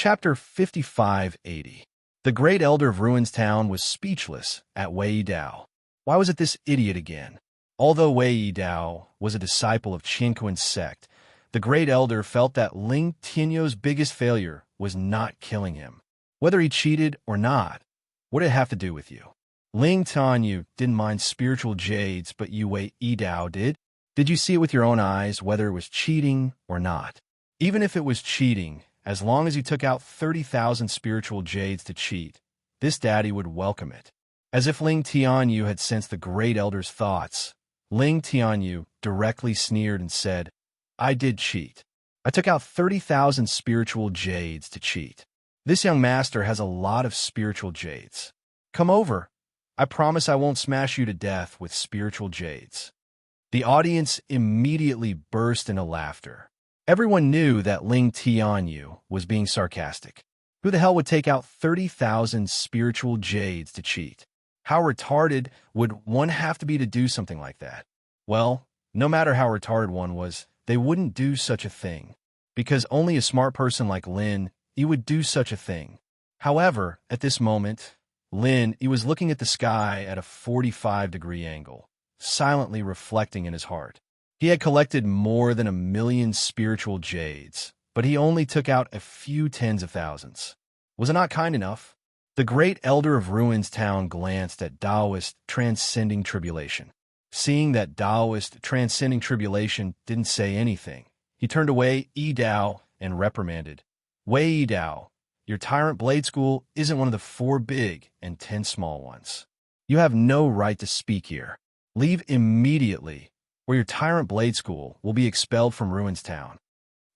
Chapter 5580. The great elder of Ruins Town was speechless at Wei Dao. Why was it this idiot again? Although Wei Dao was a disciple of Qinquan's sect, the great elder felt that Ling Tianyu's biggest failure was not killing him. Whether he cheated or not, what did it have to do with you? Ling Tianyu didn't mind spiritual jades, but you Wei Dao did? Did you see it with your own eyes, whether it was cheating or not? Even if it was cheating, as long as you took out 30,000 spiritual jades to cheat, this daddy would welcome it. As if Ling Tianyu had sensed the great elder's thoughts, Ling Tianyu directly sneered and said, I did cheat. I took out 30,000 spiritual jades to cheat. This young master has a lot of spiritual jades. Come over. I promise I won't smash you to death with spiritual jades. The audience immediately burst into laughter. Everyone knew that Ling Tianyu was being sarcastic. Who the hell would take out 30,000 spiritual jades to cheat? How retarded would one have to be to do something like that? Well, no matter how retarded one was, they wouldn't do such a thing. Because only a smart person like Lin, he would do such a thing. However, at this moment, Lin, he was looking at the sky at a 45-degree angle, silently reflecting in his heart. He had collected more than 1 million spiritual jades, but he only took out a few tens of thousands. Was it not kind enough? The great elder of Ruins Town glanced at Taoist transcending tribulation. Seeing that Taoist transcending tribulation didn't say anything, he turned away Yi Dao and reprimanded, Wei Yi Dao, your tyrant blade school isn't one of the 4 big and 10 small ones. You have no right to speak here. Leave immediately, or your tyrant blade school will be expelled from Ruins Town.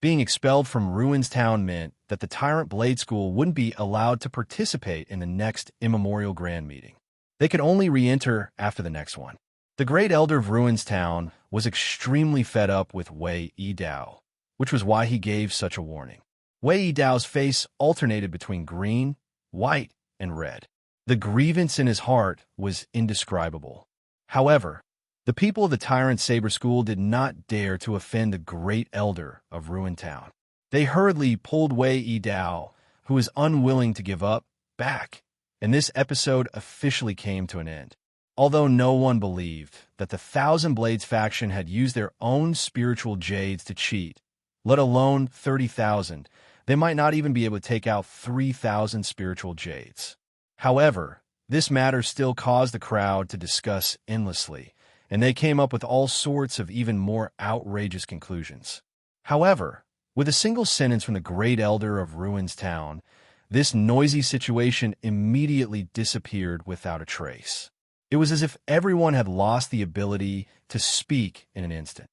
Being expelled from Ruins Town meant that the tyrant blade school wouldn't be allowed to participate in the next immemorial grand meeting. They could only re-enter after the next one. The great elder of Ruins Town was extremely fed up with Wei Yi Dao, which was why he gave such a warning. Wei Yi Dao's face alternated between green, white, and red. The grievance in his heart was indescribable. However, the people of the Tyrant Saber School did not dare to offend the great elder of Ruin Town. They hurriedly pulled Wei Yi Dao, who was unwilling to give up, back, and this episode officially came to an end. Although no one believed that the Thousand Blades faction had used their own spiritual jades to cheat, let alone 30,000, they might not even be able to take out 3,000 spiritual jades. However, this matter still caused the crowd to discuss endlessly, and they came up with all sorts of even more outrageous conclusions. However, with a single sentence from the great elder of Ruins Town, this noisy situation immediately disappeared without a trace. It was as if everyone had lost the ability to speak in an instant.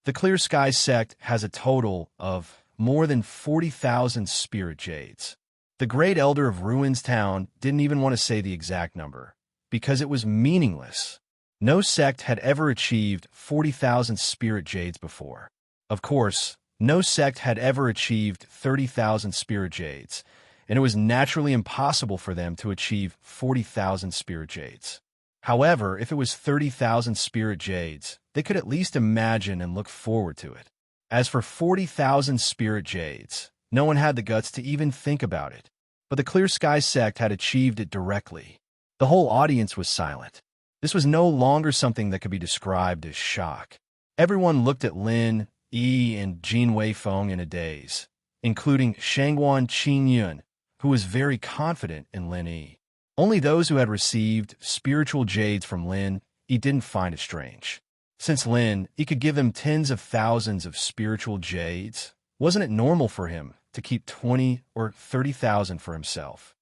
The Clear Sky sect has a total of more than 40,000 spirit jades. The great elder of Ruins Town didn't even want to say the exact number, because it was meaningless. No sect had ever achieved 40,000 spirit jades before. Of course, no sect had ever achieved 30,000 spirit jades, and it was naturally impossible for them to achieve 40,000 spirit jades. However, if it was 30,000 spirit jades, they could at least imagine and look forward to it. As for 40,000 spirit jades, no one had the guts to even think about it. But the Clear Sky sect had achieved it directly. The whole audience was silent. This was no longer something that could be described as shock. Everyone looked at Lin, Yi, and Jin Wei Feng in a daze, including Shangguan Qingyun, who was very confident in Lin Yi. Only those who had received spiritual jades from Lin Yi didn't find it strange. Since Lin Yi could give them tens of thousands of spiritual jades, wasn't it normal for him to keep 20 or 30,000 for himself?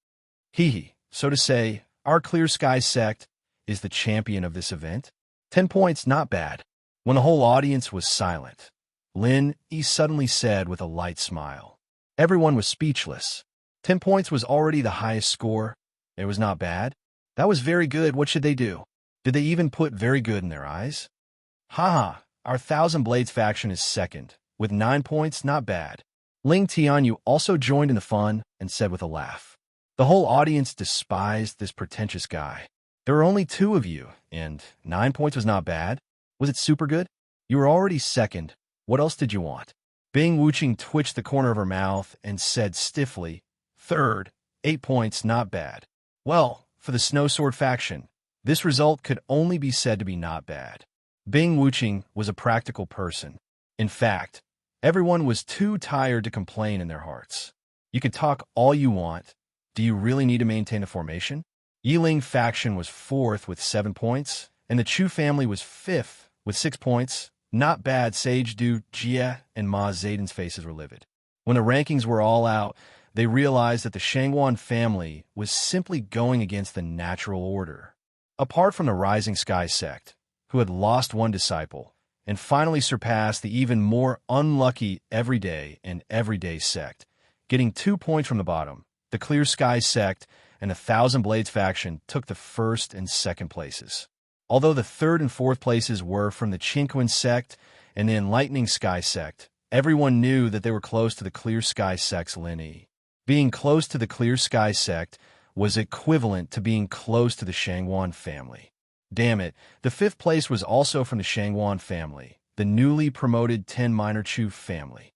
So to say, our Clear Sky sect is the champion of this event? 10 points, not bad. When the whole audience was silent, Lin Yi suddenly said with a light smile. Everyone was speechless. 10 points was already the highest score. It was not bad. That was very good. What should they do? Did they even put very good in their eyes? Haha, our Thousand Blades faction is second, with 9 points, not bad. Ling Tianyu also joined in the fun and said with a laugh. The whole audience despised this pretentious guy. There were only 2 of you, and 9 points was not bad. Was it super good? You were already second. What else did you want? Bing Wuching twitched the corner of her mouth and said stiffly, "Third, 8 points, not bad." Well, for the Snowsword faction, this result could only be said to be not bad. Bing Wuching was a practical person. In fact, everyone was too tired to complain in their hearts. You can talk all you want. Do you really need to maintain a formation? Yiling faction was 4th with 7 points, and the Chu family was 5th with 6 points. Not bad. Sage Du, Jia, and Ma Zayden's faces were livid. When the rankings were all out, they realized that the Shangwan family was simply going against the natural order. Apart from the Rising Sky sect, who had lost 1 disciple, and finally surpassed the even more unlucky Everyday and Everyday sect, getting 2 points from the bottom, the Clear Sky sect and the Thousand Blades faction took the 1st and 2nd places. Although the 3rd and 4th places were from the Qinquan sect and the Enlightening Sky sect, everyone knew that they were close to the Clear Sky sect's lineage. Being close to the Clear Sky sect was equivalent to being close to the Shangwan family. Damn it, the 5th place was also from the Shangwan family, the newly promoted 10 Minor Chu family.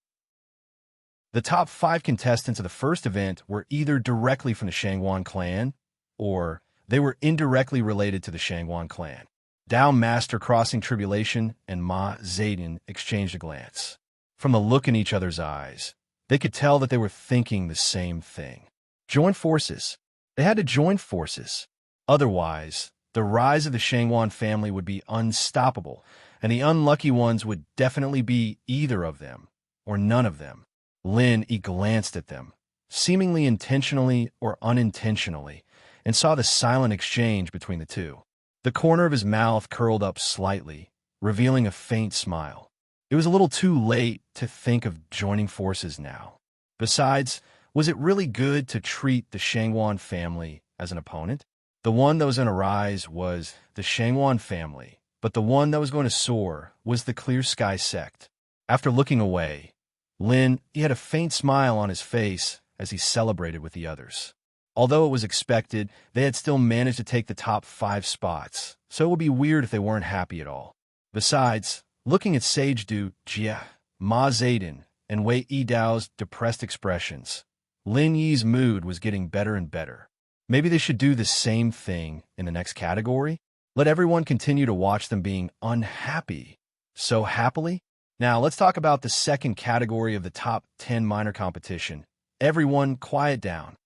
The top 5 contestants of the first event were either directly from the Shangwan clan, or they were indirectly related to the Shangwan clan. Dao Master Crossing Tribulation and Ma Zayden exchanged a glance. From the look in each other's eyes, they could tell that they were thinking the same thing. Join forces. They had to join forces. Otherwise, the rise of the Shangwan family would be unstoppable, and the unlucky ones would definitely be either of them, or none of them. Lin Yi glanced at them, seemingly intentionally or unintentionally, and saw the silent exchange between the two. The corner of his mouth curled up slightly, revealing a faint smile. It was a little too late to think of joining forces now. Besides, was it really good to treat the Shangwan family as an opponent? The one that was going to rise was the Shangwan family, but the one that was going to soar was the Clear Sky sect. After looking away, he had a faint smile on his face as he celebrated with the others. Although it was expected, they had still managed to take the top 5 spots, so it would be weird if they weren't happy at all. Besides, looking at Sage Du, Jia, Ma Zayden, and Wei Yidao's depressed expressions, Lin Yi's mood was getting better and better. Maybe they should do the same thing in the next category? Let everyone continue to watch them being unhappy so happily? Now, let's talk about the second category of the top 10 minor competition. Everyone quiet down.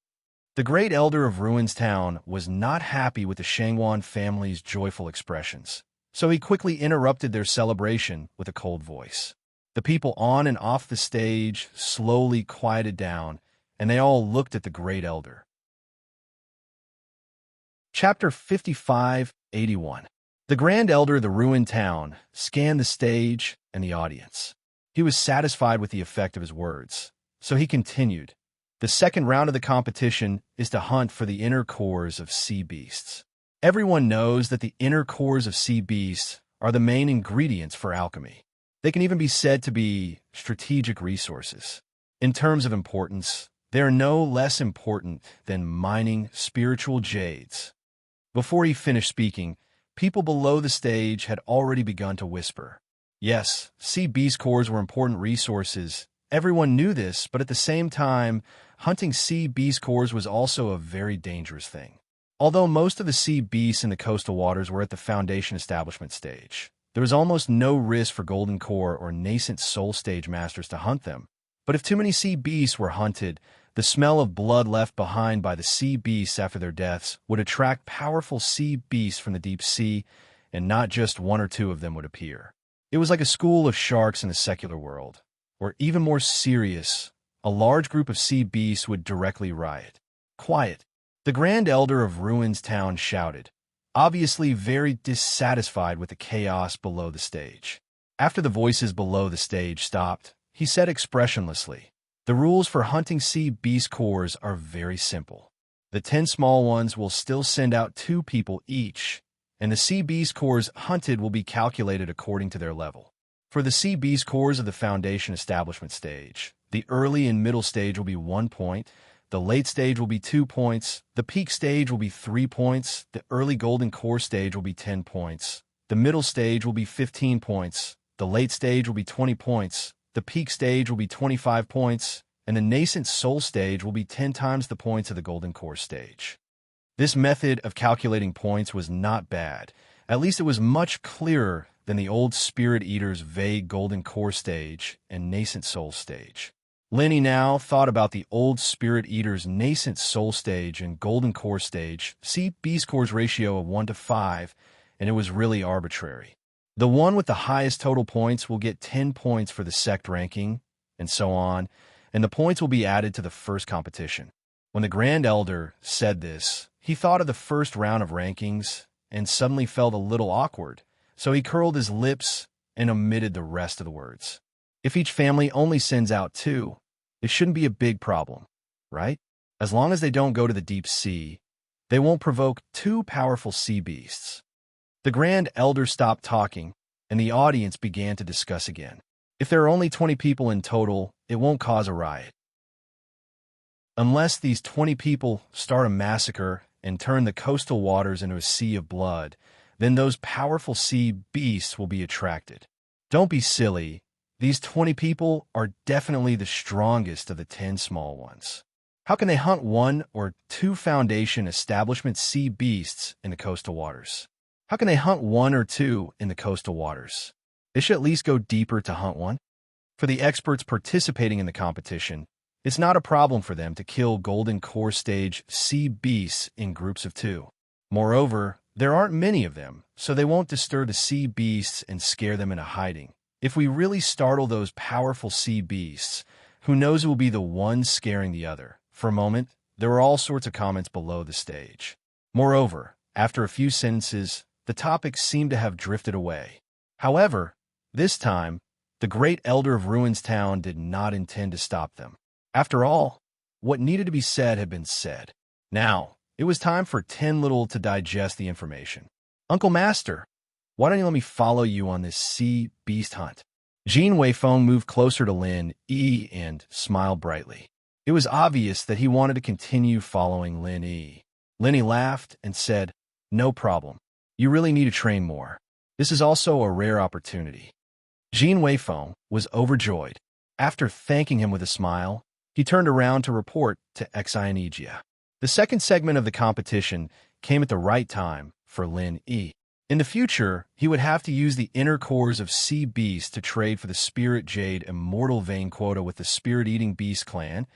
The Great Elder of Ruins Town was not happy with the Shangwan family's joyful expressions, so he quickly interrupted their celebration with a cold voice. The people on and off the stage slowly quieted down, and they all looked at the Great Elder. Chapter 55-81. The Grand Elder of the Ruined Town scanned the stage and the audience. He was satisfied with the effect of his words, so he continued. The second round of the competition is to hunt for the inner cores of sea beasts. Everyone knows that the inner cores of sea beasts are the main ingredients for alchemy. They can even be said to be strategic resources. In terms of importance, they are no less important than mining spiritual jades. Before he finished speaking, people below the stage had already begun to whisper. Yes, sea beast cores were important resources. Everyone knew this, but at the same time, hunting sea beast cores was also a very dangerous thing. Although most of the sea beasts in the coastal waters were at the Foundation establishment stage, there was almost no risk for Golden Core or nascent Soul Stage masters to hunt them. But if too many sea beasts were hunted, the smell of blood left behind by the sea beasts after their deaths would attract powerful sea beasts from the deep sea, and not just 1 or 2 of them would appear. It was like a school of sharks in the secular world, or even more serious, a large group of sea beasts would directly riot. Quiet. The Grand Elder of Ruins Town shouted, obviously very dissatisfied with the chaos below the stage. After the voices below the stage stopped, he said expressionlessly, the rules for hunting sea beast cores are very simple. The 10 small ones will still send out 2 people each, and the sea beast cores hunted will be calculated according to their level. For the sea beast cores of the Foundation establishment stage, the early and middle stage will be 1 point, the late stage will be 2 points, the peak stage will be 3 points, the early golden core stage will be 10 points, the middle stage will be 15 points, the late stage will be 20 points, the peak stage will be 25 points, and the nascent soul stage will be 10 times the points of the golden core stage. This method of calculating points was not bad. At least it was much clearer than the old Spirit Eater's vague golden core stage and nascent soul stage. Lenny now thought about the old Spirit Eater's nascent soul stage and golden core stage. See Beast Core's ratio of 1 to 5, and it was really arbitrary. The one with the highest total points will get 10 points for the sect ranking, and so on, and the points will be added to the first competition. When the Grand Elder said this, he thought of the first round of rankings and suddenly felt a little awkward, so he curled his lips and omitted the rest of the words. If each family only sends out 2, it shouldn't be a big problem, right? As long as they don't go to the deep sea, they won't provoke 2 powerful sea beasts. The Grand Elder stopped talking, and the audience began to discuss again. If there are only 20 people in total, it won't cause a riot. Unless these 20 people start a massacre and turn the coastal waters into a sea of blood, then those powerful sea beasts will be attracted. Don't be silly. These 20 people are definitely the strongest of the 10 small ones. How can they hunt 1 or 2 Foundation establishment sea beasts in the coastal waters? How can they hunt 1 or 2 in the coastal waters? They should at least go deeper to hunt 1. For the experts participating in the competition, it's not a problem for them to kill golden core stage sea beasts in groups of 2. Moreover, there aren't many of them, so they won't disturb the sea beasts and scare them into hiding. If we really startle those powerful sea beasts, who knows who will be the one scaring the other? For a moment, there were all sorts of comments below the stage. Moreover, after a few sentences, the topic seemed to have drifted away. However, this time, the great Elder of Ruins Town did not intend to stop them. After all, what needed to be said had been said. Now, it was time for Tin Little to digest the information. Uncle Master, why don't you let me follow you on this sea beast hunt? Jean Weifeng moved closer to Lin E and smiled brightly. It was obvious that he wanted to continue following Lin E. Lin E laughed and said, "No problem. You really need to train more. This is also a rare opportunity." Jean Weifeng was overjoyed. After thanking him with a smile, he turned around to report to Xianijia. The second segment of the competition came at the right time for Lin E. In the future, he would have to use the inner cores of sea beasts to trade for the Spirit Jade Immortal Vein quota with the Spirit-Eating Beast clan,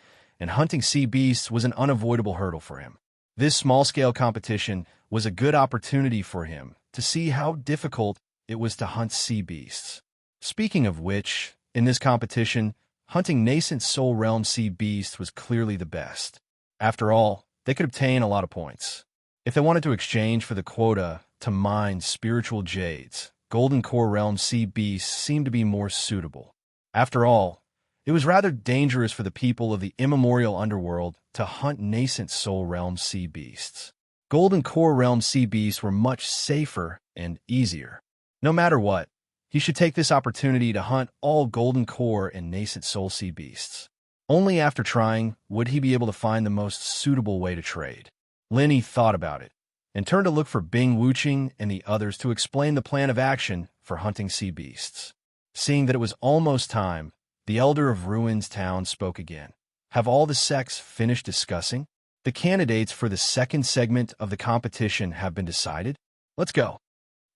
and hunting sea beasts was an unavoidable hurdle for him. This small-scale competition was a good opportunity for him to see how difficult it was to hunt sea beasts. Speaking of which, in this competition, hunting nascent Soul Realm sea beasts was clearly the best. After all, they could obtain a lot of points. If they wanted to exchange for the quota to mine spiritual jades, Golden Core Realm sea beasts seemed to be more suitable. After all, it was rather dangerous for the people of the immemorial underworld to hunt nascent Soul Realm sea beasts. Golden Core Realm sea beasts were much safer and easier. No matter what, he should take this opportunity to hunt all Golden Core and nascent Soul sea beasts. Only after trying would he be able to find the most suitable way to trade. Lenny thought about it, and turned to look for Bing Wuqing and the others to explain the plan of action for hunting sea beasts. Seeing that it was almost time, the Elder of Ruins Town spoke again. Have all the sects finished discussing? The candidates for the second segment of the competition have been decided? Let's go.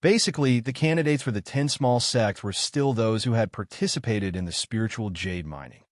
Basically, the candidates for the 10 small sects were still those who had participated in the spiritual jade mining.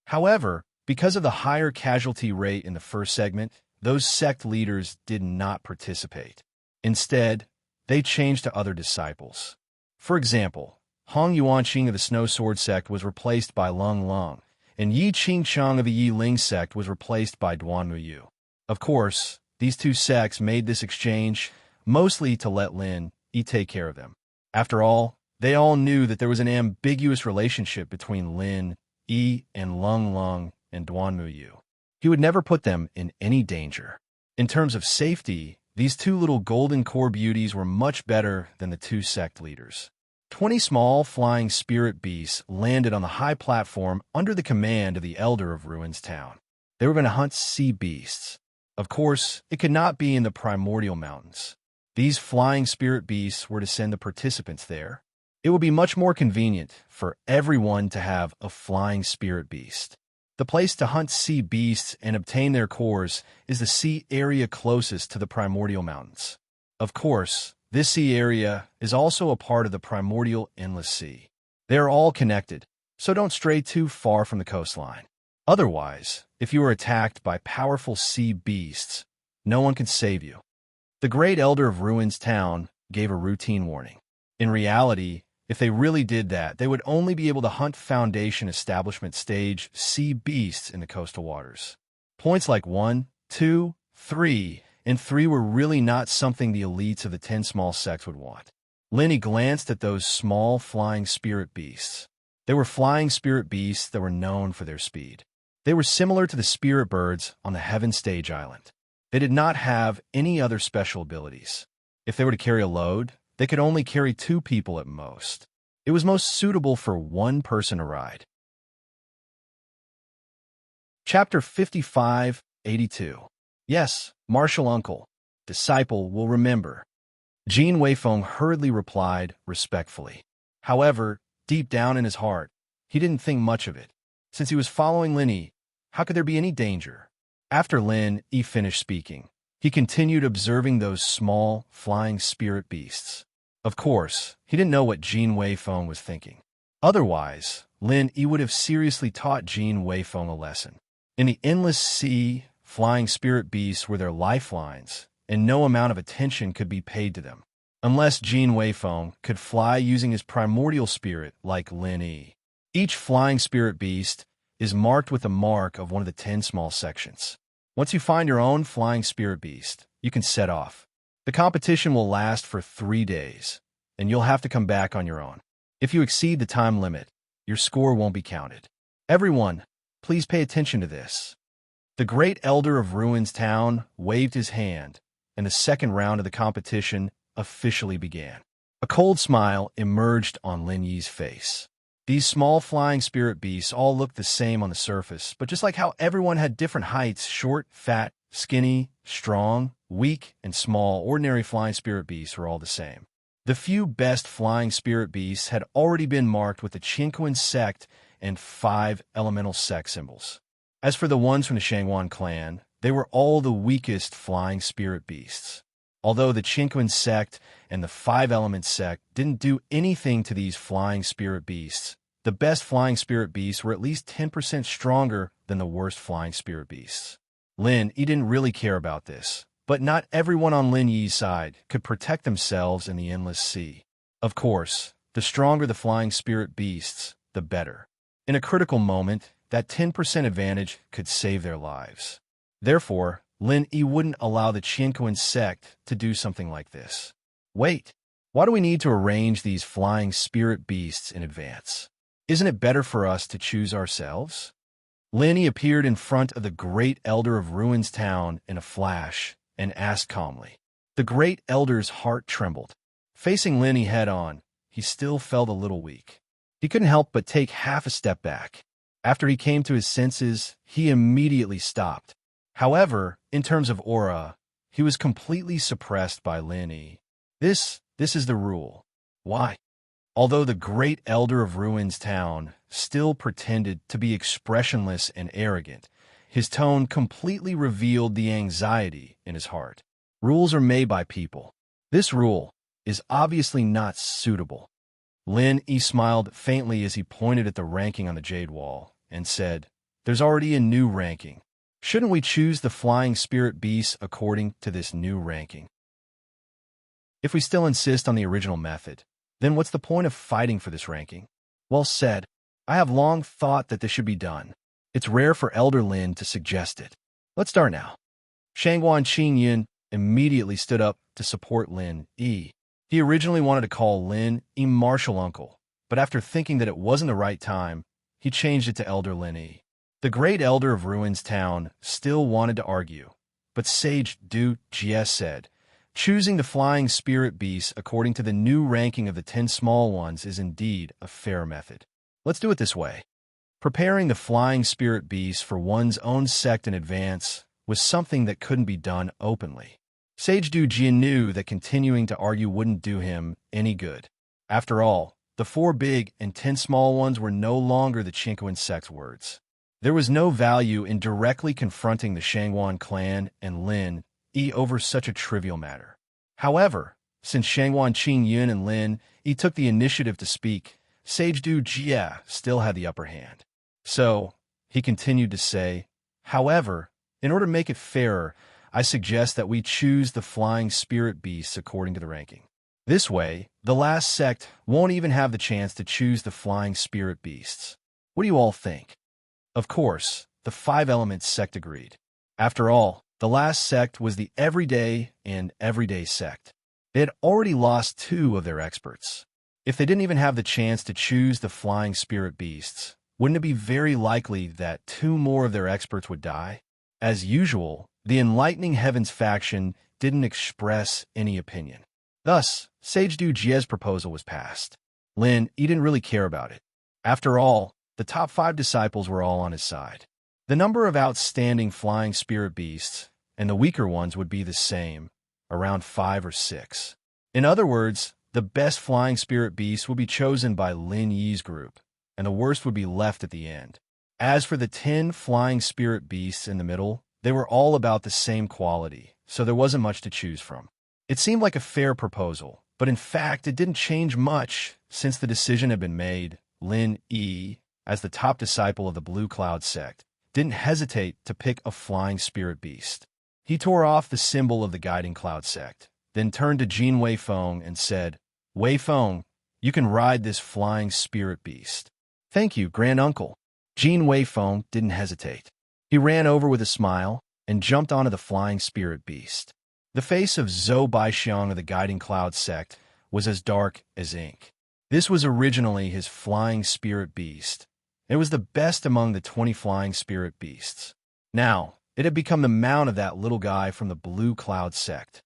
However, because of the higher casualty rate in the first segment, those sect leaders did not participate. Instead, they changed to other disciples. For example, Hong Yuanqing of the Snow Sword sect was replaced by Lung Lung, and Yi Qingchang of the Yi Ling sect was replaced by Duanmu Yu. Of course, these two sects made this exchange mostly to let Lin Yi take care of them. After all, they all knew that there was an ambiguous relationship between Lin Yi and Lung Lung and Duanmu Yu. He would never put them in any danger. In terms of safety, these two little golden core beauties were much better than the two sect leaders. 20 small flying spirit beasts landed on the high platform under the command of the Elder of Ruins Town. They were going to hunt sea beasts. Of course, it could not be in the primordial mountains. These flying spirit beasts were to send the participants there. It would be much more convenient for everyone to have a flying spirit beast. The place to hunt sea beasts and obtain their cores is the sea area closest to the primordial mountains. Of course, this sea area is also a part of the primordial endless sea. They are all connected, so don't stray too far from the coastline. Otherwise, if you are attacked by powerful sea beasts, no one can save you. The Great Elder of Ruins Town gave a routine warning. In reality, if they really did that, they would only be able to hunt Foundation Establishment stage sea beasts in the coastal waters. Points like 1, 2, 3, and 3 were really not something the elites of the 10 small sects would want. Lenny glanced at those small flying spirit beasts. They were flying spirit beasts that were known for their speed. They were similar to the spirit birds on the Heaven Stage Island. They did not have any other special abilities. If they were to carry a load, they could only carry 2 people at most. It was most suitable for 1 person to ride. Chapter 5582. Yes, Martial Uncle. Disciple will remember. Jean Weifeng hurriedly replied respectfully. However, deep down in his heart, he didn't think much of it. Since he was following Lin Yi, how could there be any danger? After Lin Yi finished speaking, he continued observing those small, flying spirit beasts. Of course, he didn't know what Jean Weifeng was thinking. Otherwise, Lin Yi would have seriously taught Jean Weifeng a lesson. In the endless sea, flying spirit beasts were their lifelines, and no amount of attention could be paid to them, unless Jean Weifeng could fly using his primordial spirit like Lin Yi. Each flying spirit beast is marked with a mark of one of the 10 small sections. Once you find your own flying spirit beast, you can set off. The competition will last for 3 days, and you'll have to come back on your own. If you exceed the time limit, your score won't be counted. Everyone, please pay attention to this. The Great Elder of Ruins Town waved his hand, and the second round of the competition officially began. A cold smile emerged on Lin Yi's face. These small flying spirit beasts all looked the same on the surface, but just like how everyone had different heights, short, fat, skinny, strong, weak, and small, ordinary flying spirit beasts were all the same. The few best flying spirit beasts had already been marked with the Qinquan sect and 5 elemental sect symbols. As for the ones from the Shangwan clan, they were all the weakest flying spirit beasts. Although the Qinquan sect and the 5 element sect didn't do anything to these flying spirit beasts, the best flying spirit beasts were at least 10% stronger than the worst flying spirit beasts. Lin Yi didn't really care about this, but not everyone on Lin Yi's side could protect themselves in the endless sea. Of course, the stronger the flying spirit beasts, the better. In a critical moment, that 10% advantage could save their lives. Therefore, Lin Yi wouldn't allow the Qinquan sect to do something like this. Wait, why do we need to arrange these flying spirit beasts in advance? Isn't it better for us to choose ourselves? Lin Yi appeared in front of the Great Elder of Ruins Town in a flash and asked calmly. The Great Elder's heart trembled. Facing Lin Yi head-on, he still felt a little weak. He couldn't help but take half a step back. After he came to his senses, he immediately stopped. However, in terms of aura, he was completely suppressed by Lin Yi. This is the rule. Why? Although the Great Elder of Ruins Town still pretended to be expressionless and arrogant, his tone completely revealed the anxiety in his heart. Rules are made by people. This rule is obviously not suitable. Lin Yi smiled faintly as he pointed at the ranking on the jade wall and said, "There's already a new ranking. Shouldn't we choose the flying spirit beasts according to this new ranking? If we still insist on the original method, then what's the point of fighting for this ranking?" Well said. I have long thought that this should be done. It's rare for Elder Lin to suggest it. Let's start now. Shangguan Qingyan immediately stood up to support Lin Yi. He originally wanted to call Lin Yi Martial Uncle, but after thinking that it wasn't the right time, he changed it to Elder Lin Yi. The Great Elder of Ruins Town still wanted to argue, but Sage Du Jie said, "Choosing the flying spirit beasts according to the new ranking of the 10 small ones is indeed a fair method. Let's do it this way." Preparing the flying spirit beasts for one's own sect in advance was something that couldn't be done openly. Sage Du Jie knew that continuing to argue wouldn't do him any good. After all, the 4 big and 10 small ones were no longer the Chinko sect words. There was no value in directly confronting the Shangwan clan and Lin Yi over such a trivial matter. However, since Shangwan Qin Yun and Lin Yi took the initiative to speak, Sage Du Jie still had the upper hand. So, he continued to say, however, in order to make it fairer, I suggest that we choose the flying spirit beasts according to the ranking. This way, the last sect won't even have the chance to choose the flying spirit beasts. What do you all think? Of course, the 5-element sect agreed. After all, the last sect was the everyday and everyday sect. They had already lost 2 of their experts. If they didn't even have the chance to choose the flying spirit beasts, wouldn't it be very likely that 2 more of their experts would die? As usual, the Enlightening Heavens faction didn't express any opinion. Thus, Sage Du Jie's proposal was passed. Lin Yi didn't really care about it. After all, the top 5 disciples were all on his side. The number of outstanding flying spirit beasts and the weaker ones would be the same, around 5 or 6. In other words, the best flying spirit beasts would be chosen by Lin Yi's group, and the worst would be left at the end. As for the 10 flying spirit beasts in the middle, they were all about the same quality, so there wasn't much to choose from. It seemed like a fair proposal, but in fact it didn't change much since the decision had been made. Lin Yi, as the top disciple of the Blue Cloud sect, didn't hesitate to pick a flying spirit beast. He tore off the symbol of the Guiding Cloud sect, then turned to Jin Weifeng and said, Weifeng, you can ride this flying spirit beast. Thank you, Grand Uncle. Jin Weifeng didn't hesitate. He ran over with a smile and jumped onto the flying spirit beast. The face of Zhou Baixiang of the Guiding Cloud sect was as dark as ink. This was originally his flying spirit beast. It was the best among the 20 flying spirit beasts. Now, it had become the mount of that little guy from the Blue Cloud sect.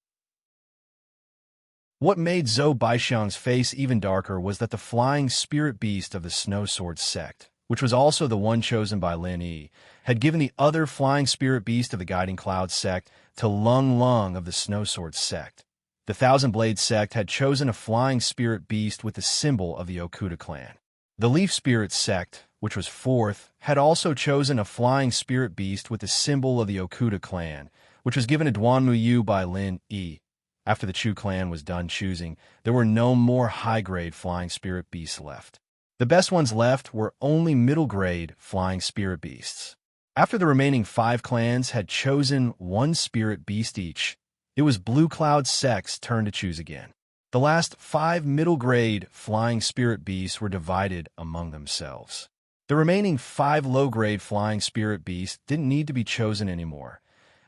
What made Zhou Baixiang's face even darker was that the flying spirit beast of the Snow Sword sect, which was also the one chosen by Lin Yi, had given the other flying spirit beast of the Guiding Cloud sect to Lung Lung of the Snow Sword sect. The Thousand Blade sect had chosen a flying spirit beast with the symbol of the Okuda clan. The Leaf Spirit sect, which was 4th, had also chosen a flying spirit beast with the symbol of the Okuda clan, which was given to Duanmu Yu by Lin Yi. After the Chu clan was done choosing, there were no more high-grade flying spirit beasts left. The best ones left were only middle-grade flying spirit beasts. After the remaining 5 clans had chosen 1 spirit beast each, it was Blue Cloud sect's turn to choose again. The last 5 middle-grade flying spirit beasts were divided among themselves. The remaining 5 low-grade flying spirit beasts didn't need to be chosen anymore.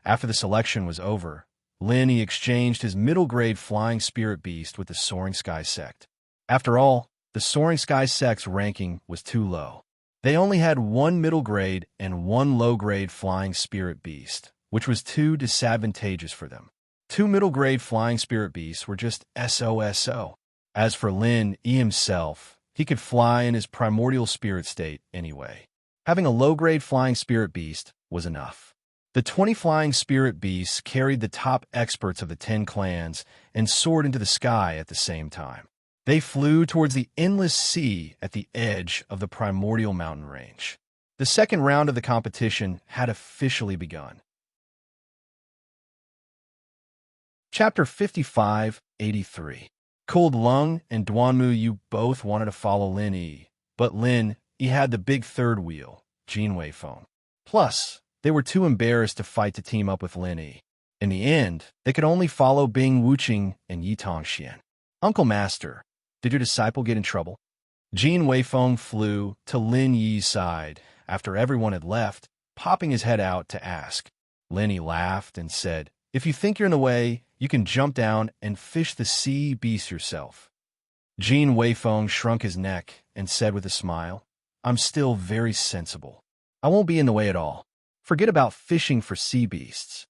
After the selection was over, Lin Yi exchanged his middle-grade flying spirit beast with the Soaring Sky sect. After all, the Soaring Sky sect's ranking was too low. They only had 1 middle-grade and 1 low-grade flying spirit beast, which was too disadvantageous for them. 2 middle-grade flying spirit beasts were just SOSO. As for Lin Yi himself, he could fly in his primordial spirit state anyway. Having a low-grade flying spirit beast was enough. The 20 flying spirit beasts carried the top experts of the 10 clans and soared into the sky at the same time. They flew towards the endless sea at the edge of the primordial mountain range. The second round of the competition had officially begun. Chapter 55-83. Cold Lung and Duanmu Yu both wanted to follow Lin Yi, but Lin Yi had the big third wheel, Jin Weifeng. Plus, they were too embarrassed to fight to team up with Lin Yi. In the end, they could only follow Bing Wuqing and Yi Tongxian. Uncle Master, did your disciple get in trouble? Jin Weifeng flew to Lin Yi's side after everyone had left, popping his head out to ask. Lin Yi laughed and said, If you think you're in the way, you can jump down and fish the sea beast yourself. Jin Weifeng shrunk his neck and said with a smile, I'm still very sensible. I won't be in the way at all. Forget about fishing for sea beasts.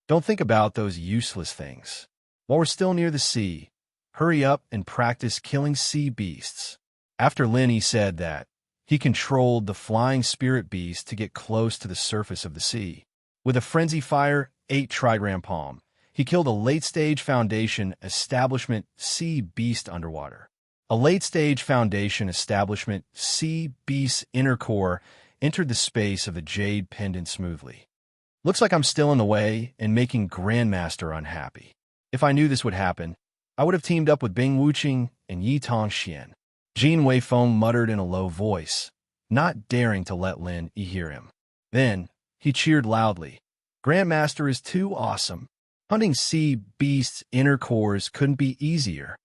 Don't think about those useless things. While we're still near the sea, hurry up and practice killing sea beasts. After Lin Yi said that, he controlled the flying spirit beast to get close to the surface of the sea. With a frenzy fire, 8 trigram palm, he killed a late-stage Foundation establishment sea beast underwater. A late-stage Foundation establishment sea beast's inner core entered the space of the jade pendant smoothly. Looks like I'm still in the way and making Grandmaster unhappy. If I knew this would happen, I would have teamed up with Bing Wuqing and Yi Tongxian. Jin Weifeng muttered in a low voice, not daring to let Lin Yi hear him. Then, he cheered loudly. Grandmaster is too awesome. Hunting sea beasts' inner cores couldn't be easier.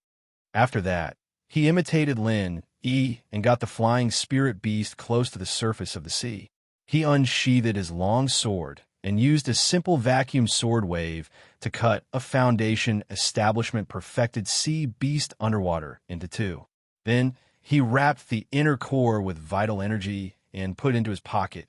After that, he imitated Lin Yi and got the flying spirit beast close to the surface of the sea. He unsheathed his long sword and used a simple vacuum sword wave to cut a Foundation establishment perfected sea beast underwater into two. Then, he wrapped the inner core with vital energy and put it into his pocket.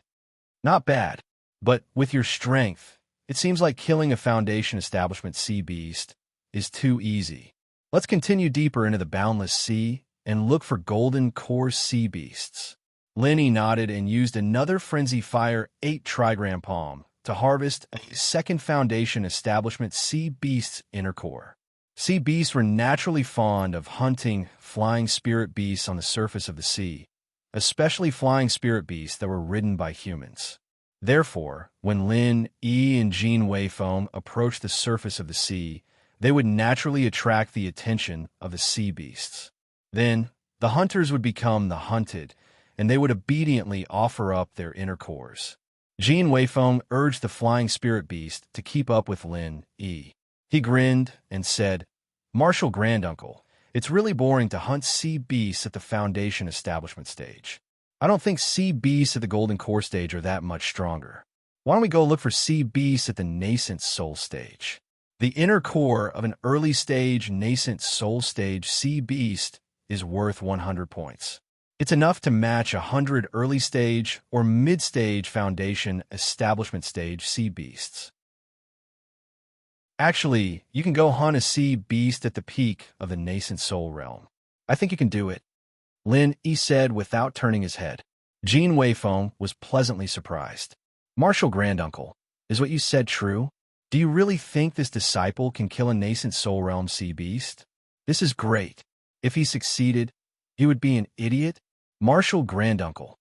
Not bad, but with your strength, it seems like killing a Foundation establishment sea beast is too easy. Let's continue deeper into the boundless sea and look for golden core sea beasts. Lin Yi nodded and used another Frenzy Fire 8 trigram palm to harvest a second Foundation establishment sea beast's inner core. Sea beasts were naturally fond of hunting flying spirit beasts on the surface of the sea, especially flying spirit beasts that were ridden by humans. Therefore, when Lin Yi and Jin Weifeng approached the surface of the sea, they would naturally attract the attention of the sea beasts. Then, the hunters would become the hunted, and they would obediently offer up their inner cores. Jin Weifeng urged the flying spirit beast to keep up with Lin Yi. He grinned and said, Martial Granduncle, it's really boring to hunt sea beasts at the Foundation establishment stage. I don't think sea beasts at the Golden Core stage are that much stronger. Why don't we go look for sea beasts at the nascent soul stage? The inner core of an early stage nascent soul stage sea beast is worth 100 points. It's enough to match 100 early stage or mid-stage Foundation establishment stage sea beasts. Actually, you can go hunt a sea beast at the peak of the nascent soul realm. I think you can do it, Lin Yi said without turning his head. Jin Weifeng was pleasantly surprised. Martial Granduncle, is what you said true? Do you really think this disciple can kill a nascent soul realm sea beast? This is great. If he succeeded, he would be an idiot? Martial Granduncle.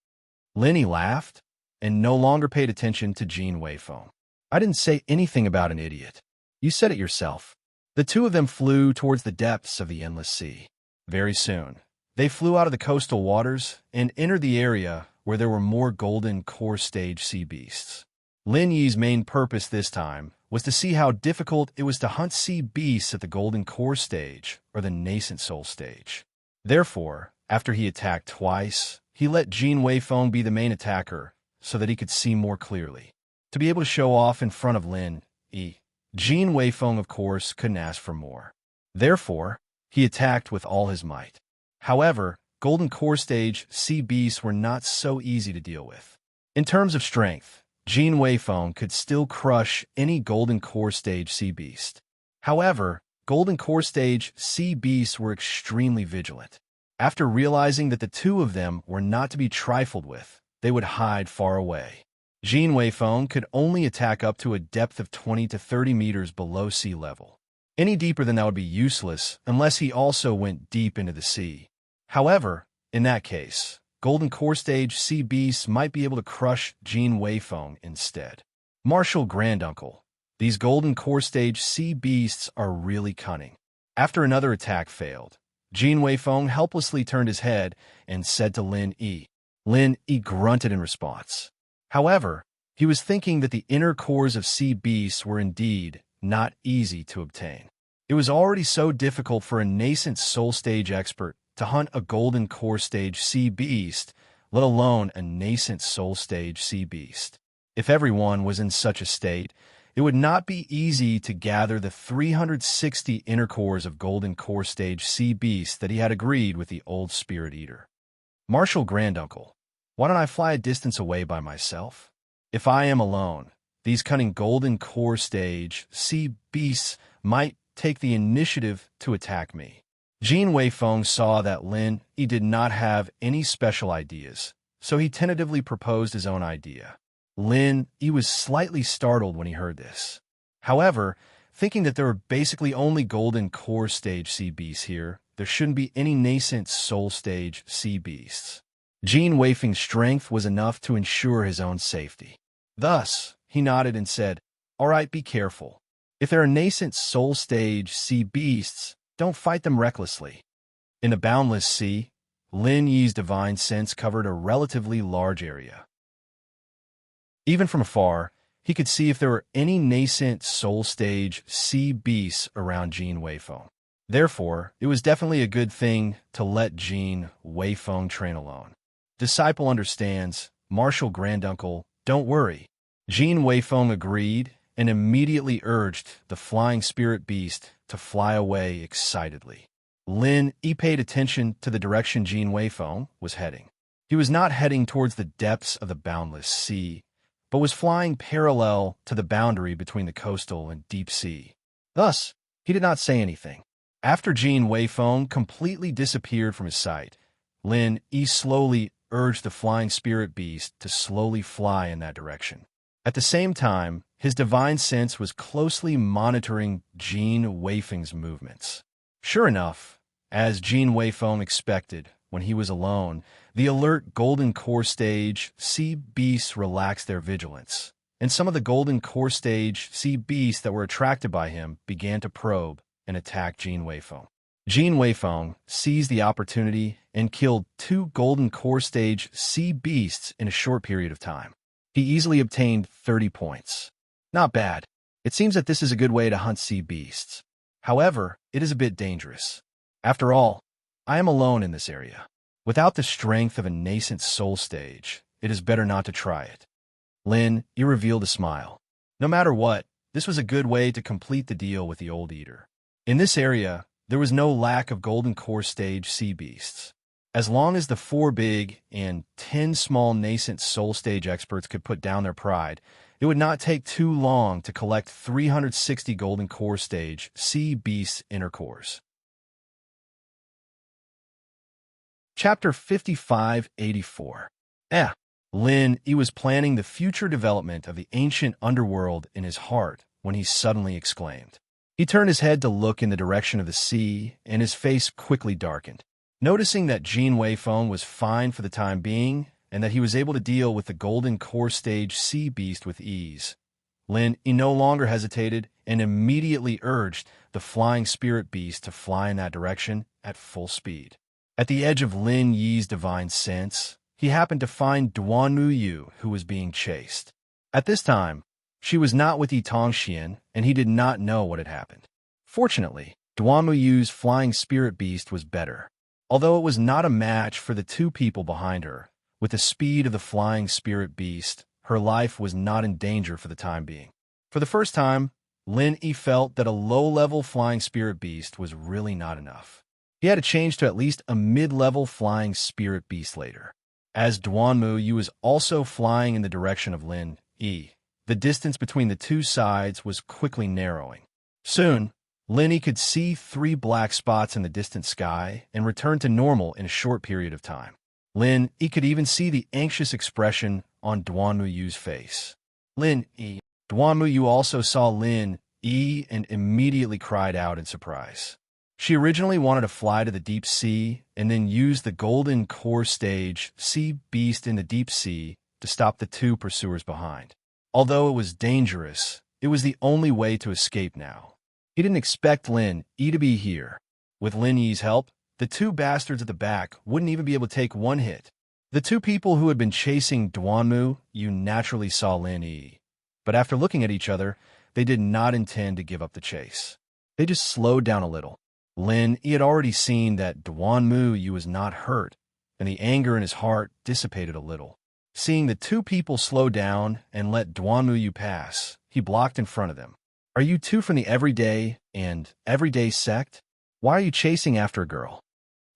Lin Yi laughed and no longer paid attention to Jin Weifeng. I didn't say anything about an idiot. You said it yourself. The two of them flew towards the depths of the endless sea. Very soon, they flew out of the coastal waters and entered the area where there were more golden core stage sea beasts. Lin Yi's main purpose this time was to see how difficult it was to hunt sea beasts at the golden core stage or the nascent soul stage. Therefore, after he attacked twice, he let Jin Weifeng be the main attacker so that he could see more clearly. To be able to show off in front of Lin Yi, Jin Weifeng, of course, couldn't ask for more. Therefore, he attacked with all his might. However, Golden Core Stage sea beasts were not so easy to deal with. In terms of strength, Jin Weifeng could still crush any Golden Core Stage sea beast. However, Golden Core Stage sea beasts were extremely vigilant. After realizing that the two of them were not to be trifled with, they would hide far away. Jin Weifeng could only attack up to a depth of 20 to 30 meters below sea level. Any deeper than that would be useless unless he also went deep into the sea. However, in that case, Golden Core Stage sea beasts might be able to crush Jin Weifeng instead. Martial Granduncle, these Golden Core Stage sea beasts are really cunning. After another attack failed, Jin Weifeng helplessly turned his head and said to Lin Yi. Lin Yi grunted in response. However, he was thinking that the inner cores of sea beasts were indeed not easy to obtain. It was already so difficult for a nascent soul stage expert to hunt a golden core stage sea beast, let alone a nascent soul stage sea beast. If everyone was in such a state, it would not be easy to gather the 360 inner cores of golden core stage sea beasts that he had agreed with the old spirit eater. Martial Granduncle, why don't I fly a distance away by myself? If I am alone, these cunning golden core stage sea beasts might take the initiative to attack me. Jin Weifeng saw that Lin Yi did not have any special ideas, so he tentatively proposed his own idea. Lin Yi was slightly startled when he heard this. However, thinking that there were basically only golden core stage sea beasts here, there shouldn't be any nascent soul stage sea beasts. Jin Weifeng's strength was enough to ensure his own safety. Thus, he nodded and said, "All right, be careful. If there are nascent soul stage sea beasts, don't fight them recklessly." In the boundless sea, Lin Yi's divine sense covered a relatively large area. Even from afar, he could see if there were any nascent soul stage sea beasts around Jin Weifeng. Therefore, it was definitely a good thing to let Jin Weifeng train alone. Disciple understands, Martial Granduncle, don't worry. Jin Weifeng agreed and immediately urged the flying spirit beast to fly away excitedly. Lin Yi paid attention to the direction Jin Weifeng was heading. He was not heading towards the depths of the boundless sea, but was flying parallel to the boundary between the coastal and deep sea. Thus, he did not say anything. After Jin Weifeng completely disappeared from his sight, Lin Yi slowly urged the flying spirit beast to slowly fly in that direction. At the same time, his divine sense was closely monitoring Jin Weifeng's movements. Sure enough, as Jin Weifeng expected, when he was alone, the alert Golden Core Stage sea beasts relaxed their vigilance, and some of the Golden Core Stage sea beasts that were attracted by him began to probe and attack Jin Weifeng. Jin Weifeng seized the opportunity and killed 2 Golden Core Stage sea beasts in a short period of time. He easily obtained 30 points. Not bad. It seems that this is a good way to hunt sea beasts. However, it is a bit dangerous. After all, I am alone in this area. Without the strength of a nascent soul stage, it is better not to try it. Lin Yi revealed a smile. No matter what, this was a good way to complete the deal with the Old Eater. In this area, there was no lack of Golden Core Stage sea beasts. As long as the 4 big and 10 small nascent soul stage experts could put down their pride, it would not take too long to collect 360 Golden Core Stage sea beasts inner cores. Chapter 5584. Lin Yi was planning the future development of the ancient underworld in his heart when he suddenly exclaimed. He turned his head to look in the direction of the sea, and his face quickly darkened. Noticing that Jin Weifeng was fine for the time being, and that he was able to deal with the Golden Core Stage sea beast with ease, Lin Yi no longer hesitated and immediately urged the flying spirit beast to fly in that direction at full speed. At the edge of Lin Yi's divine sense, he happened to find Duanmu Yu, who was being chased. At this time, she was not with Yi Tongxian, and he did not know what had happened. Fortunately, Duanmu Yu's flying spirit beast was better. Although it was not a match for the 2 people behind her, with the speed of the flying spirit beast, her life was not in danger for the time being. For the first time, Lin Yi felt that a low-level flying spirit beast was really not enough. He had to change to at least a mid-level flying spirit beast later. As Duanmu Yu was also flying in the direction of Lin Yi, the distance between the 2 sides was quickly narrowing. Soon, Lin Yi could see 3 black spots in the distant sky and return to normal in a short period of time. Lin Yi could even see the anxious expression on Duanmu Yu's face. Duanmu Yu also saw Lin Yi and immediately cried out in surprise. She originally wanted to fly to the deep sea and then use the Golden Core Stage sea beast in the deep sea to stop the 2 pursuers behind. Although it was dangerous, it was the only way to escape now. He didn't expect Lin Yi to be here. With Lin Yi's help, the 2 bastards at the back wouldn't even be able to take 1 hit. The 2 people who had been chasing Duanmu Yu naturally saw Lin Yi, but after looking at each other, they did not intend to give up the chase. They just slowed down a little. Lin Yi had already seen that Duanmu Yu was not hurt, and the anger in his heart dissipated a little. Seeing the 2 people slow down and let Duanmu Yu pass, he blocked in front of them. Are you 2 from the everyday and everyday sect? Why are you chasing after a girl?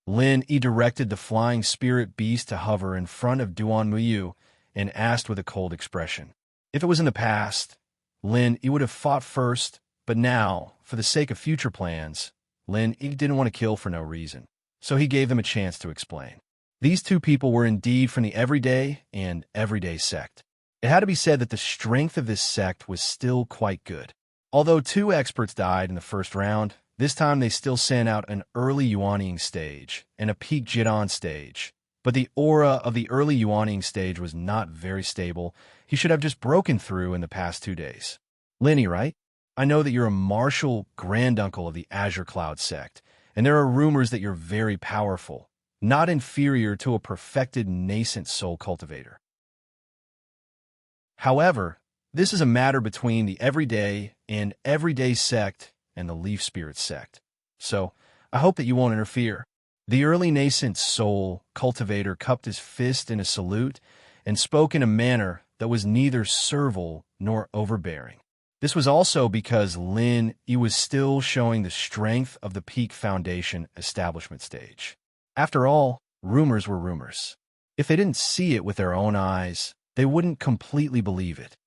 Lin Yi directed the flying spirit beast to hover in front of Duanmu Yu and asked with a cold expression. If it was in the past, Lin Yi would have fought first, but now, for the sake of future plans, Lin Yi didn't want to kill for no reason, so he gave them a chance to explain. These 2 people were indeed from the everyday and everyday sect. It had to be said that the strength of this sect was still quite good. Although 2 experts died in the first round, This time they still sent out an early Yuanying stage and a peak Jidon stage. But the aura of the early Yuanying stage was not very stable. He should have just broken through in the past 2 days. Linny, right? I know that you're a martial granduncle of the Azure Cloud sect, and there are rumors that you're very powerful, not inferior to a perfected nascent soul cultivator. However, this is a matter between the everyday sect and the Leaf Spirit sect. So, I hope that you won't interfere. The early nascent soul cultivator cupped his fist in a salute and spoke in a manner that was neither servile nor overbearing. This was also because Lin Yi was still showing the strength of the peak foundation establishment stage. After all, rumors were rumors. If they didn't see it with their own eyes, they wouldn't completely believe it.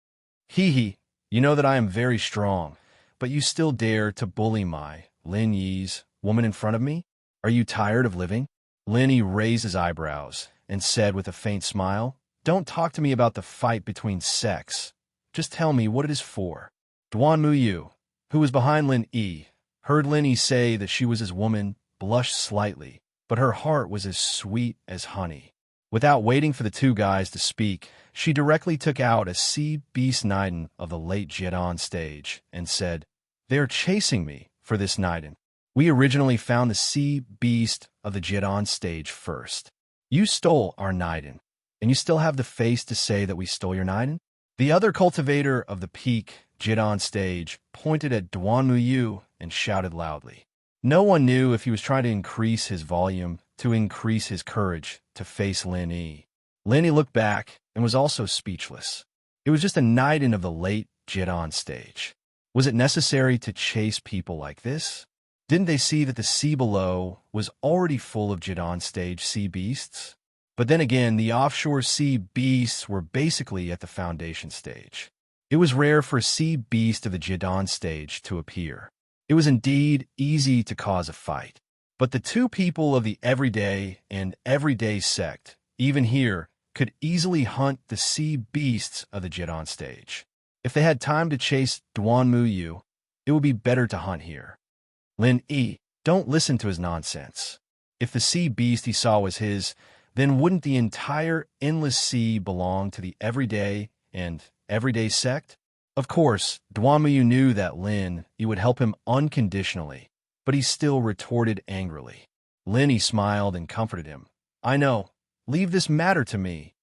Hee, you know that I am very strong, but you still dare to bully my, Lin Yi's, woman in front of me? Are you tired of living? Lin Yi raised his eyebrows and said with a faint smile, "Don't talk to me about the fight between sects. Just tell me what it is for." Duan Muyu, who was behind Lin Yi, heard Lin Yi say that she was his woman, blushed slightly, but her heart was as sweet as honey. Without waiting for the two guys to speak, she directly took out a sea beast Naiden of the late Jidon stage and said, "They are chasing me for this Naiden. We originally found the sea beast of the Jidon stage first. You stole our Naiden, and you still have the face to say that we stole your Naiden?" The other cultivator of the peak Jidon stage pointed at Duan Muyu and shouted loudly. No one knew if he was trying to increase his volume, to increase his courage, to face Lin Yi. Lin Yi looked back and was also speechless. It was just a Naiden of the late Jidon stage. Was it necessary to chase people like this? Didn't they see that the sea below was already full of Jidon stage sea beasts? But then again, the offshore sea beasts were basically at the foundation stage. It was rare for a sea beast of the Jidon stage to appear. It was indeed easy to cause a fight. But the two people of the everyday sect, even here, could easily hunt the sea beasts of the Jidon stage. If they had time to chase Duan Muyu, it would be better to hunt here. Lin Yi, don't listen to his nonsense. If the sea beast he saw was his, then wouldn't the entire endless sea belong to the everyday sect? Of course, Duan Muyu knew that Lin Yi would help him unconditionally, but he still retorted angrily. Lin Yi smiled and comforted him. "I know. Leave this matter to me."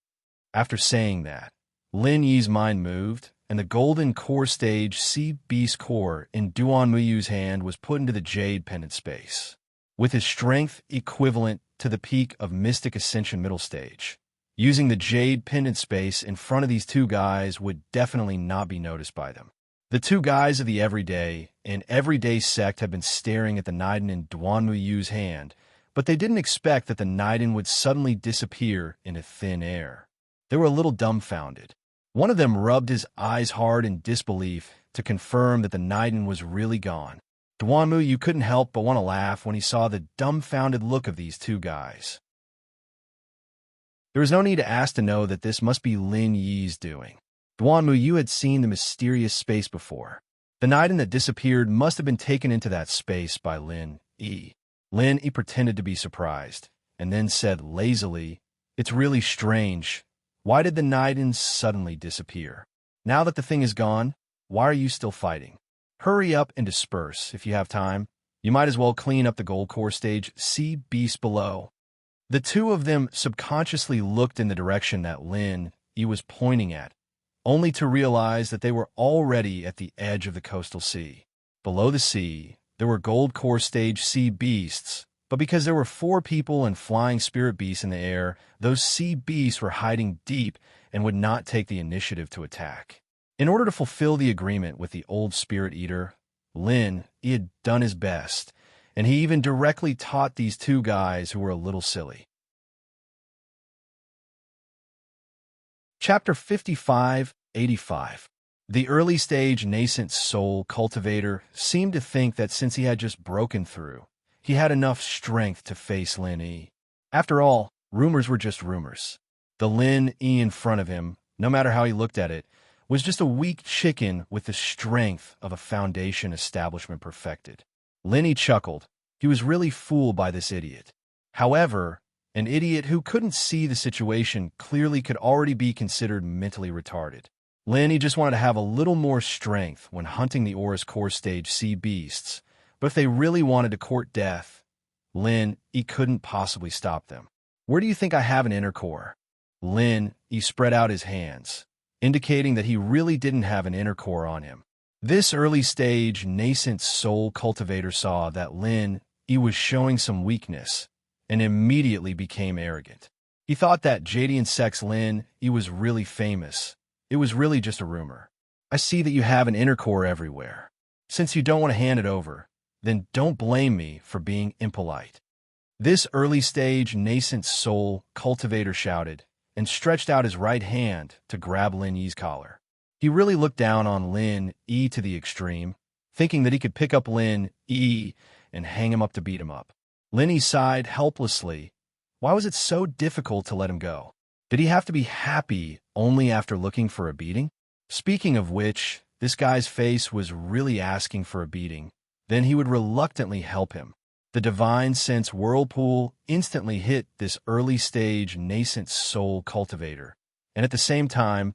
After saying that, Lin Yi's mind moved, and the golden core stage sea beast core in Duan Muyu's hand was put into the jade pendant space. With his strength equivalent to the peak of Mystic Ascension middle stage, using the jade pendant space in front of these two guys would definitely not be noticed by them. The two guys of the everyday sect had been staring at the Naiden in Duan Muyu's hand, but they didn't expect that the Naiden would suddenly disappear into thin air. They were a little dumbfounded. One of them rubbed his eyes hard in disbelief to confirm that the Naiden was really gone. Duan Muyu couldn't help but want to laugh when he saw the dumbfounded look of these two guys. There was no need to ask to know that this must be Lin Yi's doing. Duan Muyu had seen the mysterious space before. The Naiden that disappeared must have been taken into that space by Lin Yi. Lin Yi pretended to be surprised, and then said lazily, "It's really strange. Why did the Naiden suddenly disappear? Now that the thing is gone, why are you still fighting? Hurry up and disperse if you have time. You might as well clean up the gold core stage sea beast below." The two of them subconsciously looked in the direction that Lin Yi was pointing at, only to realize that they were already at the edge of the coastal sea. Below the sea, there were gold core stage sea beasts, but because there were 4 people and flying spirit beasts in the air, those sea beasts were hiding deep and would not take the initiative to attack. In order to fulfill the agreement with the old spirit eater, Lin Yi had done his best, and he even directly taught these two guys who were a little silly. Chapter 55-85. The early stage nascent soul cultivator seemed to think that since he had just broken through, he had enough strength to face Lin Yi. After all, rumors were just rumors. The Lin Yi in front of him, no matter how he looked at it, was just a weak chicken with the strength of a foundation establishment perfected. Lenny chuckled. He was really fooled by this idiot. However, an idiot who couldn't see the situation clearly could already be considered mentally retarded. Lenny just wanted to have a little more strength when hunting the Aura's core stage sea beasts, but if they really wanted to court death, he couldn't possibly stop them. Where do you think I have an inner core? He spread out his hands, indicating that he really didn't have an inner core on him. This early-stage, nascent soul cultivator saw that he was showing some weakness, and immediately became arrogant. He thought that Jadian Sex he was really famous. It was really just a rumor. I see that you have an inner core everywhere. Since you don't want to hand it over, then don't blame me for being impolite. This early-stage, nascent soul cultivator shouted, and stretched out his right hand to grab Lin Yi's collar. He really looked down on Lin Yi to the extreme, thinking that he could pick up Lin Yi and hang him up to beat him up. Lin Yi sighed helplessly. Why was it so difficult to let him go? Did he have to be happy only after looking for a beating? Speaking of which, this guy's face was really asking for a beating. Then he would reluctantly help him. The divine sense whirlpool instantly hit this early-stage, nascent soul cultivator, and at the same time,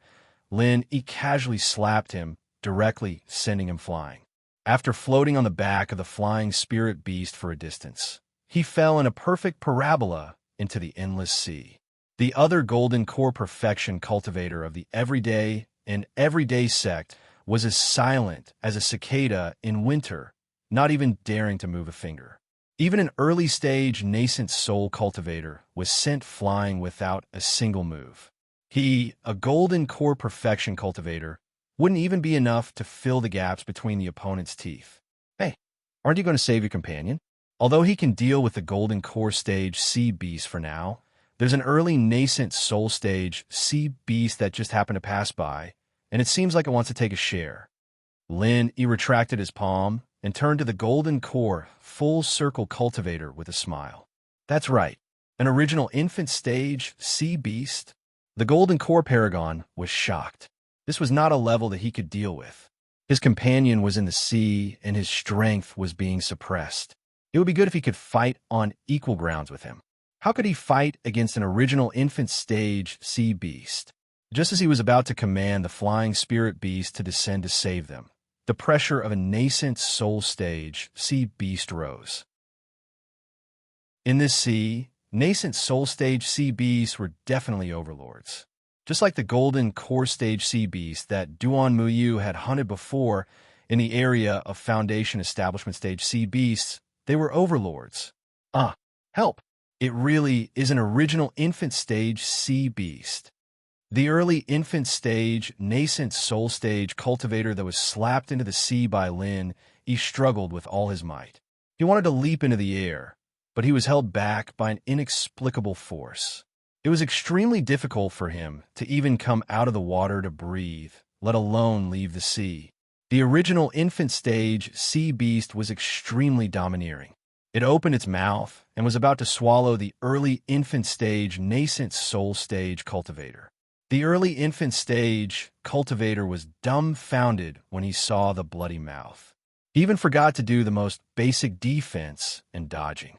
He casually slapped him, directly sending him flying. After floating on the back of the flying spirit beast for a distance, he fell in a perfect parabola into the endless sea. The other golden core perfection cultivator of the everyday and everyday sect was as silent as a cicada in winter, not even daring to move a finger. Even an early-stage nascent soul cultivator was sent flying without a single move. He, a golden core perfection cultivator, wouldn't even be enough to fill the gaps between the opponent's teeth. Hey, aren't you going to save your companion? Although he can deal with the golden core stage sea beast for now, there's an early nascent soul stage sea beast that just happened to pass by, and it seems like it wants to take a share. He retracted his palm and turned to the golden core full circle cultivator with a smile. That's right, an original infant stage sea beast. The golden core paragon was shocked. This was not a level that he could deal with. His companion was in the sea, and his strength was being suppressed. It would be good if he could fight on equal grounds with him. How could he fight against an original infant stage sea beast? Just as he was about to command the flying spirit beast to descend to save them, the pressure of a nascent soul stage sea beast rose. In this sea, nascent soul stage sea beasts were definitely overlords. Just like the golden core stage sea beast that Duan Muyu had hunted before in the area of Foundation Establishment stage sea beasts, they were overlords. Help! It really is an original infant stage sea beast. The early infant stage, nascent soul stage cultivator that was slapped into the sea by he struggled with all his might. He wanted to leap into the air, but he was held back by an inexplicable force. It was extremely difficult for him to even come out of the water to breathe, let alone leave the sea. The original infant stage sea beast was extremely domineering. It opened its mouth and was about to swallow the early infant stage nascent soul stage cultivator. The early infant stage cultivator was dumbfounded when he saw the bloody mouth. He even forgot to do the most basic defense and dodging.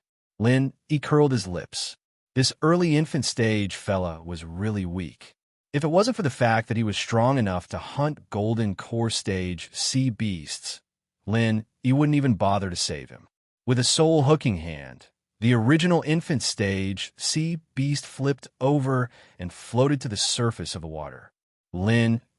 He curled his lips. This early infant stage fella was really weak. If it wasn't for the fact that he was strong enough to hunt golden core stage sea beasts, he wouldn't even bother to save him. With a soul hooking hand, the original infant stage sea beast flipped over and floated to the surface of the water.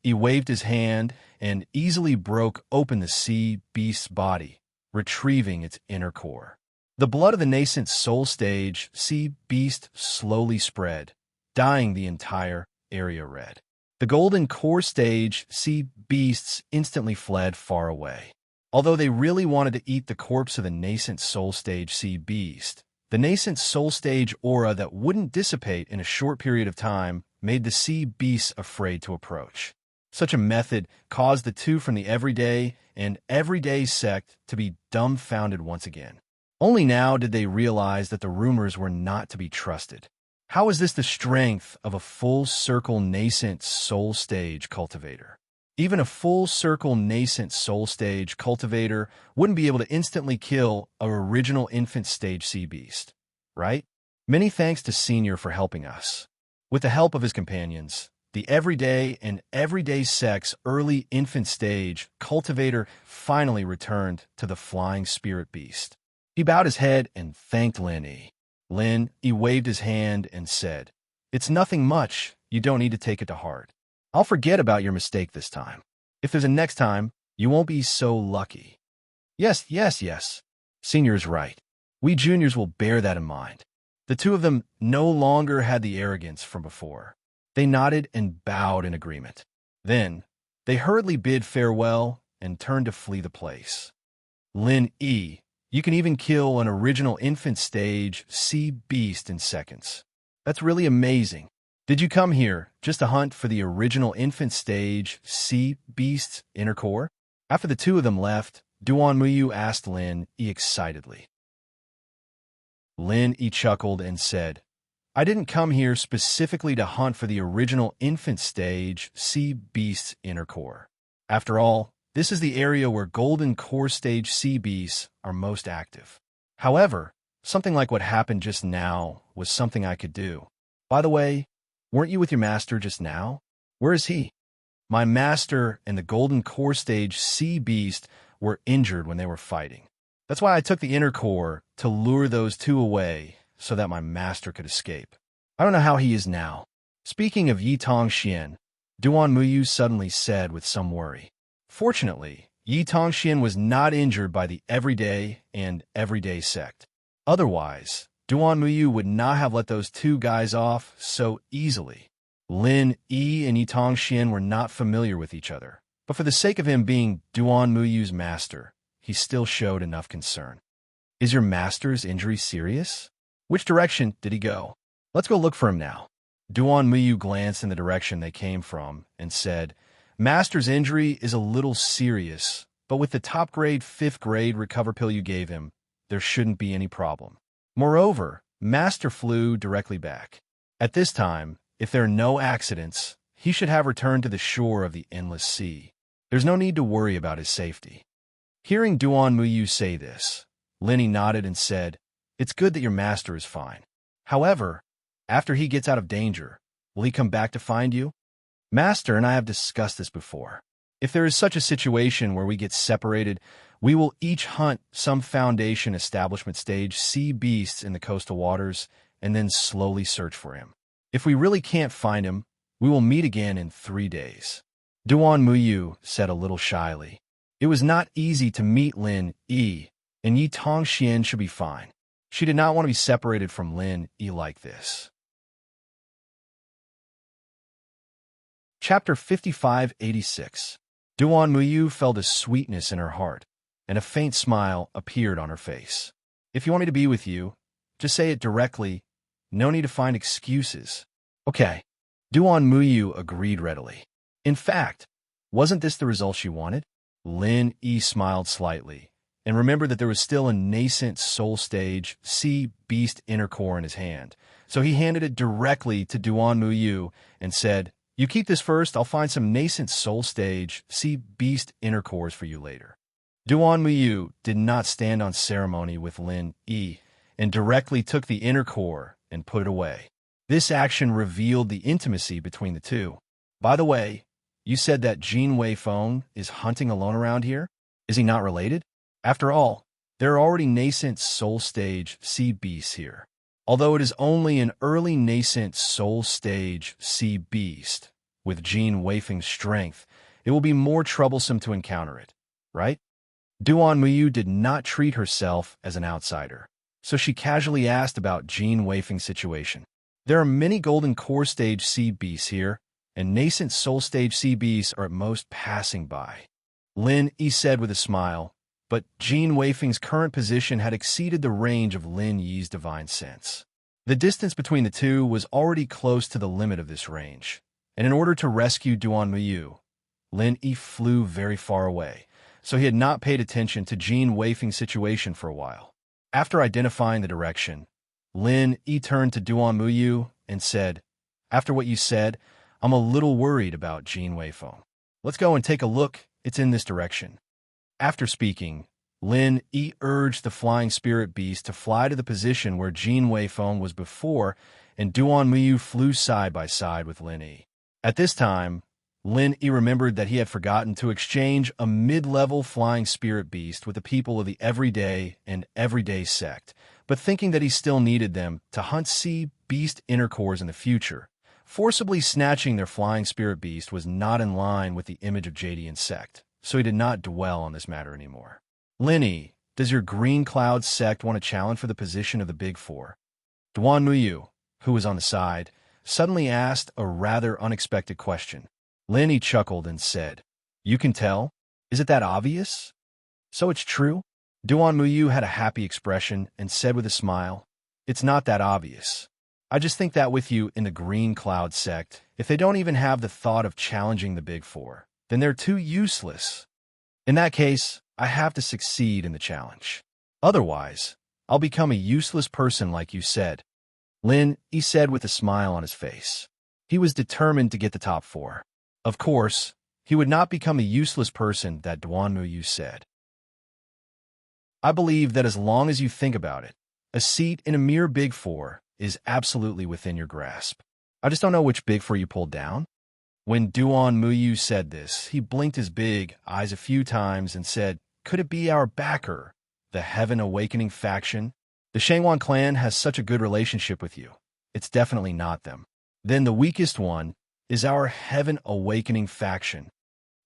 He waved his hand and easily broke open the sea beast's body, retrieving its inner core. The blood of the nascent soul stage sea beast slowly spread, dyeing the entire area red. The golden core stage sea beasts instantly fled far away. Although they really wanted to eat the corpse of the nascent soul stage sea beast, the nascent soul stage aura that wouldn't dissipate in a short period of time made the sea beasts afraid to approach. Such a method caused the two from the everyday and everyday sect to be dumbfounded once again. Only now did they realize that the rumors were not to be trusted. How is this the strength of a full-circle nascent soul stage cultivator? Even a full-circle nascent soul stage cultivator wouldn't be able to instantly kill a original infant stage sea beast, right? Many thanks to Senior for helping us. With the help of his companions, the everyday and everyday sex early infant stage cultivator finally returned to the flying spirit beast. He bowed his head and thanked Lin E. Lin E waved his hand and said, "It's nothing much. You don't need to take it to heart. I'll forget about your mistake this time. If there's a next time, you won't be so lucky." Yes. Senior's right. We juniors will bear that in mind. The two of them no longer had the arrogance from before. They nodded and bowed in agreement. Then, they hurriedly bid farewell and turned to flee the place. Lin E, you can even kill an original infant stage sea beast in seconds. That's really amazing. Did you come here just to hunt for the original infant stage sea beast's inner core? After the two of them left, Duan Muyu asked Lin E excitedly. Lin E chuckled and said, "I didn't come here specifically to hunt for the original infant stage sea beast's inner core. After all, this is the area where golden core stage sea beasts are most active. However, something like what happened just now was something I could do. By the way, weren't you with your master just now? Where is he?" "My master and the golden core stage sea beast were injured when they were fighting. That's why I took the inner core to lure those two away so that my master could escape. I don't know how he is now." Speaking of Yi Tongxian, Duan Muyu suddenly said with some worry. Fortunately, Yi Tongxian was not injured by the everyday and everyday sect. Otherwise, Duan Muyu would not have let those two guys off so easily. Lin E and Yi Tongxian were not familiar with each other, but for the sake of him being Duan Muyu's master, he still showed enough concern. "Is your master's injury serious? Which direction did he go? Let's go look for him now." Duan Muyu glanced in the direction they came from and said, "Master's injury is a little serious, but with the top-grade 5th grade recover pill you gave him, there shouldn't be any problem. Moreover, Master flew directly back. At this time, if there are no accidents, he should have returned to the shore of the endless sea. There's no need to worry about his safety." Hearing Duan Muyu say this, Lin E nodded and said, "It's good that your master is fine. However, after he gets out of danger, will he come back to find you? Master and I have discussed this before. If there is such a situation where we get separated, we will each hunt some Foundation establishment stage sea beasts in the coastal waters and then slowly search for him. If we really can't find him, we will meet again in 3 days." Duan Muyu said a little shyly. It was not easy to meet Lin E, and Yi Tongxian should be fine. She did not want to be separated from Lin E like this. Chapter 5586. Duan Muyu felt a sweetness in her heart, and a faint smile appeared on her face. "If you want me to be with you, just say it directly. No need to find excuses." "Okay." Duan Muyu agreed readily. In fact, wasn't this the result she wanted? Lin E smiled slightly, and remembered that there was still a nascent soul stage sea beast inner core in his hand, so he handed it directly to Duan Muyu and said, "You keep this first, I'll find some nascent soul stage sea beast inner cores for you later." Duan Muyu did not stand on ceremony with Lin E, and directly took the inner core and put it away. This action revealed the intimacy between the two. "By the way, you said that Jin Weifeng is hunting alone around here? Is he not related? After all, there are already nascent soul stage sea beasts here. Although it is only an early nascent soul stage sea beast, with Jin Weifeng's strength, it will be more troublesome to encounter it, right?" Duan Muyu did not treat herself as an outsider, so she casually asked about Jin Weifeng's situation. "There are many golden core stage sea beasts here, and nascent soul stage sea beasts are at most passing by," Lin E said with a smile, but Jin Weifeng's current position had exceeded the range of Lin Yi's divine sense. The distance between the two was already close to the limit of this range, and in order to rescue Duan Muyu, Lin E flew very far away, so he had not paid attention to Jin Weifeng's situation for a while. After identifying the direction, Lin E turned to Duan Muyu and said, "After what you said, I'm a little worried about Jin Weifeng. Let's go and take a look. It's in this direction. After speaking, Lin Yi urged the flying spirit beast to fly to the position where Jin Weifeng was before, and Duan Muyu flew side by side with Lin Yi. At this time, Lin Yi remembered that he had forgotten to exchange a mid-level flying spirit beast with the people of the Everyday and Everyday sect, but thinking that he still needed them to hunt sea beast inner cores in the future, forcibly snatching their flying spirit beast was not in line with the image of Jadian sect, so he did not dwell on this matter anymore. Lin Yi, does your Green Cloud sect want to challenge for the position of the Big Four? Duan Muyu, who was on the side, suddenly asked a rather unexpected question. Lin Yi chuckled and said, "You can tell? Is it that obvious?" "So it's true?" Duan Muyu had a happy expression and said with a smile, "It's not that obvious. I just think that with you in the Green Cloud sect, if they don't even have the thought of challenging the Big Four, then they're too useless. In that case, I have to succeed in the challenge. Otherwise, I'll become a useless person like you said." Lin Yi said with a smile on his face. He was determined to get the top four. Of course, he would not become a useless person, that Duan Muyu said. "I believe that as long as you think about it, a seat in a mere Big Four is absolutely within your grasp. I just don't know which Big Four you pulled down." When Duan Muyu said this, he blinked his big eyes a few times and said, "Could it be our backer, the Heaven Awakening faction? The Shangwan clan has such a good relationship with you. It's definitely not them. Then the weakest one is our Heaven Awakening faction.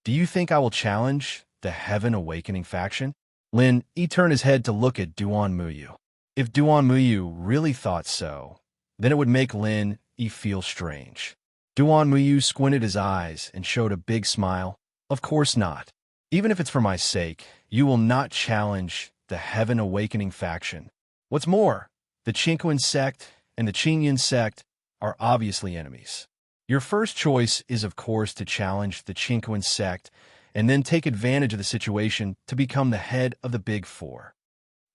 Do you think I will challenge the Heaven Awakening faction?" Lin Yi turned his head to look at Duan Muyu. If Duan Muyu really thought so, then it would make Lin Yi feel strange. Duan Muyu squinted his eyes and showed a big smile. "Of course not. Even if it's for my sake, you will not challenge the Heaven Awakening faction. What's more, the Qinquan sect and the Qingyan sect are obviously enemies. Your first choice is, of course, to challenge the Qinquan sect and then take advantage of the situation to become the head of the Big Four."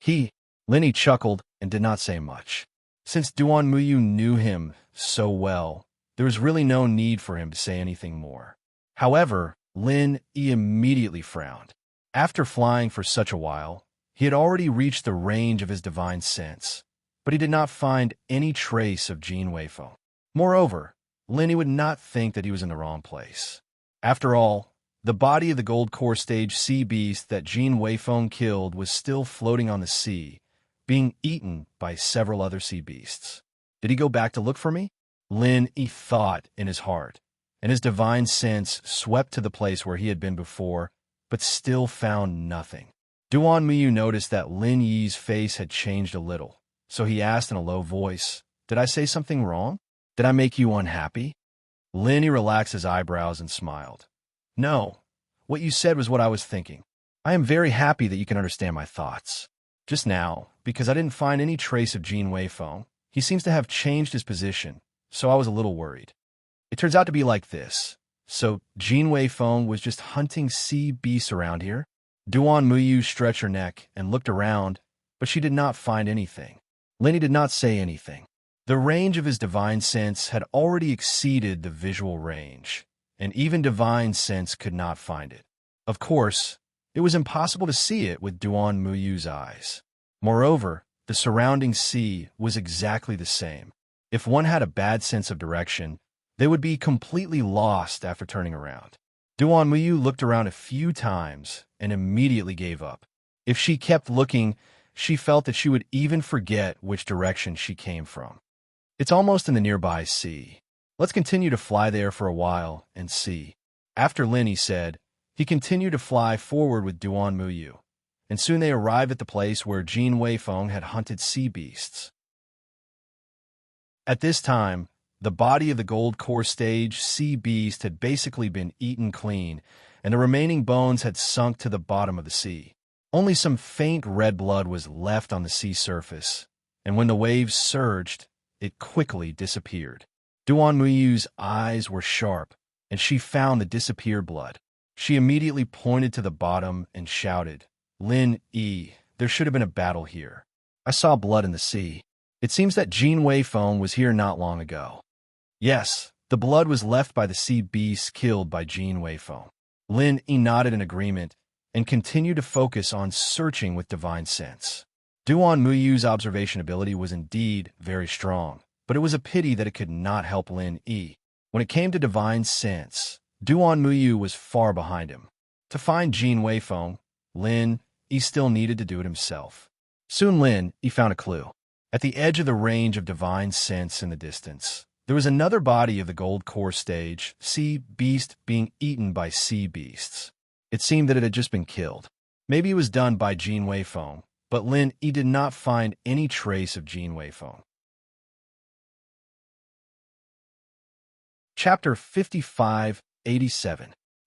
Lin Yi chuckled and did not say much. Since Duan Muyu knew him so well, there was really no need for him to say anything more. However, Lin Yi immediately frowned. After flying for such a while, he had already reached the range of his divine sense, but he did not find any trace of Jin Weifeng. Moreover, Lin Yi would not think that he was in the wrong place. After all, the body of the Gold Core Stage sea beast that Jin Weifeng killed was still floating on the sea, being eaten by several other sea beasts. Did he go back to look for me? Lin Yi thought in his heart, and his divine sense swept to the place where he had been before, but still found nothing. Duan Muyu noticed that Lin Yi's face had changed a little, so he asked in a low voice, "Did I say something wrong? Did I make you unhappy?" Lin Yi relaxed his eyebrows and smiled. "No, what you said was what I was thinking. I am very happy that you can understand my thoughts. Just now, because I didn't find any trace of Jin Weifeng, he seems to have changed his position, so I was a little worried. It turns out to be like this. So Jin Weifeng was just hunting sea beasts around here?" Duan Muyu stretched her neck and looked around, but she did not find anything. Lin Yi did not say anything. The range of his divine sense had already exceeded the visual range, and even divine sense could not find it. Of course, it was impossible to see it with Duan Muyu's eyes. Moreover, the surrounding sea was exactly the same. If one had a bad sense of direction, they would be completely lost after turning around. Duan Muyu looked around a few times and immediately gave up. If she kept looking, she felt that she would even forget which direction she came from. It's almost in the nearby sea. Let's continue to fly there for a while and see. After Lin Yi said, he continued to fly forward with Duan Muyu, and soon they arrived at the place where Jin Weifeng had hunted sea beasts. At this time, the body of the Gold Core Stage sea beast had basically been eaten clean, and the remaining bones had sunk to the bottom of the sea. Only some faint red blood was left on the sea surface, and when the waves surged, it quickly disappeared. Duan Muyu's eyes were sharp, and she found the disappeared blood. She immediately pointed to the bottom and shouted, "Lin Yi, there should have been a battle here. I saw blood in the sea. It seems that Jin Weifeng was here not long ago." Yes, the blood was left by the sea beasts killed by Jin Weifeng. Lin Yi nodded in agreement and continued to focus on searching with divine sense. Duan Muyu's observation ability was indeed very strong, but it was a pity that it could not help Lin Yi. When it came to divine sense, Duan Muyu was far behind him. To find Jin Weifeng, Lin Yi still needed to do it himself. Soon Lin Yi found a clue. At the edge of the range of divine sense in the distance, there was another body of the gold core stage, sea beast, being eaten by sea beasts. It seemed that it had just been killed. Maybe it was done by Jin Weifeng, but Lin Yi did not find any trace of Jin Weifeng. Chapter 55-87.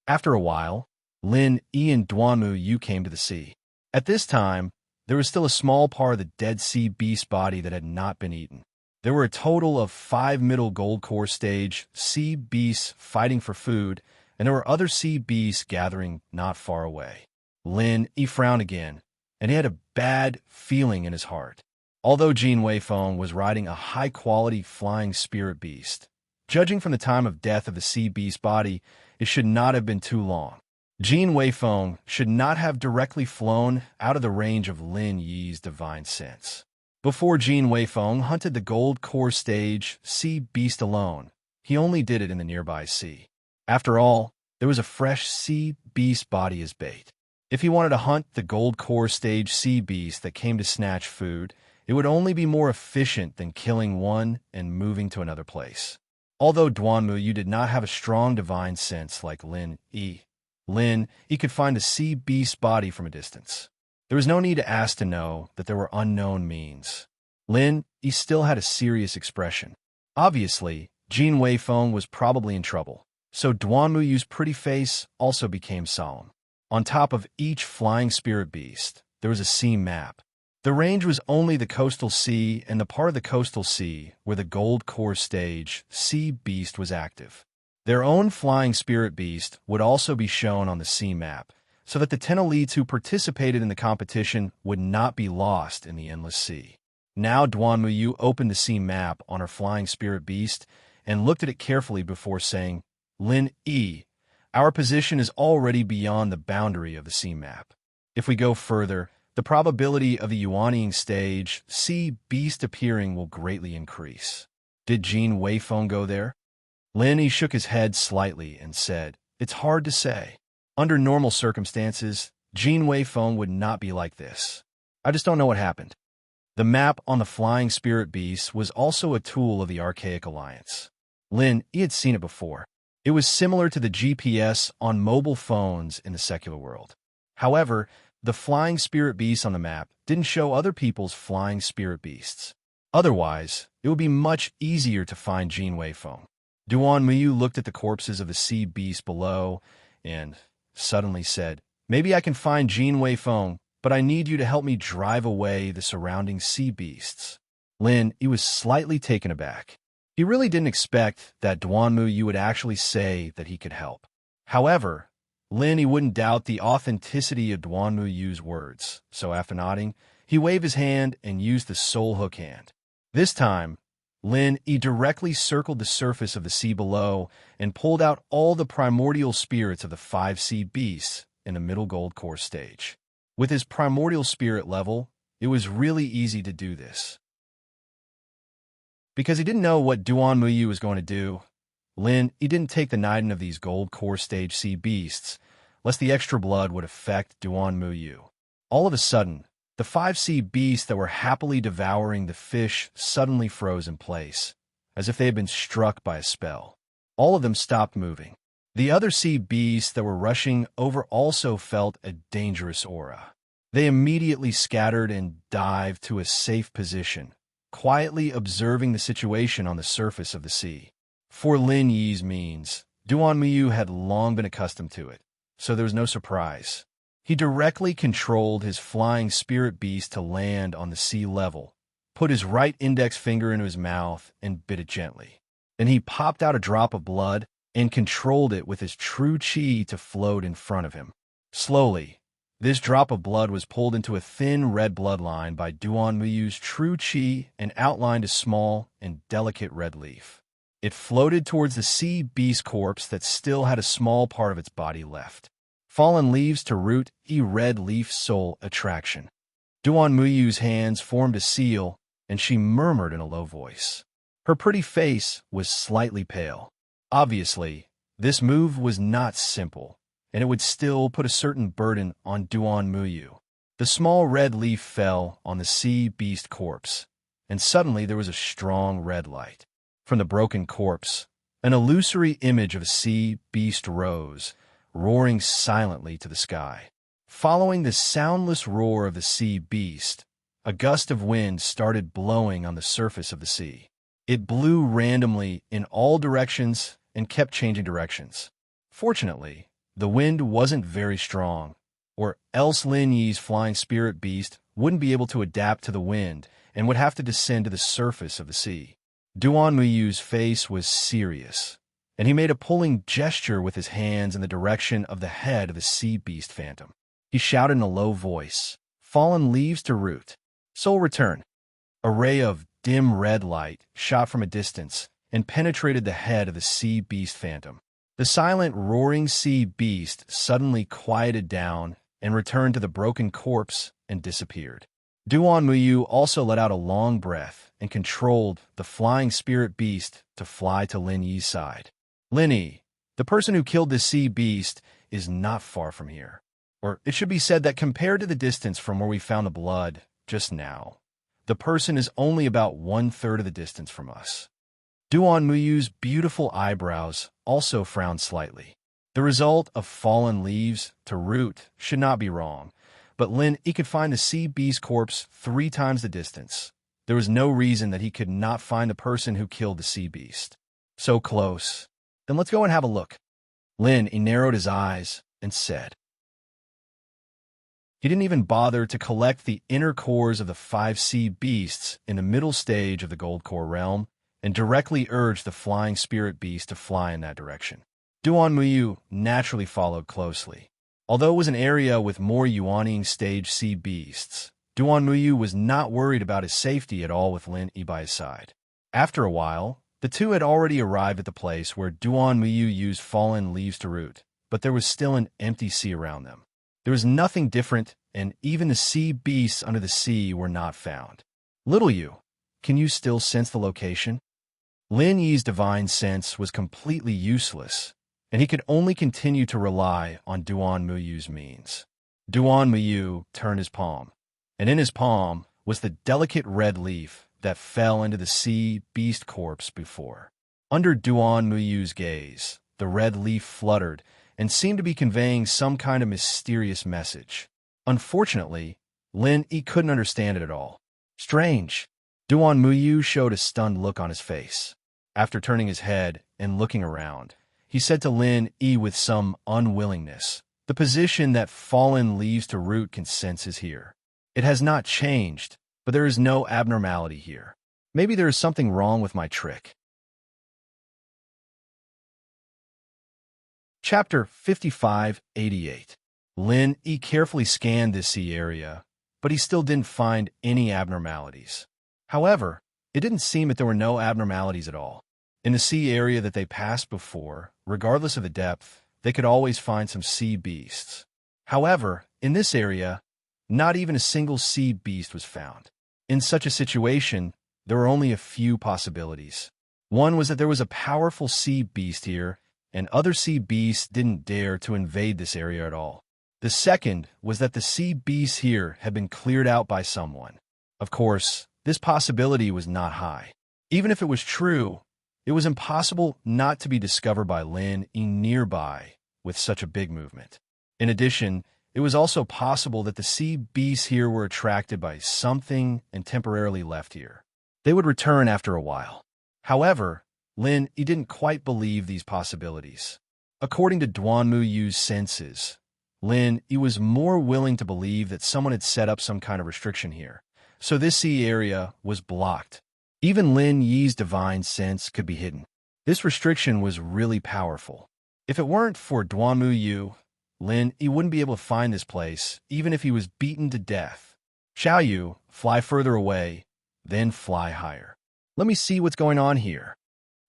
After a while, Lin Yi and Duanmu Yu came to the sea. At this time, there was still a small part of the dead sea beast body that had not been eaten. There were a total of 5 middle gold core stage sea beasts fighting for food, and there were other sea beasts gathering not far away. Lin Yi frowned again, and he had a bad feeling in his heart. Although Jin Weifeng was riding a high-quality flying spirit beast, judging from the time of death of the sea beast body, it should not have been too long. Jin Weifeng should not have directly flown out of the range of Lin Yi's divine sense. Before Jin Weifeng hunted the gold core stage sea beast alone, he only did it in the nearby sea. After all, there was a fresh sea beast body as bait. If he wanted to hunt the gold core stage sea beast that came to snatch food, it would only be more efficient than killing one and moving to another place. Although Duanmu Yu did not have a strong divine sense like Lin Yi could find the sea beast body from a distance. There was no need to ask to know that there were unknown means. Lin Yi still had a serious expression. Obviously, Jin Weifeng was probably in trouble, so Duanmu Yu's pretty face also became solemn. On top of each flying spirit beast, there was a sea map. The range was only the coastal sea and the part of the coastal sea where the gold core stage sea beast was active. Their own flying spirit beast would also be shown on the sea map, so that the 10 elites who participated in the competition would not be lost in the endless sea. Now Duanmu Yu opened the sea map on her flying spirit beast and looked at it carefully before saying, "Lin Yi, our position is already beyond the boundary of the sea map. If we go further, the probability of the Yuanying stage sea beast appearing will greatly increase." Did Jin Weifeng go there? Lin Yi shook his head slightly and said, "It's hard to say. Under normal circumstances, Jin Weifeng would not be like this. I just don't know what happened." The map on the flying spirit beast was also a tool of the Archaic Alliance. Lin Yi had seen it before. It was similar to the GPS on mobile phones in the secular world. However, the flying spirit beast on the map didn't show other people's flying spirit beasts. Otherwise, it would be much easier to find Jin Weifeng. Duanmu Yu looked at the corpses of the sea beast below and suddenly said, "Maybe I can find Jin Weifeng, but I need you to help me drive away the surrounding sea beasts." Lin Yi was slightly taken aback. He really didn't expect that Duanmu Yu would actually say that he could help. However, Lin Yi wouldn't doubt the authenticity of Duanmu Yu's words, so after nodding, he waved his hand and used the soul hook hand. This time, Lin Yi directly circled the surface of the sea below and pulled out all the primordial spirits of the 5 sea beasts in the middle gold core stage. With his primordial spirit level, it was really easy to do this. Because he didn't know what Duanmu Yu was going to do, Lin Yi didn't take the Niden of these gold core stage sea beasts, lest the extra blood would affect Duanmu Yu. All of a sudden, the 5 sea beasts that were happily devouring the fish suddenly froze in place, as if they had been struck by a spell. All of them stopped moving. The other sea beasts that were rushing over also felt a dangerous aura. They immediately scattered and dived to a safe position, quietly observing the situation on the surface of the sea. For Lin Yi's means, Duanmu Yu had long been accustomed to it, so there was no surprise. He directly controlled his flying spirit beast to land on the sea level, put his right index finger into his mouth, and bit it gently. Then he popped out a drop of blood and controlled it with his true chi to float in front of him. Slowly, this drop of blood was pulled into a thin red bloodline by Duanmu Yu's true chi and outlined a small and delicate red leaf. It floated towards the sea beast corpse that still had a small part of its body left. Fallen leaves to root red leaf soul attraction. Duan Muyu's hands formed a seal, and she murmured in a low voice. Her pretty face was slightly pale. Obviously, this move was not simple, and it would still put a certain burden on Duan Muyu. The small red leaf fell on the sea beast corpse, and suddenly there was a strong red light. From the broken corpse, an illusory image of a sea beast rose, roaring silently to the sky. Following the soundless roar of the sea beast, a gust of wind started blowing on the surface of the sea. It blew randomly in all directions and kept changing directions. Fortunately, the wind wasn't very strong, or else Lin Yi's flying spirit beast wouldn't be able to adapt to the wind and would have to descend to the surface of the sea. Duan Muyu's face was serious, and he made a pulling gesture with his hands in the direction of the head of the sea beast phantom. He shouted in a low voice, "Fallen leaves to root. Soul return." A ray of dim red light shot from a distance and penetrated the head of the sea beast phantom. The silent, roaring sea beast suddenly quieted down and returned to the broken corpse and disappeared. Duan Muyu also let out a long breath and controlled the flying spirit beast to fly to Lin Yi's side. "Lin Yi, the person who killed the sea beast, is not far from here. Or it should be said that compared to the distance from where we found the blood just now, the person is only about 1/3 of the distance from us." Duan Muyu's beautiful eyebrows also frowned slightly. The result of fallen leaves to root should not be wrong, but Lin Yi could find the sea beast corpse 3 times the distance. There was no reason that he could not find the person who killed the sea beast. So close. Then let's go and have a look. Lin Yi narrowed his eyes and said. He didn't even bother to collect the inner cores of the 5 sea beasts in the middle stage of the gold core realm and directly urged the flying spirit beast to fly in that direction. Duan Muyu naturally followed closely. Although it was an area with more Yuaning stage sea beasts, Duan Muyu was not worried about his safety at all with Lin Yi by his side. After a while, the two had already arrived at the place where Duan Muyu used fallen leaves to root, but there was still an empty sea around them. There was nothing different, and even the sea beasts under the sea were not found. "Little you, can you still sense the location?" Lin Yi's divine sense was completely useless, and he could only continue to rely on Duan Muyu's means. Duan Muyu turned his palm, and in his palm was the delicate red leaf that fell into the sea beast corpse before. Under Duan Muyu's gaze, the red leaf fluttered and seemed to be conveying some kind of mysterious message. Unfortunately, Lin Yi couldn't understand it at all. Strange. Duan Muyu showed a stunned look on his face. After turning his head and looking around, he said to Lin Yi with some unwillingness, "The position that fallen leaves to root can sense is here. It has not changed, but there is no abnormality here. Maybe there is something wrong with my trick." Chapter 5588. Lin Yi carefully scanned this sea area, but he still didn't find any abnormalities. However, it didn't seem that there were no abnormalities at all. In the sea area that they passed before, regardless of the depth, they could always find some sea beasts. However, in this area, not even a single sea beast was found. In such a situation, there were only a few possibilities. One was that there was a powerful sea beast here, and other sea beasts didn't dare to invade this area at all. The second was that the sea beasts here had been cleared out by someone. Of course, this possibility was not high. Even if it was true, it was impossible not to be discovered by Lin Yi nearby with such a big movement. In addition, it was also possible that the sea beasts here were attracted by something and temporarily left here. They would return after a while. However, Lin Yi didn't quite believe these possibilities. According to Duan Muyu's senses, Lin Yi was more willing to believe that someone had set up some kind of restriction here, so this sea area was blocked. Even Lin Yi's divine sense could be hidden. This restriction was really powerful. If it weren't for Duan Muyu, Lin Yi wouldn't be able to find this place, even if he was beaten to death. "Xiao Yu, fly further away, then fly higher. Let me see what's going on here."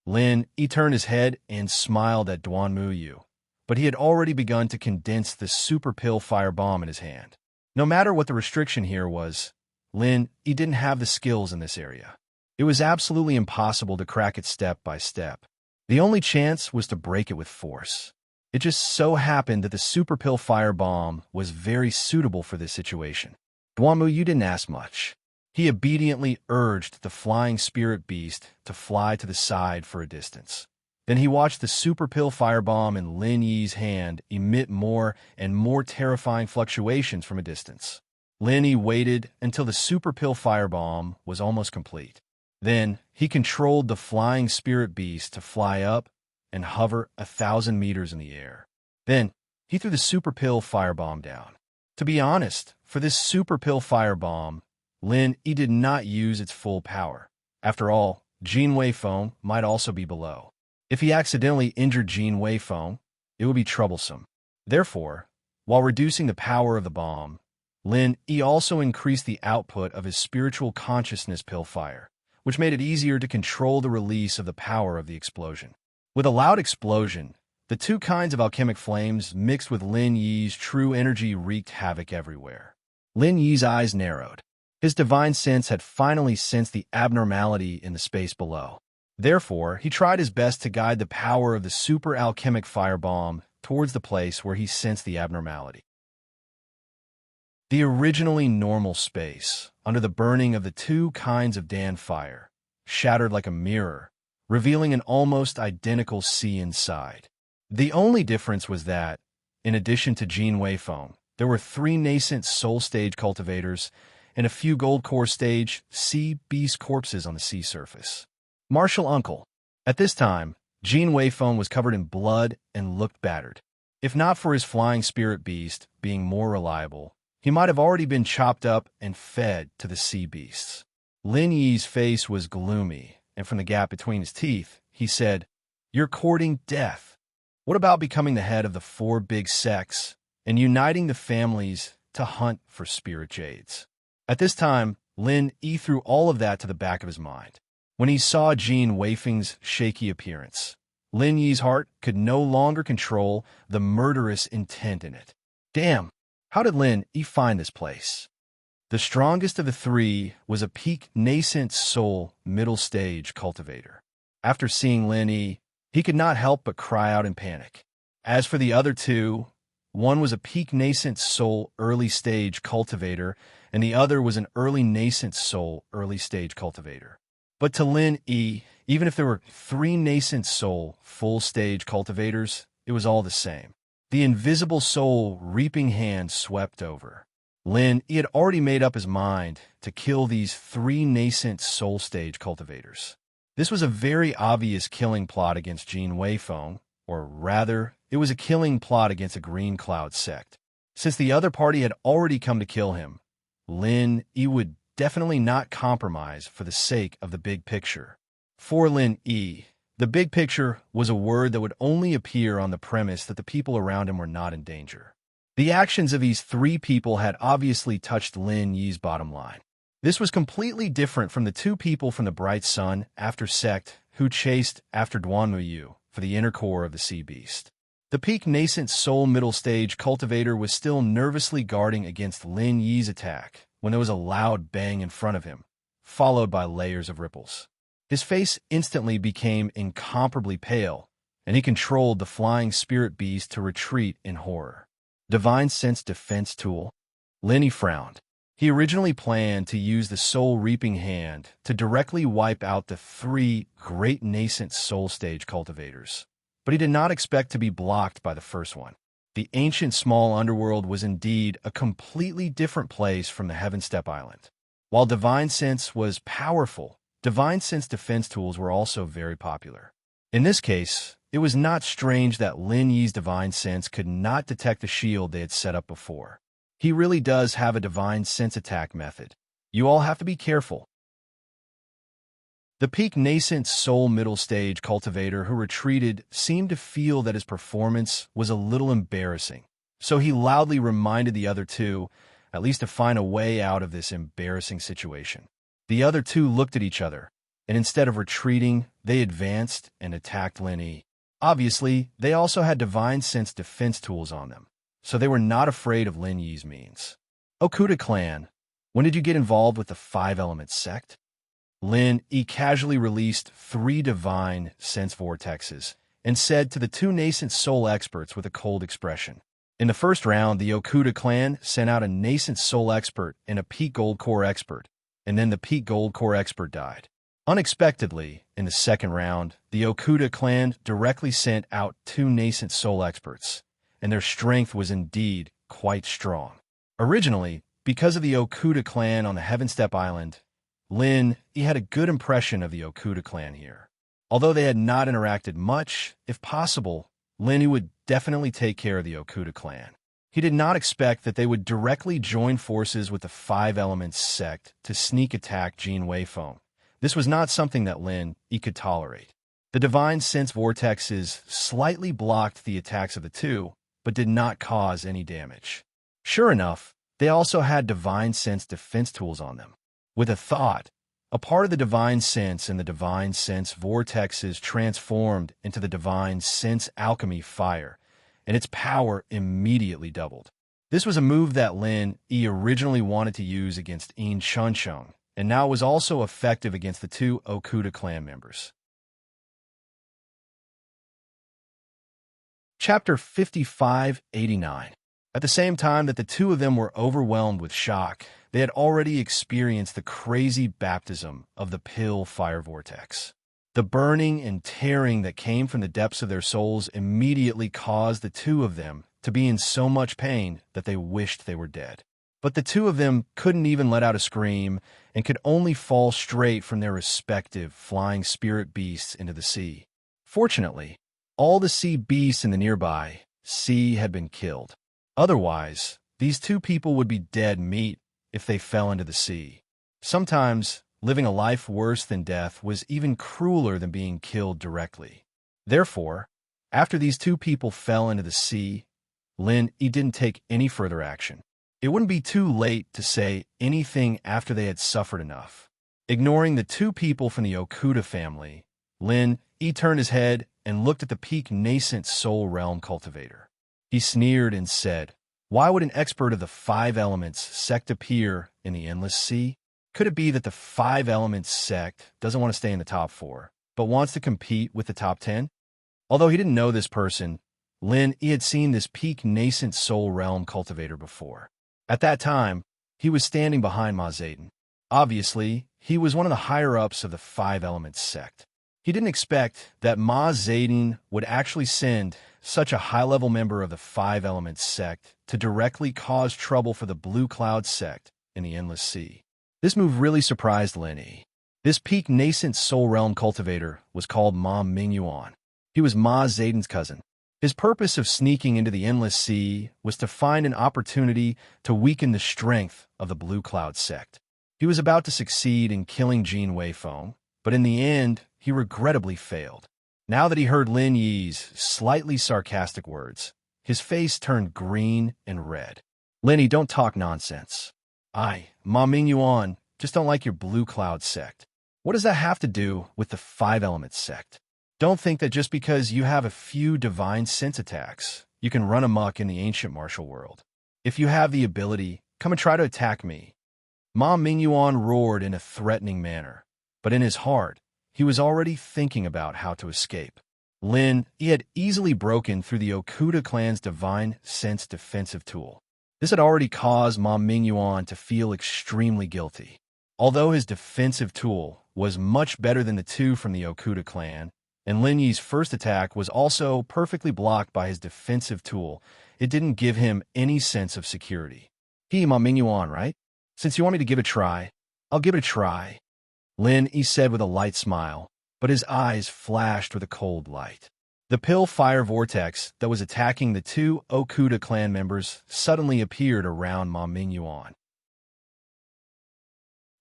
Lin Yi turned his head and smiled at Duanmu Yu, but he had already begun to condense the super pill firebomb in his hand. No matter what the restriction here was, Lin Yi didn't have the skills in this area. It was absolutely impossible to crack it step by step. The only chance was to break it with force. It just so happened that the super pill firebomb was very suitable for this situation. Duanmu Yu didn't ask much. He obediently urged the flying spirit beast to fly to the side for a distance. Then he watched the super pill firebomb in Lin Yi's hand emit more and more terrifying fluctuations from a distance. Lin Yi waited until the super pill firebomb was almost complete. Then he controlled the flying spirit beast to fly up and hover 1,000 meters in the air. Then he threw the super pill firebomb down. To be honest, for this super pill firebomb, Lin Yi did not use its full power. After all, Jin Weifeng might also be below. If he accidentally injured Jin Weifeng, it would be troublesome. Therefore, while reducing the power of the bomb, Lin Yi also increased the output of his spiritual consciousness pill fire, which made it easier to control the release of the power of the explosion. With a loud explosion, the two kinds of alchemic flames mixed with Lin Yi's true energy wreaked havoc everywhere. Lin Yi's eyes narrowed. His divine sense had finally sensed the abnormality in the space below. Therefore, he tried his best to guide the power of the super alchemic firebomb towards the place where he sensed the abnormality. The originally normal space, under the burning of the two kinds of Dan fire, shattered like a mirror, revealing an almost identical sea inside. The only difference was that, in addition to Jin Weifeng, there were 3 nascent soul stage cultivators and a few gold core stage sea beast corpses on the sea surface. Martial Uncle. At this time, Jin Weifeng was covered in blood and looked battered. If not for his flying spirit beast being more reliable, he might have already been chopped up and fed to the sea beasts. Lin Yi's face was gloomy, and from the gap between his teeth, he said, "You're courting death. What about becoming the head of the 4 big sects and uniting the families to hunt for spirit jades?" At this time, Lin Yi threw all of that to the back of his mind. When he saw Jin Weifeng's shaky appearance, Lin Yi's heart could no longer control the murderous intent in it. Damn! How did Lin Yi find this place? The strongest of the 3 was a peak nascent soul middle stage cultivator. After seeing Lin Yi, he could not help but cry out in panic. As for the other 2, one was a peak nascent soul early stage cultivator, and the other was an early nascent soul early stage cultivator. But to Lin Yi, even if there were 3 nascent soul full stage cultivators, it was all the same. The invisible soul reaping hand swept over. Lin Yi had already made up his mind to kill these 3 nascent soul stage cultivators. This was a very obvious killing plot against Jin Weifeng, or rather, it was a killing plot against a Green Cloud sect. Since the other party had already come to kill him, Lin Yi would definitely not compromise for the sake of the big picture. For Lin Yi, the big picture was a word that would only appear on the premise that the people around him were not in danger. The actions of these 3 people had obviously touched Lin Yi's bottom line. This was completely different from the 2 people from the Bright Sun after sect who chased after Duanmu Yu for the inner core of the sea beast. The peak nascent soul middle stage cultivator was still nervously guarding against Lin Yi's attack when there was a loud bang in front of him, followed by layers of ripples. His face instantly became incomparably pale, and he controlled the flying spirit beast to retreat in horror. Divine Sense Defense Tool. Lin Yi frowned. He originally planned to use the Soul Reaping Hand to directly wipe out the 3 great nascent soul stage cultivators, but he did not expect to be blocked by the first one. The ancient small underworld was indeed a completely different place from the Heaven Step Island. While Divine Sense was powerful, Divine Sense defense tools were also very popular. In this case, it was not strange that Lin Yi's Divine Sense could not detect the shield they had set up before. He really does have a Divine Sense attack method. You all have to be careful. The peak nascent soul middle stage cultivator who retreated seemed to feel that his performance was a little embarrassing, so he loudly reminded the other 2, at least to find a way out of this embarrassing situation. The other 2 looked at each other, and instead of retreating, they advanced and attacked Lin Yi. Obviously, they also had Divine Sense defense tools on them, so they were not afraid of Lin Yi's means. Okuda clan, when did you get involved with the Five-Element sect? Lin Yi casually released 3 Divine Sense vortexes and said to the 2 nascent soul experts with a cold expression. In the first round, the Okuda clan sent out a nascent soul expert and a peak gold core expert, and then the peak gold core expert died. Unexpectedly, in the second round, the Okuda clan directly sent out 2 nascent soul experts, and their strength was indeed quite strong. Originally, because of the Okuda clan on the Heaven Step Island, Lin Yi had a good impression of the Okuda clan here. Although they had not interacted much, if possible, Lin Yi would definitely take care of the Okuda clan. He did not expect that they would directly join forces with the Five-Elements sect to sneak attack Jin Weifeng. This was not something that Lin Yi could tolerate. The Divine Sense vortexes slightly blocked the attacks of the 2, but did not cause any damage. Sure enough, they also had Divine Sense defense tools on them. With a thought, a part of the Divine Sense and the Divine Sense vortexes transformed into the Divine Sense Alchemy Fire, and its power immediately doubled. This was a move that Lin Yi originally wanted to use against enchanting, and now was also effective against the 2 Okuda clan members. Chapter 5589. At the same time that the 2 of them were overwhelmed with shock, they had already experienced the crazy baptism of the pill fire vortex. The burning and tearing that came from the depths of their souls immediately caused the 2 of them to be in so much pain that they wished they were dead. But the 2 of them couldn't even let out a scream and could only fall straight from their respective flying spirit beasts into the sea. Fortunately, all the sea beasts in the nearby sea had been killed. Otherwise, these 2 people would be dead meat if they fell into the sea. Sometimes, living a life worse than death was even crueler than being killed directly. Therefore, after these 2 people fell into the sea, Lin Yi didn't take any further action. It wouldn't be too late to say anything after they had suffered enough. Ignoring the 2 people from the Okuda family, Lin Yi turned his head and looked at the peak nascent soul realm cultivator. He sneered and said, "Why would an expert of the Five-Elements sect appear in the Endless Sea? Could it be that the Five-Elements sect doesn't want to stay in the top 4, but wants to compete with the top 10? Although he didn't know this person, Lin Yi had seen this peak nascent soul realm cultivator before. At that time, he was standing behind Ma Zayden. Obviously, he was one of the higher-ups of the Five-Elements sect. He didn't expect that Ma Zayden would actually send such a high-level member of the Five-Elements sect to directly cause trouble for the Blue Cloud sect in the Endless Sea. This move really surprised Lin Yi. This peak nascent soul realm cultivator was called Ma Mingyuan. He was Ma Zayden's cousin. His purpose of sneaking into the Endless Sea was to find an opportunity to weaken the strength of the Blue Cloud sect. He was about to succeed in killing Jin Weifeng, but in the end, he regrettably failed. Now that he heard Lin Yi's slightly sarcastic words, his face turned green and red. "Lin Yi, don't talk nonsense. Ma Mingyuan, just don't like your Blue Cloud sect. What does that have to do with the Five-Elements sect? Don't think that just because you have a few Divine Sense attacks, you can run amok in the ancient martial world. If you have the ability, come and try to attack me." Ma Mingyuan roared in a threatening manner, but in his heart, he was already thinking about how to escape. Lin Yi had easily broken through the Okuda clan's Divine Sense defensive tool. This had already caused Ma Mingyuan to feel extremely guilty. Although his defensive tool was much better than the 2 from the Okuda clan, and Lin Yi's first attack was also perfectly blocked by his defensive tool, it didn't give him any sense of security. Ma Mingyuan, right? Since you want me to give it a try, I'll give it a try," Lin Yi said with a light smile, but his eyes flashed with a cold light. The pill fire vortex that was attacking the 2 Okuda clan members suddenly appeared around Ma Mingyuan.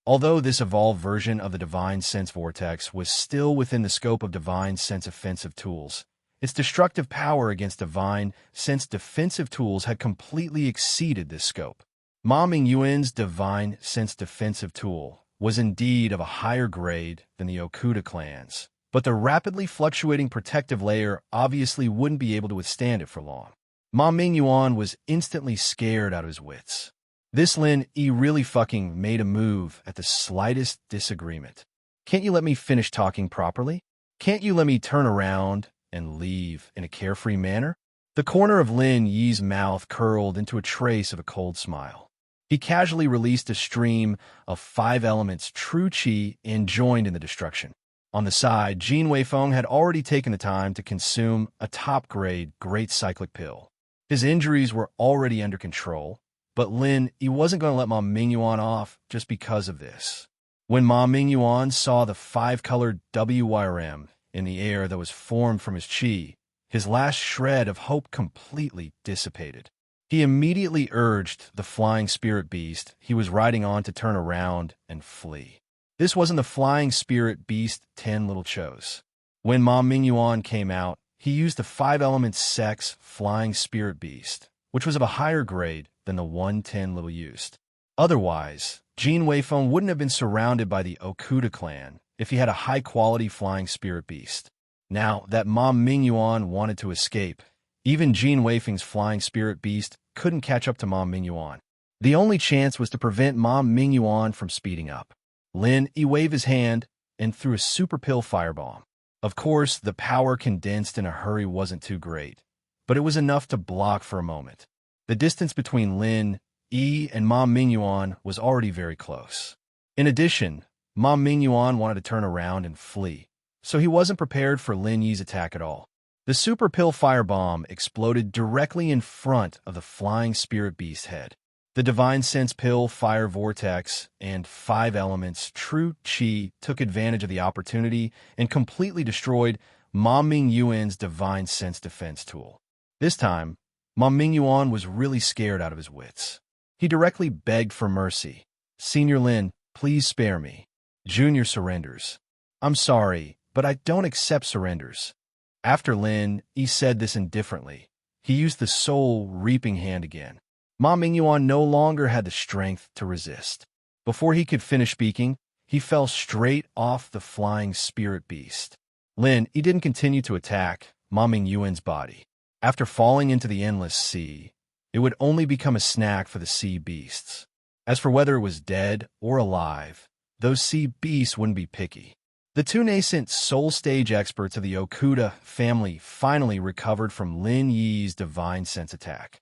Although this evolved version of the Divine Sense vortex was still within the scope of Divine Sense offensive tools, its destructive power against Divine Sense defensive tools had completely exceeded this scope. Ma Mingyuan's Divine Sense defensive tool was indeed of a higher grade than the Okuda clans, but the rapidly fluctuating protective layer obviously wouldn't be able to withstand it for long. Ma Mingyuan was instantly scared out of his wits. This Lin Yi really fucking made a move at the slightest disagreement. Can't you let me finish talking properly? Can't you let me turn around and leave in a carefree manner? The corner of Lin Yi's mouth curled into a trace of a cold smile. He casually released a stream of 5 elements true qi and joined in the destruction. On the side, Jin Weifeng had already taken the time to consume a top-grade great cyclic pill. His injuries were already under control, but Lin Yi wasn't going to let Ma Mingyuan off just because of this. When Ma Mingyuan saw the 5-colored WYRM in the air that was formed from his qi, his last shred of hope completely dissipated. He immediately urged the flying spirit beast he was riding on to turn around and flee. This wasn't the flying spirit beast 10 Little chose. When Ma Mingyuan came out, he used the 5-element sex flying spirit beast, which was of a higher grade than the 110 Little used. Otherwise, Jin Weifeng wouldn't have been surrounded by the Okuda clan if he had a high-quality flying spirit beast. Now that Ma Mingyuan wanted to escape, even Jin Weifeng's flying spirit beast couldn't catch up to Ma Mingyuan. The only chance was to prevent Ma Mingyuan from speeding up. Lin Yi waved his hand and threw a super pill firebomb. Of course, the power condensed in a hurry wasn't too great, but it was enough to block for a moment. The distance between Lin Yi and Ma Mingyuan was already very close. In addition, Ma Mingyuan wanted to turn around and flee, so he wasn't prepared for Lin Yi's attack at all. The super pill firebomb exploded directly in front of the flying spirit beast head. The divine sense pill fire vortex and 5 elements true qi took advantage of the opportunity and completely destroyed Ma Mingyuan's divine sense defense tool. This time, Ma Mingyuan was really scared out of his wits. He directly begged for mercy. "Senior Lin, please spare me." Junior surrenders. "I'm sorry, but I don't accept surrenders." After Lin Yi said this indifferently, he used the soul reaping hand again. Ma Mingyuan no longer had the strength to resist. Before he could finish speaking, he fell straight off the flying spirit beast. Lin Yi didn't continue to attack Ma Mingyuan's body. After falling into the endless sea, it would only become a snack for the sea beasts. As for whether it was dead or alive, those sea beasts wouldn't be picky. The 2 nascent soul stage experts of the Okuda family finally recovered from Lin Yi's divine sense attack.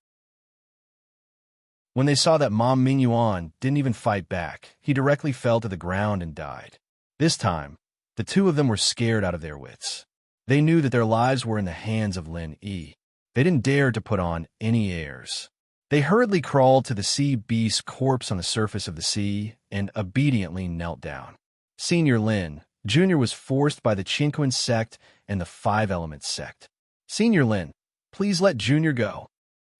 When they saw that Ma Mingyuan didn't even fight back, he directly fell to the ground and died. This time, the 2 of them were scared out of their wits. They knew that their lives were in the hands of Lin Yi. They didn't dare to put on any airs. They hurriedly crawled to the sea beast's corpse on the surface of the sea and obediently knelt down. Senior Lin, Junior was forced by the Qinquan sect and the 5-element sect. "Senior Lin, please let Junior go."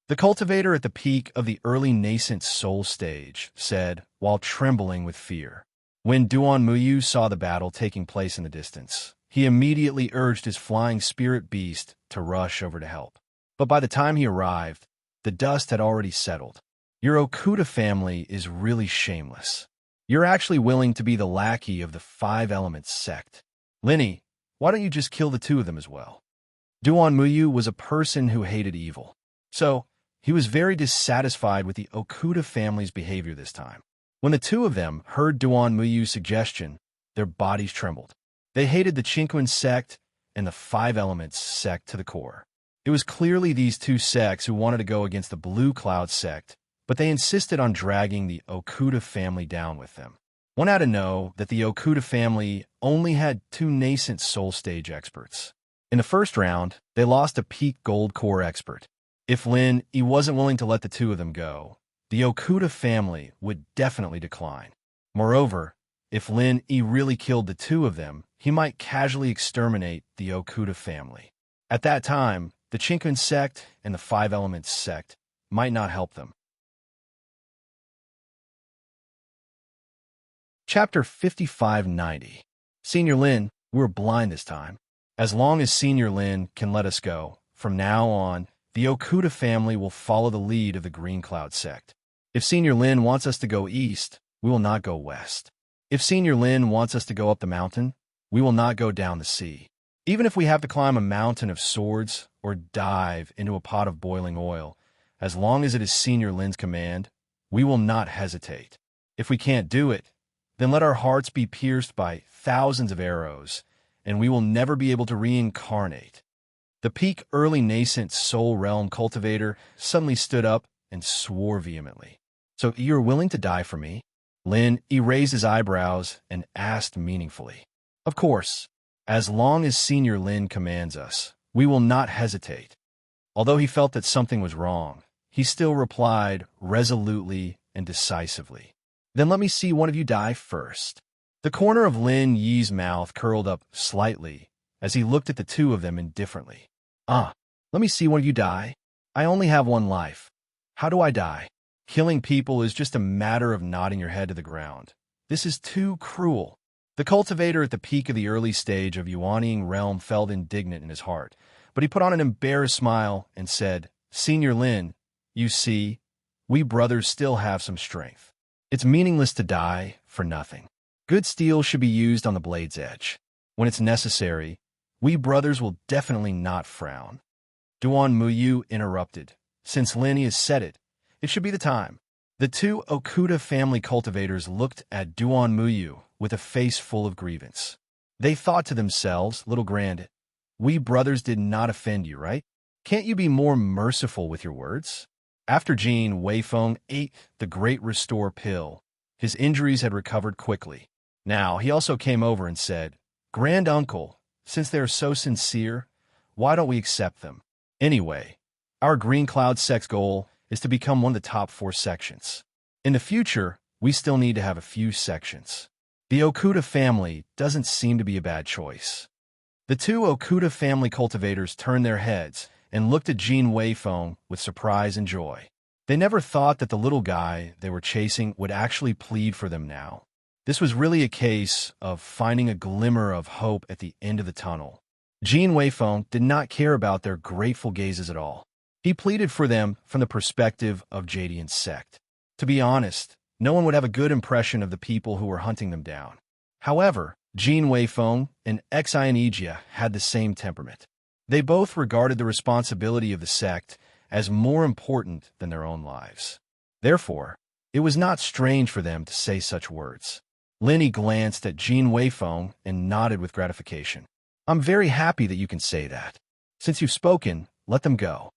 The cultivator at the peak of the early nascent soul stage said, while trembling with fear. When Duan Muyu saw the battle taking place in the distance, he immediately urged his flying spirit beast to rush over to help. But by the time he arrived, the dust had already settled. "Your Okuda family is really shameless. You're actually willing to be the lackey of the 5-element sect. Linny, why don't you just kill the 2 of them as well?" Duan Muyu was a person who hated evil, so he was very dissatisfied with the Okuda family's behavior this time. When the 2 of them heard Duan Muyu's suggestion, their bodies trembled. They hated the Qinquan sect and the 5-element sect to the core. It was clearly these 2 sects who wanted to go against the Blue Cloud sect, but they insisted on dragging the Okuda family down with them. One had to know that the Okuda family only had 2 nascent soul stage experts. In the first round, they lost a peak gold core expert. If Lin Yi wasn't willing to let the 2 of them go, the Okuda family would definitely decline. Moreover, if Lin Yi really killed the 2 of them, he might casually exterminate the Okuda family. At that time, the Qinquan sect and the 5-element sect might not help them. Chapter 5590. Senior Lin, we're blind this time. As long as Senior Lin can let us go, from now on, the Okuda family will follow the lead of the Green Cloud sect. If Senior Lin wants us to go east, we will not go west. If Senior Lin wants us to go up the mountain, we will not go down the sea. Even if we have to climb a mountain of swords or dive into a pot of boiling oil, as long as it is Senior Lin's command, we will not hesitate. If we can't do it, then let our hearts be pierced by thousands of arrows, and we will never be able to reincarnate. The peak early nascent soul realm cultivator suddenly stood up and swore vehemently. So you're willing to die for me? Lin raised his eyebrows and asked meaningfully. Of course, as long as Senior Lin commands us, we will not hesitate. Although he felt that something was wrong, he still replied resolutely and decisively. Then let me see one of you die first. The corner of Lin Yi's mouth curled up slightly as he looked at the two of them indifferently. Let me see one of you die. I only have one life. How do I die? Killing people is just a matter of nodding your head to the ground. This is too cruel. The cultivator at the peak of the early stage of Yuanying realm felt indignant in his heart, but he put on an embarrassed smile and said, Senior Lin, you see, we brothers still have some strength. It's meaningless to die for nothing. Good steel should be used on the blade's edge. When it's necessary, we brothers will definitely not frown. Duan Muyu interrupted. Since Lin has said it, it should be the time. The two Okuda family cultivators looked at Duan Muyu with a face full of grievance. They thought to themselves, Little Grand, we brothers did not offend you, right? Can't you be more merciful with your words? After Jin Weifeng ate the Great Restore pill, his injuries had recovered quickly. Now, he also came over and said, Grand Uncle, since they are so sincere, why don't we accept them? Anyway, our Green Cloud sect's goal is to become one of the top 4 sections. In the future, we still need to have a few sections. The Okuda family doesn't seem to be a bad choice. The two Okuda family cultivators turned their heads and looked at Jin Weifeng with surprise and joy. They never thought that the little guy they were chasing would actually plead for them now. This was really a case of finding a glimmer of hope at the end of the tunnel. Jin Weifeng did not care about their grateful gazes at all. He pleaded for them from the perspective of Jadian's sect. To be honest, no one would have a good impression of the people who were hunting them down. However, Jin Weifeng and Xianijia had the same temperament. They both regarded the responsibility of the sect as more important than their own lives. Therefore, it was not strange for them to say such words. Linny glanced at Jin Weifeng and nodded with gratification. I'm very happy that you can say that. Since you've spoken, let them go.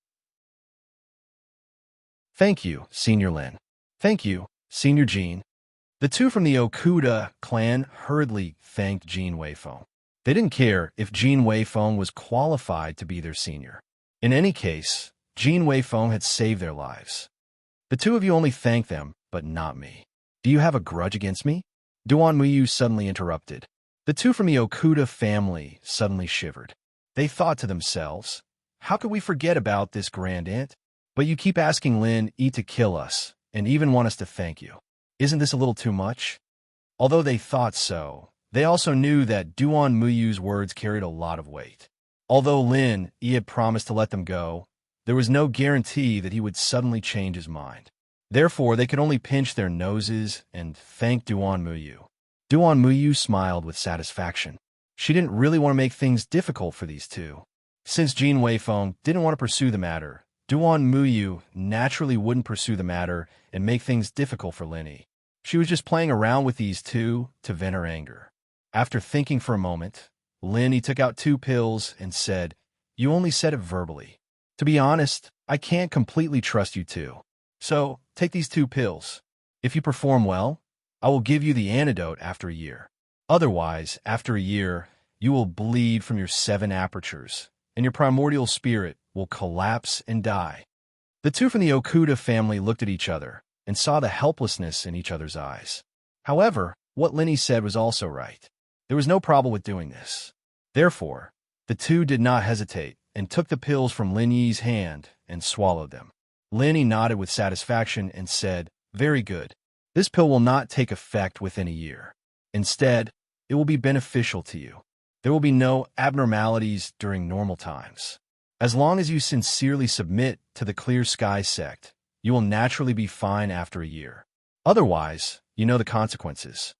Thank you, Senior Lin. Thank you, Senior Jin. The two from the Okuda clan hurriedly thanked Jin Weifeng. They didn't care if Jin Weifeng was qualified to be their senior. In any case, Jin Weifeng had saved their lives. The two of you only thanked them, but not me. Do you have a grudge against me? Duan Muyu suddenly interrupted. The two from the Okuda family suddenly shivered. They thought to themselves, how could we forget about this grand aunt? But you keep asking Lin Yi to kill us, and even want us to thank you. Isn't this a little too much? Although they thought so, they also knew that Duan Muyu's words carried a lot of weight. Although Lin Yi had promised to let them go, there was no guarantee that he would suddenly change his mind. Therefore, they could only pinch their noses and thank Duan Muyu. Duan Muyu smiled with satisfaction. She didn't really want to make things difficult for these two. Since Jin Weifeng didn't want to pursue the matter, Duan Muyu naturally wouldn't pursue the matter and make things difficult for Linny. She was just playing around with these two to vent her anger. After thinking for a moment, Linny took out 2 pills and said, You only said it verbally. To be honest, I can't completely trust you two. So, take these 2 pills. If you perform well, I will give you the antidote after a year. Otherwise, after a year, you will bleed from your 7 apertures, and your primordial spirit will collapse and die. The two from the Okuda family looked at each other and saw the helplessness in each other's eyes. However, what Linny said was also right. There was no problem with doing this. Therefore, the two did not hesitate and took the pills from Lin Yi's hand and swallowed them. Linny nodded with satisfaction and said, Very good. This pill will not take effect within a year. Instead, it will be beneficial to you. There will be no abnormalities during normal times. As long as you sincerely submit to the Clear Sky sect, you will naturally be fine after a year. Otherwise, you know the consequences.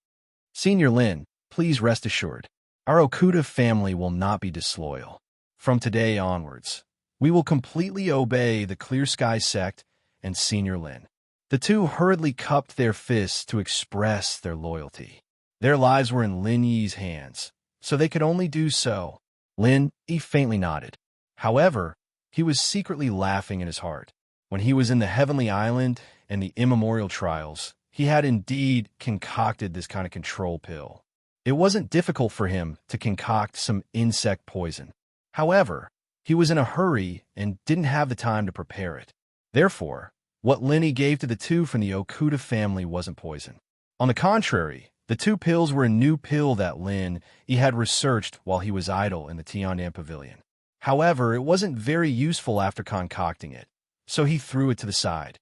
Senior Lin, please rest assured. Our Okuda family will not be disloyal. From today onwards, we will completely obey the Clear Sky sect and Senior Lin. The two hurriedly cupped their fists to express their loyalty. Their lives were in Lin Yi's hands, so they could only do so. Lin Yi faintly nodded. However, he was secretly laughing in his heart. When he was in the Heavenly Island and the immemorial trials, he had indeed concocted this kind of control pill. It wasn't difficult for him to concoct some insect poison. However, he was in a hurry and didn't have the time to prepare it. Therefore, what Lin Yi gave to the two from the Okuda family wasn't poison. On the contrary, the two pills were a new pill that Lin Yi had researched while he was idle in the Tiandan Pavilion. However, it wasn't very useful after concocting it, so he threw it to the side.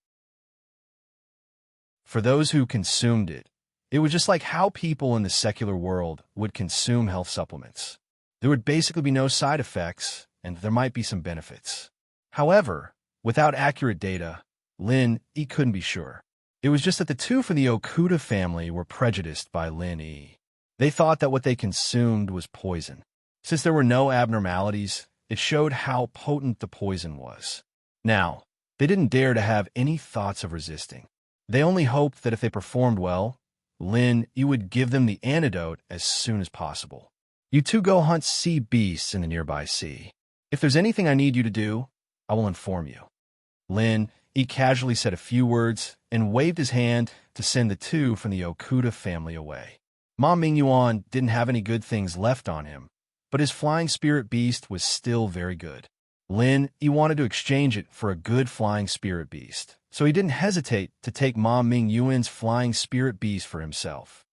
For those who consumed it, it was just like how people in the secular world would consume health supplements. There would basically be no side effects, and there might be some benefits. However, without accurate data, Lin Yi couldn't be sure. It was just that the two from the Okuda family were prejudiced by Lin Yi. They thought that what they consumed was poison. Since there were no abnormalities, it showed how potent the poison was. Now, they didn't dare to have any thoughts of resisting. They only hoped that if they performed well, Lin Yi would give them the antidote as soon as possible. You two go hunt sea beasts in the nearby sea. If there's anything I need you to do, I will inform you. Lin Yi casually said a few words and waved his hand to send the two from the Okuda family away. Ma Mingyuan didn't have any good things left on him, but his flying spirit beast was still very good. Lin Yi wanted to exchange it for a good flying spirit beast, so he didn't hesitate to take Ma Mingyuan's flying spirit beast for himself.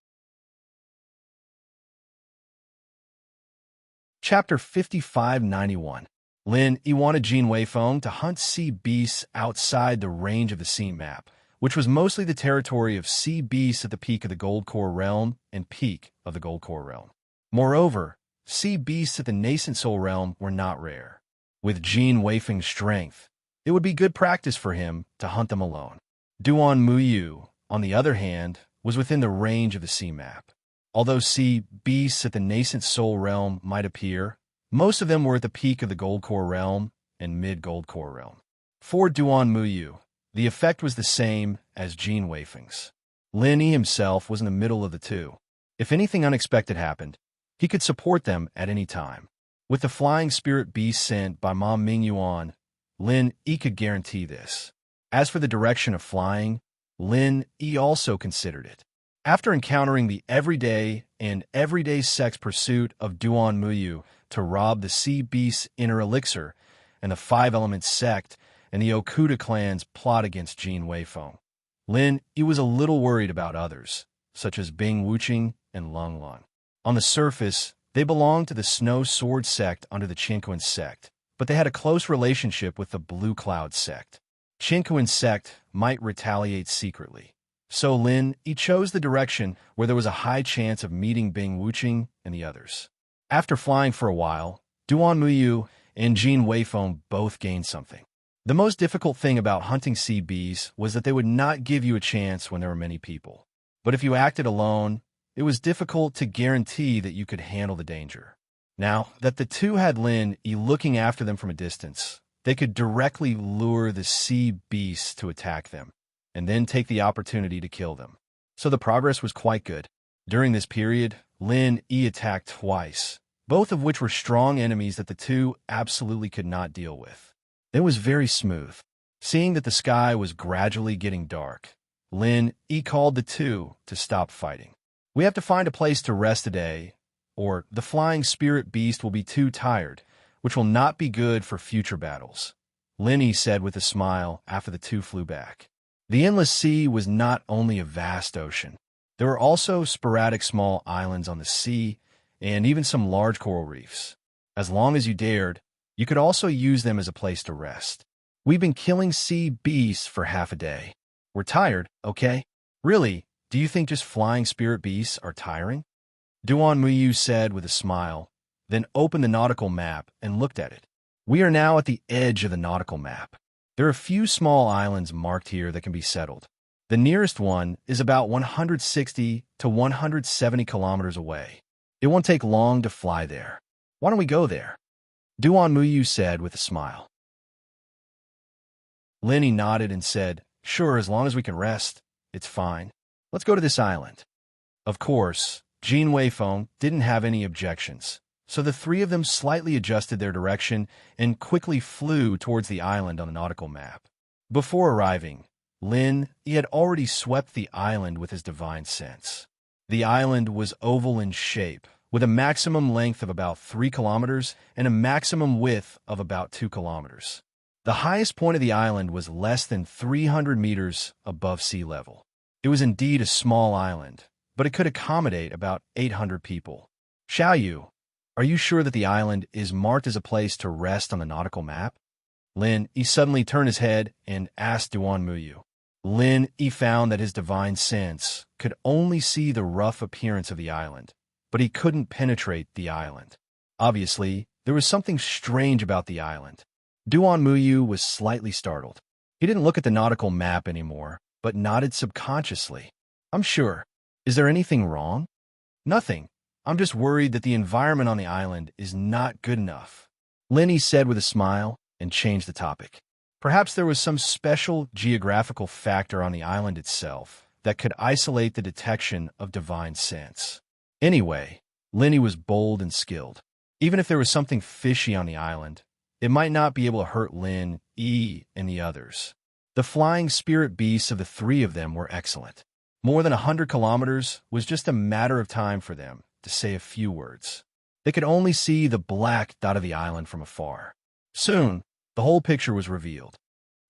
Chapter 5591. Lin Yi wanted Jin Weifeng to hunt sea beasts outside the range of the sea map, which was mostly the territory of sea beasts at the peak of the Gold Core Realm and peak of the Gold Core Realm. Moreover, sea beasts at the Nascent Soul Realm were not rare. With Jin Weifeng's strength, it would be good practice for him to hunt them alone. Duan Muyu, on the other hand, was within the range of the sea map. Although sea beasts at the Nascent Soul Realm might appear, most of them were at the peak of the Gold Core Realm and Mid-Gold Core Realm. For Duan Muyu, the effect was the same as Jin Weifeng's. Lin Yi himself was in the middle of the two. If anything unexpected happened, he could support them at any time. With the flying spirit beast sent by Ma Mingyuan, Lin Yi could guarantee this. As for the direction of flying, Lin Yi also considered it. After encountering the everyday sex pursuit of Duan Muyu to rob the sea beast's inner elixir and the five-element sect and the Okuda clan's plot against Jin Weifeng, Lin Yi was a little worried about others, such as Bing Wuqing and Lung Lung. On the surface, they belonged to the Snow Sword sect under the Qinquan sect, but they had a close relationship with the Blue Cloud sect. Qinquan sect might retaliate secretly. So Lin Yi chose the direction where there was a high chance of meeting Bing Wuqing and the others. After flying for a while, Duan Muyu and Jin Weifeng both gained something. The most difficult thing about hunting sea bees was that they would not give you a chance when there were many people. But if you acted alone, it was difficult to guarantee that you could handle the danger. Now that the two had Lin Yi looking after them from a distance, they could directly lure the sea beasts to attack them, and then take the opportunity to kill them. So the progress was quite good. During this period, Lin Yi attacked twice, both of which were strong enemies that the two absolutely could not deal with. It was very smooth. Seeing that the sky was gradually getting dark, Lin Yi called the two to stop fighting. We have to find a place to rest today, or the flying spirit beast will be too tired, which will not be good for future battles, Lin Yi said with a smile after the two flew back. The endless sea was not only a vast ocean. There were also sporadic small islands on the sea and even some large coral reefs. As long as you dared, you could also use them as a place to rest. We've been killing sea beasts for half a day. We're tired, okay? Really, do you think just flying spirit beasts are tiring? Duan Muyu said with a smile, then opened the nautical map and looked at it. We are now at the edge of the nautical map. There are a few small islands marked here that can be settled. The nearest one is about 160 to 170 kilometers away. It won't take long to fly there. Why don't we go there? Duan Muyu said with a smile. Linny nodded and said, sure, as long as we can rest, it's fine. Let's go to this island. Of course, Jean Weifeng didn't have any objections, so the three of them slightly adjusted their direction and quickly flew towards the island on the nautical map. Before arriving, he had already swept the island with his divine sense. The island was oval in shape, with a maximum length of about 3 kilometers and a maximum width of about 2 kilometers. The highest point of the island was less than 300 meters above sea level. It was indeed a small island, but it could accommodate about 800 people. Xiaoyu, are you sure that the island is marked as a place to rest on the nautical map? He suddenly turned his head and asked Duan Muyu. He found that his divine sense could only see the rough appearance of the island, but he couldn't penetrate the island. Obviously, there was something strange about the island. Duan Muyu was slightly startled. He didn't look at the nautical map anymore, but nodded subconsciously. I'm sure. Is there anything wrong? Nothing. I'm just worried that the environment on the island is not good enough. Linny said with a smile and changed the topic. Perhaps there was some special geographical factor on the island itself that could isolate the detection of divine sense. Anyway, Linny was bold and skilled. Even if there was something fishy on the island, it might not be able to hurt and the others. The flying spirit beasts of the three of them were excellent. More than 100 kilometers was just a matter of time for them to say a few words. They could only see the black dot of the island from afar. Soon, the whole picture was revealed.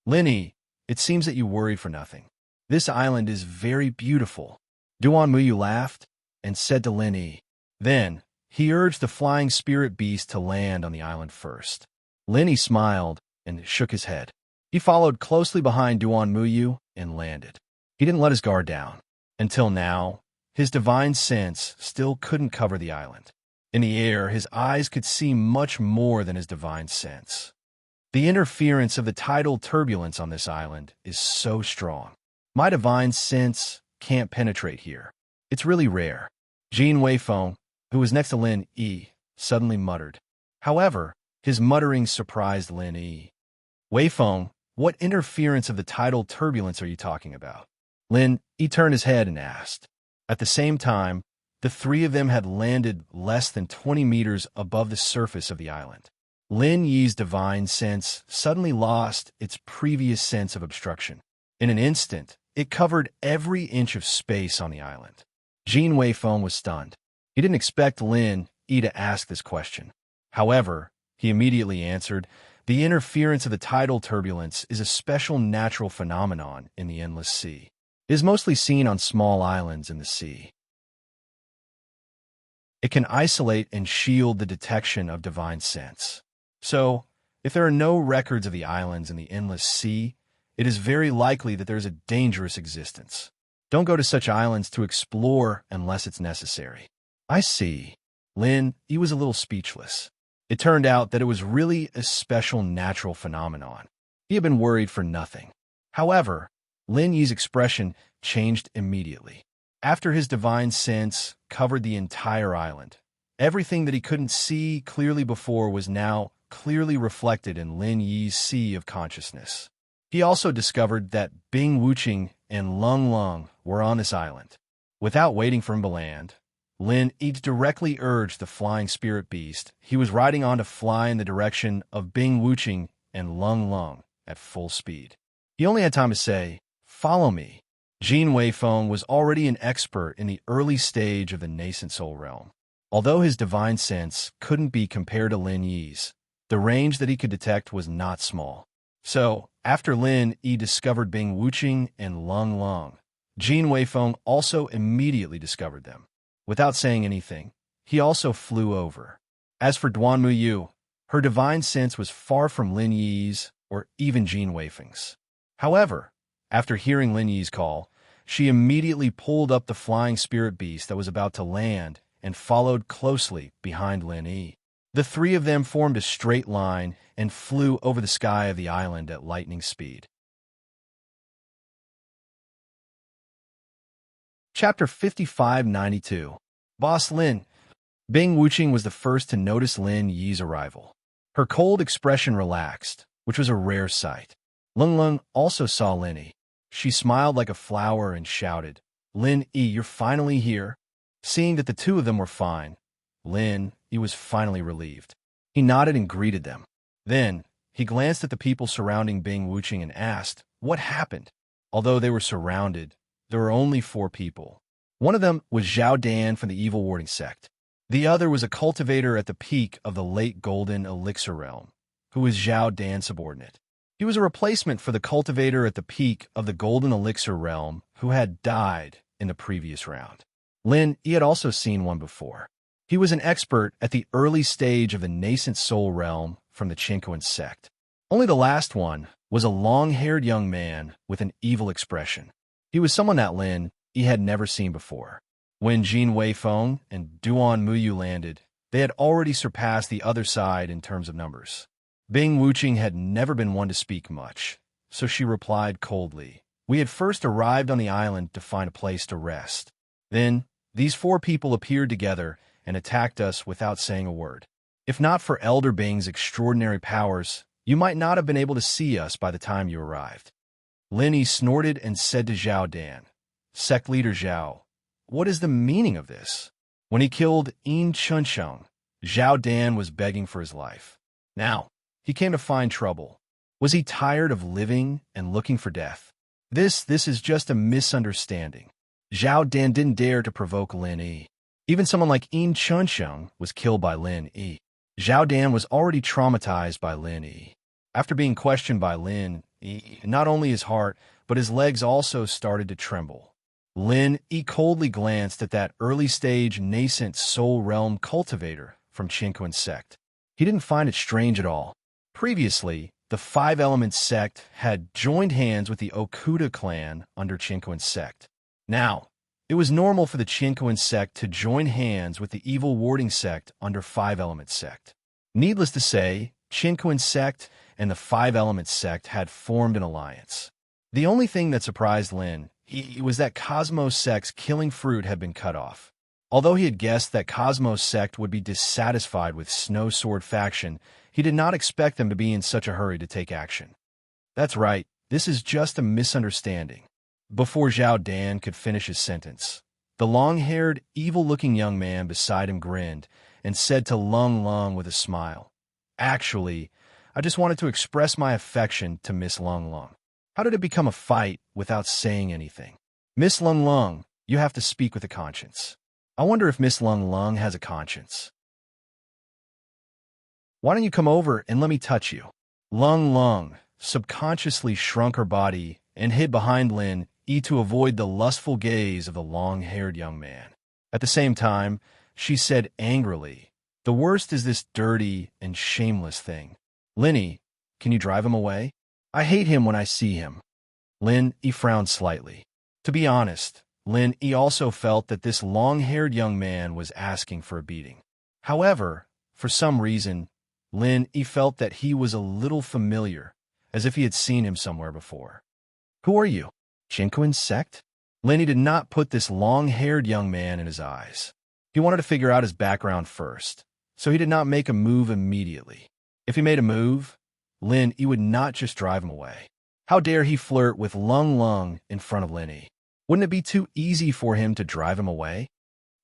Linny, it seems that you worried for nothing. This island is very beautiful. Duan Muyu laughed and said to Linny. Then, he urged the flying spirit beast to land on the island first. Linny smiled and shook his head. He followed closely behind Duan Muyu and landed. He didn't let his guard down. Until now, his divine sense still couldn't cover the island. In the air, his eyes could see much more than his divine sense. The interference of the tidal turbulence on this island is so strong. My divine sense can't penetrate here. It's really rare. Jean Weifeng, who was next to Lin Yi, suddenly muttered. However, his muttering surprised Lin Yi. Weifeng, what interference of the tidal turbulence are you talking about? Lin Yi turned his head and asked. At the same time, the three of them had landed less than 20 meters above the surface of the island. Lin Yi's divine sense suddenly lost its previous sense of obstruction. In an instant, it covered every inch of space on the island. Jean Weifeng was stunned. He didn't expect Lin Yi to ask this question. However, he immediately answered, the interference of the tidal turbulence is a special natural phenomenon in the endless sea. It is mostly seen on small islands in the sea. It can isolate and shield the detection of divine sense. So, if there are no records of the islands in the endless sea, it is very likely that there is a dangerous existence. Don't go to such islands to explore unless it's necessary. I see. He was a little speechless. It turned out that it was really a special natural phenomenon. He had been worried for nothing. However, Lin Yi's expression changed immediately. After his divine sense covered the entire island, everything that he couldn't see clearly before was now clearly reflected in Lin Yi's sea of consciousness. He also discovered that Bing Wuqing and Lung Lung were on this island. Without waiting for him to land, Lin Yi directly urged the flying spirit beast he was riding on to fly in the direction of Bing Wuqing and Lung Lung at full speed. He only had time to say, "Follow me." Jean Weifeng was already an expert in the early stage of the nascent soul realm. Although his divine sense couldn't be compared to Lin Yi's, the range that he could detect was not small. So, after Lin Yi discovered Bing Wuqing and Lung Lung, Jean Weifeng also immediately discovered them. Without saying anything, he also flew over. As for Duan Muyu, her divine sense was far from Lin Yi's or even Jean Weifeng's. However, after hearing Lin Yi's call, she immediately pulled up the flying spirit beast that was about to land and followed closely behind Lin Yi. The three of them formed a straight line and flew over the sky of the island at lightning speed. Chapter 5592. Boss Lin. Bing Wuqing was the first to notice Lin Yi's arrival. Her cold expression relaxed, which was a rare sight. Lung Lung also saw Lin Yi. She smiled like a flower and shouted, "Lin Yi, you're finally here." Seeing that the two of them were fine, Lin Yi was finally relieved. He nodded and greeted them. Then, he glanced at the people surrounding Bing Wuqing and asked, "What happened?" Although they were surrounded, there were only 4 people. One of them was Zhao Dan from the Evil Warding Sect. The other was a cultivator at the peak of the late Golden Elixir realm, who was Zhao Dan's subordinate. He was a replacement for the cultivator at the peak of the Golden Elixir realm who had died in the previous round. Lin Yi had also seen one before. He was an expert at the early stage of the nascent soul realm from the Qinquan sect. Only the last one was a long-haired young man with an evil expression. He was someone that Lin Yi had never seen before. When Jin Weifeng and Duan Muyu landed, they had already surpassed the other side in terms of numbers. Bing Wuqing had never been one to speak much, so she replied coldly, "We had first arrived on the island to find a place to rest. Then, these 4 people appeared together and attacked us without saying a word. If not for Elder Bing's extraordinary powers, you might not have been able to see us by the time you arrived." Lin Yi snorted and said to Zhao Dan, "Sect leader Zhao, what is the meaning of this?" When he killed enchanting, Zhao Dan was begging for his life. Now, he came to find trouble. Was he tired of living and looking for death? This is just a misunderstanding. Zhao Dan didn't dare to provoke Lin Yi. Even someone like enchanting was killed by Lin Yi. Zhao Dan was already traumatized by Lin Yi. After being questioned by Lin Yi, not only his heart, but his legs also started to tremble. Lin Yi coldly glanced at that early-stage nascent soul realm cultivator from Qinquan sect. He didn't find it strange at all. Previously, the 5-element sect had joined hands with the Okuda clan under Qinquan sect. Now, it was normal for the Qinquan sect to join hands with the Evil Warding sect under 5-element sect. Needless to say, Qinquan sect and the 5-element sect had formed an alliance. The only thing that surprised Lin Yi was that Cosmos sect's killing fruit had been cut off. Although he had guessed that Cosmos sect would be dissatisfied with Snow Sword faction, he did not expect them to be in such a hurry to take action. That's right, this is just a misunderstanding. Before Zhao Dan could finish his sentence, the long-haired, evil-looking young man beside him grinned and said to Lung Lung with a smile, "Actually, I just wanted to express my affection to Miss Lung Lung. How did it become a fight without saying anything? Miss Lung Lung, you have to speak with a conscience. I wonder if Miss Lung Lung has a conscience. Why don't you come over and let me touch you?" Lung Lung subconsciously shrunk her body and hid behind Lin Yi to avoid the lustful gaze of the long-haired young man. At the same time, she said angrily, "The worst is this dirty and shameless thing. Lin Yi, can you drive him away? I hate him when I see him." Lin Yi frowned slightly. To be honest, Lin Yi also felt that this long-haired young man was asking for a beating. However, for some reason, Lin Yi felt that he was a little familiar, as if he had seen him somewhere before. "Who are you? Qinquan sect?" Lin Yi did not put this long-haired young man in his eyes. He wanted to figure out his background first, so he did not make a move immediately. If he made a move, Lin Yi would not just drive him away. How dare he flirt with Lung Lung in front of Lin Yi? Wouldn't it be too easy for him to drive him away?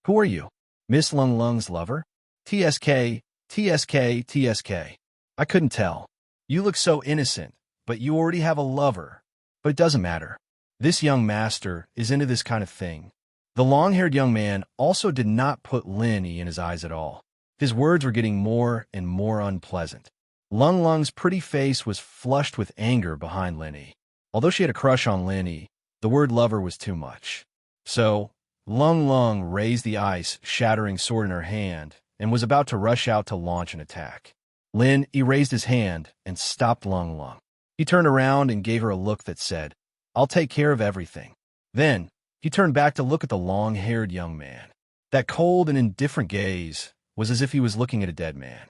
"Who are you? Miss Lung Lung's lover?" TSK, TSK, TSK. I couldn't tell. You look so innocent, but you already have a lover. But it doesn't matter. This young master is into this kind of thing. The long-haired young man also did not put Lin Yi in his eyes at all. His words were getting more and more unpleasant. Lung Lung's pretty face was flushed with anger behind Lin Yi. Although she had a crush on Lin Yi, the word lover was too much. So, Lung Lung raised the ice-shattering sword in her hand and was about to rush out to launch an attack. Lin Yi raised his hand and stopped Lung Lung. He turned around and gave her a look that said, "I'll take care of everything." Then, he turned back to look at the long-haired young man. That cold and indifferent gaze was as if he was looking at a dead man.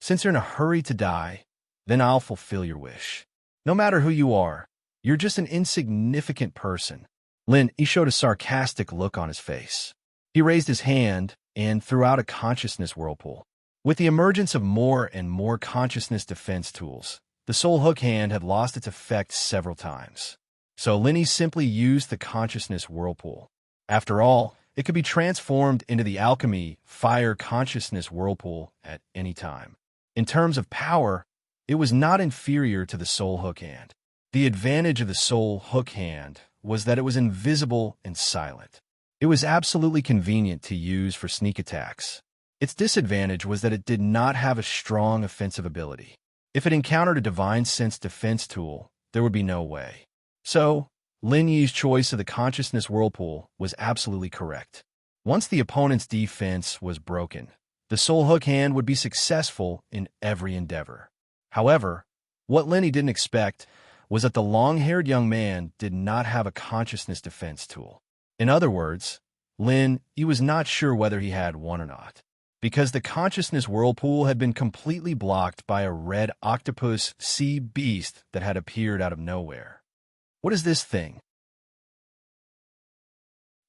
"Since you're in a hurry to die, then I'll fulfill your wish. No matter who you are, you're just an insignificant person. Lin Yi showed a sarcastic look on his face. He raised his hand and threw out a consciousness whirlpool. With the emergence of more and more consciousness defense tools, the soul hook hand had lost its effect several times. So Lin Yi simply used the consciousness whirlpool. After all, it could be transformed into the alchemy fire consciousness whirlpool at any time. In terms of power, it was not inferior to the soul hook hand. The advantage of the soul hook hand was that it was invisible and silent. It was absolutely convenient to use for sneak attacks. Its disadvantage was that it did not have a strong offensive ability. If it encountered a divine sense defense tool, there would be no way. So, Lin Yi's choice of the consciousness whirlpool was absolutely correct. Once the opponent's defense was broken, the soul hook hand would be successful in every endeavor. However, what Lin Yi didn't expect was that the long-haired young man did not have a consciousness defense tool. In other words, Lin Yi was not sure whether he had one or not, because the consciousness whirlpool had been completely blocked by a red octopus sea beast that had appeared out of nowhere. What is this thing?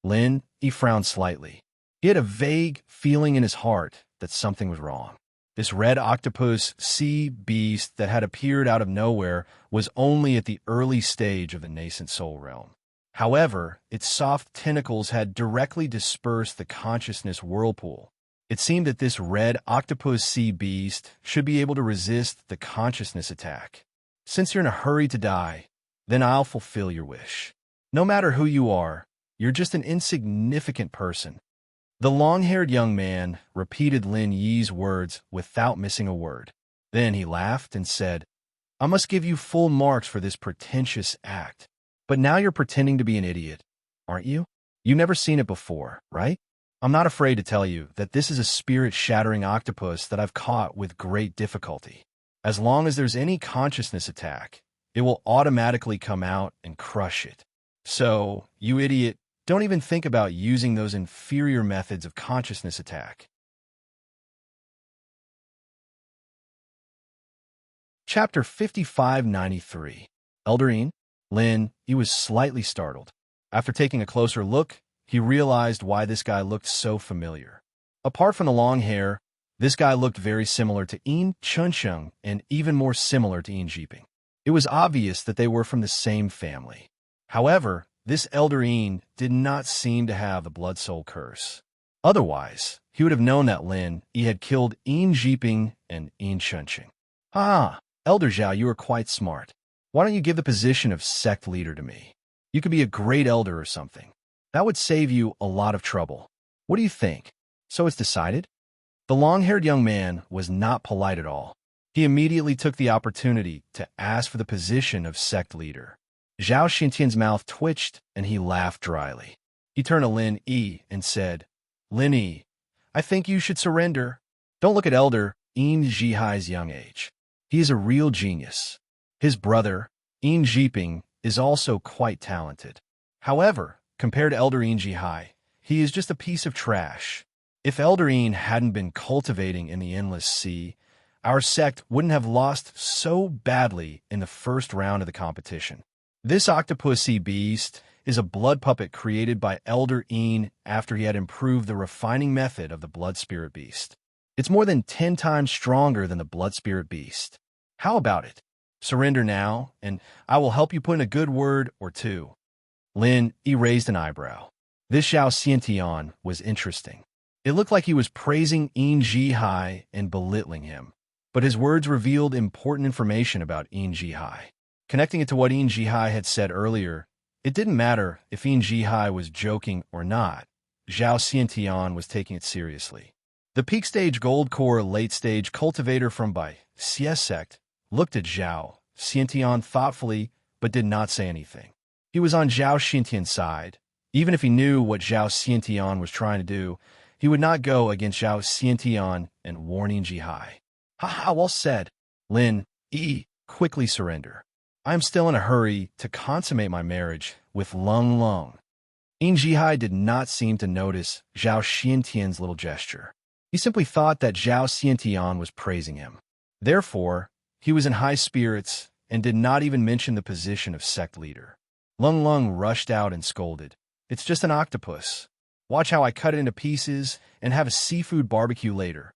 Lin Yi frowned slightly. He had a vague feeling in his heart that something was wrong. This red octopus sea beast that had appeared out of nowhere was only at the early stage of the nascent soul realm. However, its soft tentacles had directly dispersed the consciousness whirlpool. It seemed that this red octopus sea beast should be able to resist the consciousness attack. Since you're in a hurry to die, then I'll fulfill your wish. No matter who you are, you're just an insignificant person. The long-haired young man repeated Lin Yi's words without missing a word. Then he laughed and said, I must give you full marks for this pretentious act. But now you're pretending to be an idiot, aren't you? You've never seen it before, right? I'm not afraid to tell you that this is a spirit-shattering octopus that I've caught with great difficulty. As long as there's any consciousness attack, it will automatically come out and crush it. So, you idiot, don't even think about using those inferior methods of consciousness attack. Chapter 5593. Elderine, Lin Yi was slightly startled. After taking a closer look, he realized why this guy looked so familiar. Apart from the long hair, this guy looked very similar to enchanting and even more similar to enrich. It was obvious that they were from the same family. However, this elder did not seem to have the blood soul curse. Otherwise, he would have known that Lin Yi had killed enrich and enchanting. Ah, Elder Zhao, you are quite smart. Why don't you give the position of sect leader to me? You could be a great elder or something. That would save you a lot of trouble. What do you think? So it's decided? The long-haired young man was not polite at all. He immediately took the opportunity to ask for the position of sect leader. Zhao Xintian's mouth twitched, and he laughed dryly. He turned to Lin Yi and said, Lin Yi, I think you should surrender. Don't look at Elder Enrich young age. He is a real genius. His brother, enrich, is also quite talented. However, compared to Elder Enrich, he is just a piece of trash. If Elder hadn't been cultivating in the Endless Sea, our sect wouldn't have lost so badly in the first round of the competition. This octopusy beast is a blood puppet created by Elder after he had improved the refining method of the blood spirit beast. It's more than 10 times stronger than the blood spirit beast. How about it? Surrender now, and I will help you put in a good word or two. Lin Yi raised an eyebrow. This Zhao Xiantian was interesting. It looked like he was praising enrich and belittling him. But his words revealed important information about enrich. Connecting it to what enrich had said earlier, it didn't matter if enrich was joking or not. Zhao Xiantian was taking it seriously. The peak stage gold core late stage cultivator from Bai Xie sect looked at Zhao Xiantian thoughtfully but did not say anything. He was on Zhao Xiantian's side. Even if he knew what Zhao Xiantian was trying to do, he would not go against Zhao Xiantian and warn enrich. Ha, well said. Lin Yi, quickly surrender. I am still in a hurry to consummate my marriage with Lung Lung. Enrich did not seem to notice Zhao Xiantian's little gesture. He simply thought that Zhao Xiantian was praising him. Therefore, he was in high spirits and did not even mention the position of sect leader. Lung Lung rushed out and scolded. It's just an octopus. Watch how I cut it into pieces and have a seafood barbecue later.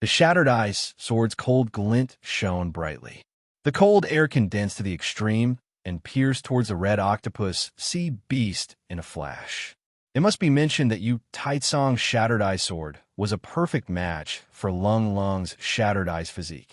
The shattered ice sword's cold glint shone brightly. The cold air condensed to the extreme and pierced towards the red octopus sea beast in a flash. It must be mentioned that Yu Taitsong's shattered ice sword was a perfect match for Lung Lung's shattered ice physique.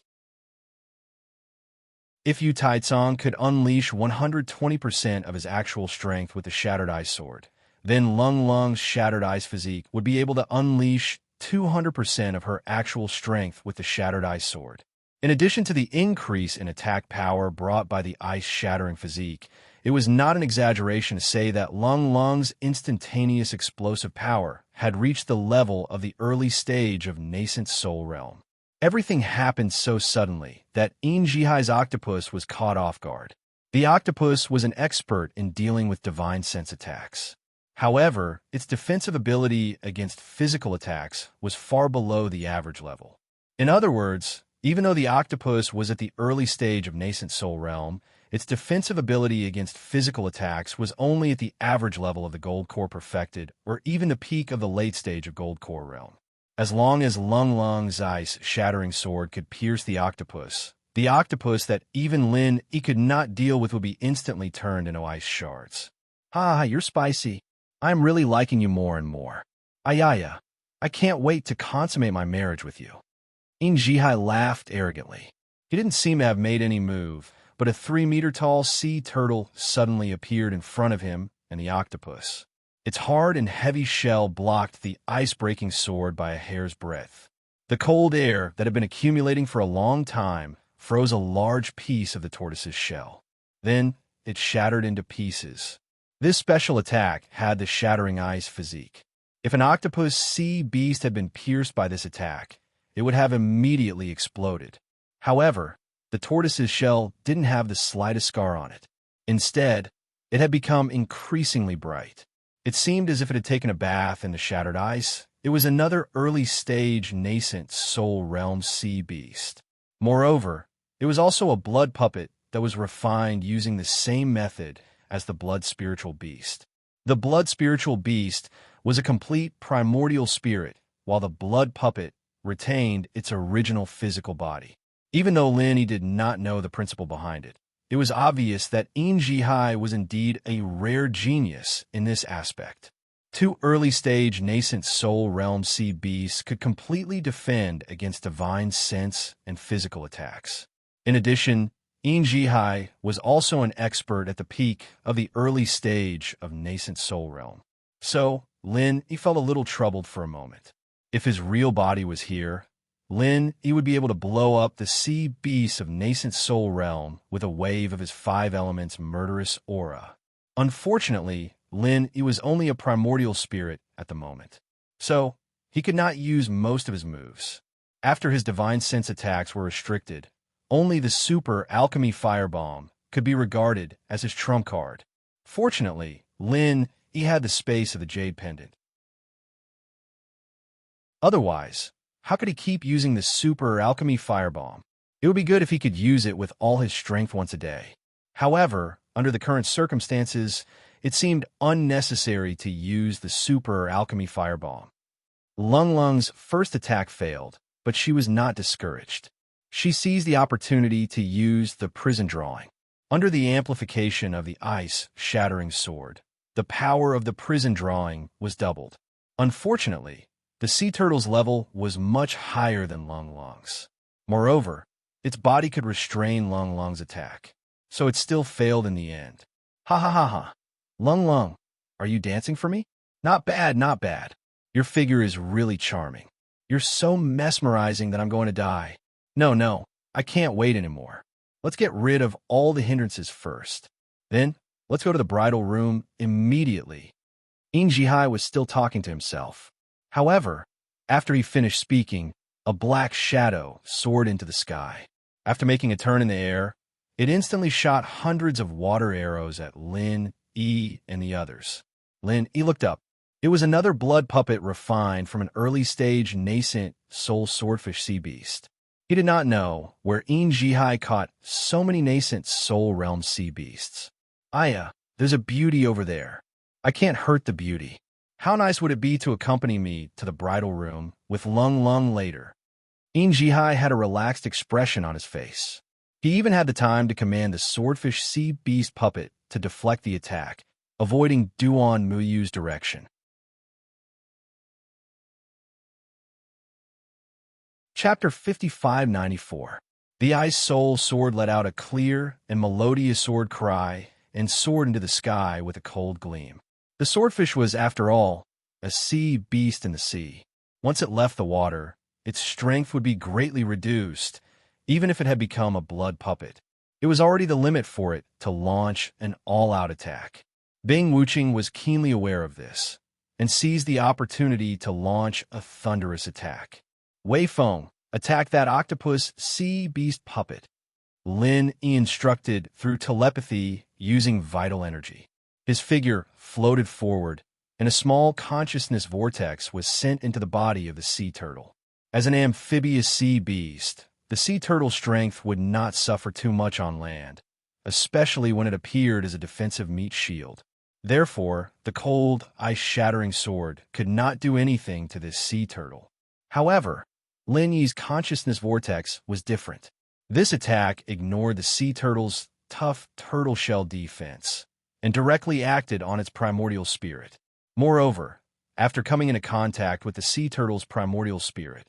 If Yu Taitsong could unleash 120% of his actual strength with the shattered ice sword, then Lung Lung's shattered ice physique would be able to unleash 200% of her actual strength with the shattered ice sword. In addition to the increase in attack power brought by the ice-shattering physique, it was not an exaggeration to say that Lung Lung's instantaneous explosive power had reached the level of the early stage of nascent soul realm. Everything happened so suddenly that In Jihai's octopus was caught off guard. The octopus was an expert in dealing with divine sense attacks. However, its defensive ability against physical attacks was far below the average level. In other words, even though the octopus was at the early stage of nascent soul realm, its defensive ability against physical attacks was only at the average level of the Gold Core Perfected, or even the peak of the late stage of Gold Core realm. As long as Lung Lung's ice-shattering sword could pierce the octopus that even Lin Yi could not deal with would be instantly turned into ice shards. Ha, you're spicy. I'm really liking you more and more. Ayaya, I can't wait to consummate my marriage with you. In Jihai laughed arrogantly. He didn't seem to have made any move, but a 3-meter-tall sea turtle suddenly appeared in front of him and the octopus. Its hard and heavy shell blocked the ice-breaking sword by a hair's breadth. The cold air that had been accumulating for a long time froze a large piece of the tortoise's shell. Then it shattered into pieces. This special attack had the shattering ice physique. If an octopus sea beast had been pierced by this attack, it would have immediately exploded. However, the tortoise's shell didn't have the slightest scar on it. Instead, it had become increasingly bright. It seemed as if it had taken a bath in the shattered ice. It was another early-stage nascent soul realm sea beast. Moreover, it was also a blood puppet that was refined using the same method as the blood spiritual beast. The blood spiritual beast was a complete primordial spirit, while the blood puppet retained its original physical body. Even though Lin Yi did not know the principle behind it, it was obvious that In Jihai was indeed a rare genius in this aspect. Two early-stage nascent soul realm sea beasts could completely defend against divine sense and physical attacks. In addition, In Jihai was also an expert at the peak of the early stage of nascent soul realm. So, Lin Yi felt a little troubled for a moment. If his real body was here, Lin Yi would be able to blow up the sea beast of nascent soul realm with a wave of his 5 elements murderous aura. Unfortunately, Lin Yi was only a primordial spirit at the moment, so he could not use most of his moves. After his divine sense attacks were restricted, only the super alchemy firebomb could be regarded as his trump card. Fortunately, Lin Yi had the space of the jade pendant. Otherwise, how could he keep using the super alchemy firebomb? It would be good if he could use it with all his strength once a day. However, under the current circumstances, it seemed unnecessary to use the super alchemy firebomb. Lung Lung's first attack failed, but she was not discouraged. She seized the opportunity to use the prison drawing. Under the amplification of the ice-shattering sword, the power of the prison drawing was doubled. Unfortunately, the sea turtle's level was much higher than Lung Lung's. Moreover, its body could restrain Lung Lung's attack, so it still failed in the end. Ha ha ha ha. Lung Lung, are you dancing for me? Not bad, not bad. Your figure is really charming. You're so mesmerizing that I'm going to die. No, I can't wait anymore. Let's get rid of all the hindrances first. Then, let's go to the bridal room immediately. In Jihai was still talking to himself. However, after he finished speaking, a black shadow soared into the sky. After making a turn in the air, it instantly shot hundreds of water arrows at Lin Yi and the others. Lin Yi looked up. It was another blood puppet refined from an early-stage nascent soul swordfish sea beast. He did not know where In Jihai caught so many nascent soul realm sea beasts. Aya, There's a beauty over there. I can't hurt the beauty. How nice would it be to accompany me to the bridal room with Lung Lung later? Jihai had a relaxed expression on his face. He even had the time to command the swordfish sea beast puppet to deflect the attack, avoiding Duan Muyu's direction. Chapter 5594. The ice soul sword let out a clear and melodious sword cry and soared into the sky with a cold gleam. The swordfish was, after all, a sea beast in the sea. Once it left the water, its strength would be greatly reduced, even if it had become a blood puppet. It was already the limit for it to launch an all-out attack. Bing Wuching was keenly aware of this, and seized the opportunity to launch a thunderous attack. Wei Feng, attack that octopus sea beast puppet. Lin Yi instructed through telepathy using vital energy. His figure floated forward, and a small consciousness vortex was sent into the body of the sea turtle. As an amphibious sea beast, the sea turtle's strength would not suffer too much on land, especially when it appeared as a defensive meat shield. Therefore, the cold, ice-shattering sword could not do anything to this sea turtle. However, Lin Yi's consciousness vortex was different. This attack ignored the sea turtle's tough turtle shell defense and directly acted on its primordial spirit. Moreover, after coming into contact with the sea turtle's primordial spirit,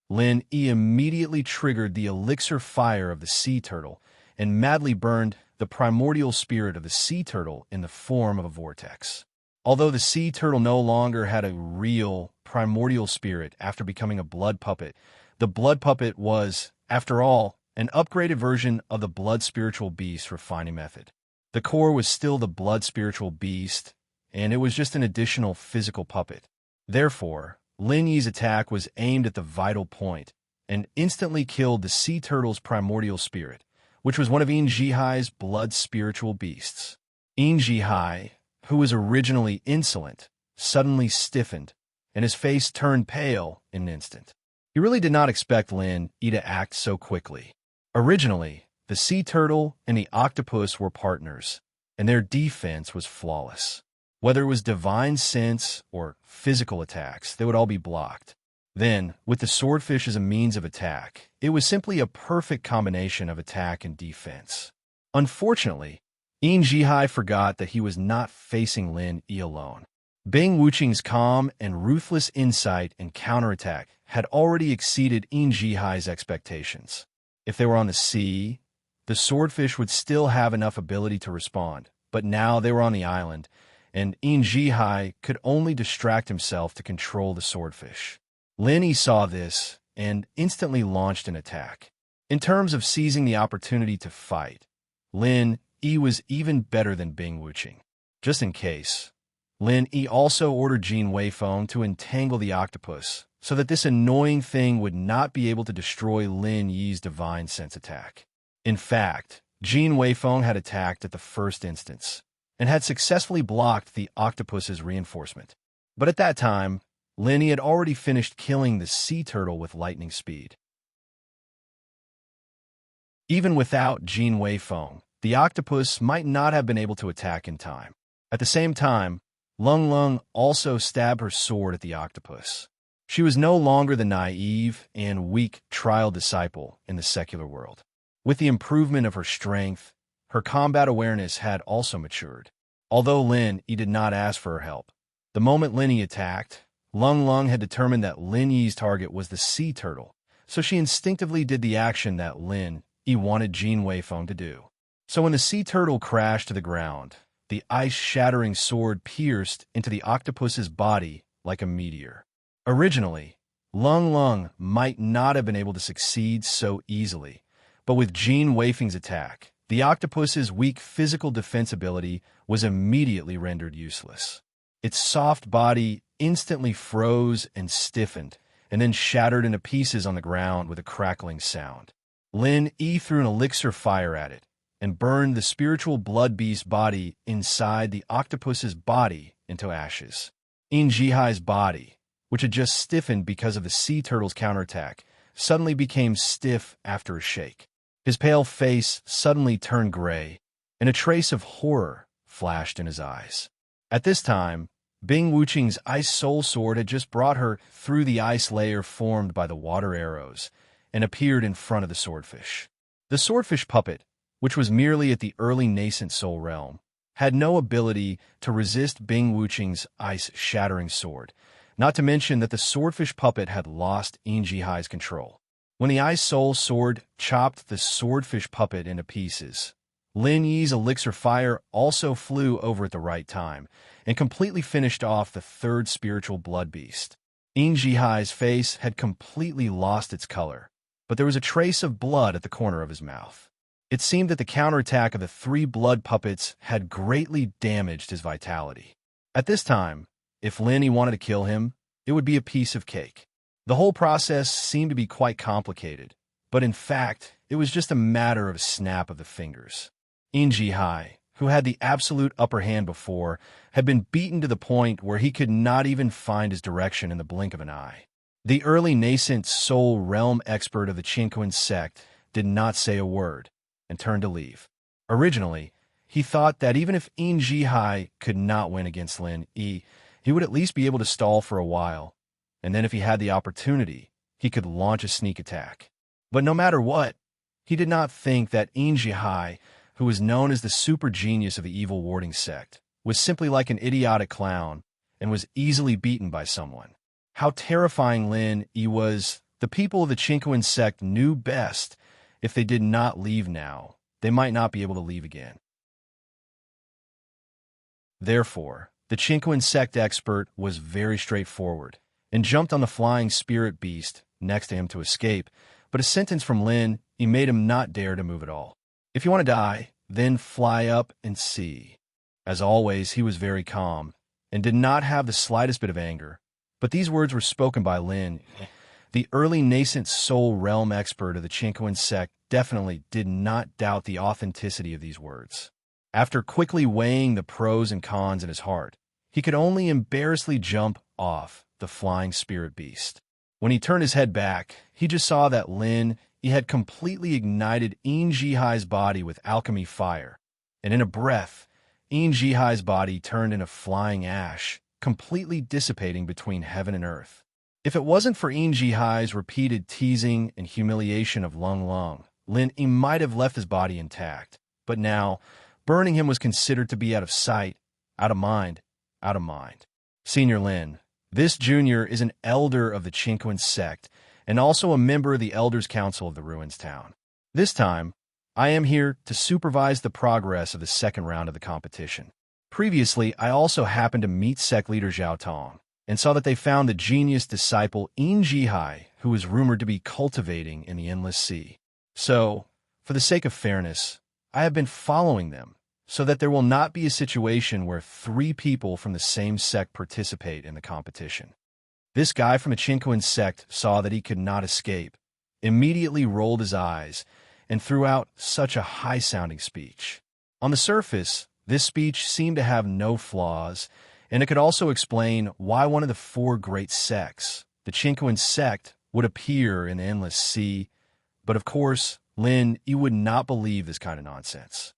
Lin Yi immediately triggered the elixir fire of the sea turtle and madly burned the primordial spirit of the sea turtle in the form of a vortex. Although the sea turtle no longer had a real primordial spirit after becoming a blood puppet, the blood puppet was, after all, an upgraded version of the blood spiritual beast refining method. The core was still the blood spiritual beast, and it was just an additional physical puppet. Therefore, Lin Yi's attack was aimed at the vital point and instantly killed the sea turtle's primordial spirit, which was one of Jihai's blood spiritual beasts. Jihai, who was originally insolent, suddenly stiffened, and his face turned pale in an instant. He really did not expect Lin Yi to act so quickly. Originally, the sea turtle and the octopus were partners, and their defense was flawless. Whether it was divine sense or physical attacks, they would all be blocked. Then, with the swordfish as a means of attack, it was simply a perfect combination of attack and defense. Unfortunately, Jihai forgot that he was not facing Lin Yi alone. Bing Wuching's calm and ruthless insight and counterattack had already exceeded Jihai's expectations. If they were on the sea, the swordfish would still have enough ability to respond, but now they were on the island, and Jihai could only distract himself to control the swordfish. Lin Yi saw this and instantly launched an attack. In terms of seizing the opportunity to fight, Lin Yi was even better than Bing Wuching. Just in case, Lin Yi also ordered Jin Weifeng to entangle the octopus so that this annoying thing would not be able to destroy Lin Yi's divine sense attack. In fact, Jin Weifeng had attacked at the first instance and had successfully blocked the octopus's reinforcement. But at that time, Lin Yi had already finished killing the sea turtle with lightning speed. Even without Jin Weifeng, the octopus might not have been able to attack in time. At the same time, Lung Lung also stabbed her sword at the octopus. She was no longer the naive and weak trial disciple in the secular world. With the improvement of her strength, her combat awareness had also matured. Although Lin Yi did not ask for her help, the moment Lin Yi attacked, Lung Lung had determined that Lin Yi's target was the sea turtle, so she instinctively did the action that Lin Yi wanted Jin Weifeng to do. So when the sea turtle crashed to the ground, the ice-shattering sword pierced into the octopus's body like a meteor. Originally, Lung Lung might not have been able to succeed so easily, but with Jin Weifeng's attack, the octopus's weak physical defense ability was immediately rendered useless. Its soft body instantly froze and stiffened, and then shattered into pieces on the ground with a crackling sound. Lin Yi threw an elixir fire at it, and burned the spiritual blood beast body inside the octopus's body into ashes. Jihai's body, which had just stiffened because of the sea turtle's counterattack, suddenly became stiff after a shake. His pale face suddenly turned gray, and a trace of horror flashed in his eyes. At this time, Bing Wuqing's ice soul sword had just brought her through the ice layer formed by the water arrows and appeared in front of the swordfish. The swordfish puppet, which was merely at the early nascent soul realm, had no ability to resist Bing Wuqing's ice-shattering sword, not to mention that the swordfish puppet had lost Jihai's control. When the ice soul sword chopped the swordfish puppet into pieces, Lin Yi's elixir fire also flew over at the right time and completely finished off the third spiritual blood beast. Jihai's face had completely lost its color, but there was a trace of blood at the corner of his mouth. It seemed that the counterattack of the three blood puppets had greatly damaged his vitality. At this time, if Lin Yi wanted to kill him, it would be a piece of cake. The whole process seemed to be quite complicated, but in fact, it was just a matter of a snap of the fingers. Jihai, who had the absolute upper hand before, had been beaten to the point where he could not even find his direction in the blink of an eye. The early nascent soul realm expert of the Qinquan sect did not say a word and turned to leave. Originally, he thought that even if Jihai could not win against Lin Yi, he would at least be able to stall for a while, and then if he had the opportunity, he could launch a sneak attack. But no matter what, he did not think that Jihai, who was known as the super genius of the evil warding sect, was simply like an idiotic clown and was easily beaten by someone. How terrifying Lin Yi was, the people of the Qinquan sect knew best. If they did not leave now, they might not be able to leave again. Therefore, the Qinquan sect expert was very straightforward and jumped on the flying spirit beast next to him to escape, but a sentence from Lin Yi made him not dare to move at all. If you want to die, then fly up and see. As always, he was very calm and did not have the slightest bit of anger, but these words were spoken by Lin Yi. The early nascent soul realm expert of the Qinquan sect definitely did not doubt the authenticity of these words. After quickly weighing the pros and cons in his heart, he could only embarrassingly jump off the flying spirit beast. When he turned his head back, he just saw that Lin Yi had completely ignited Jihai's body with alchemy fire, and in a breath, Jihai's body turned into flying ash, completely dissipating between heaven and earth. If it wasn't for Jihai's repeated teasing and humiliation of Lung Lung, Lin Yi might have left his body intact, but now, burning him was considered to be out of sight, out of mind, out of mind. Senior Lin, this junior is an elder of the Qinquan sect, and also a member of the Elders' Council of the Ruins Town. This time, I am here to supervise the progress of the second round of the competition. Previously, I also happened to meet sect leader Zhao Tong, and saw that they found the genius disciple Jihai, who was rumored to be cultivating in the Endless Sea. So, for the sake of fairness, I have been following them, so that there will not be a situation where three people from the same sect participate in the competition. This guy from the Qinquan sect saw that he could not escape, immediately rolled his eyes, and threw out such a high-sounding speech. On the surface, this speech seemed to have no flaws, and it could also explain why one of the four great sects, the Qinquan sect, would appear in the Endless Sea, but of course, Lin Yi would not believe this kind of nonsense.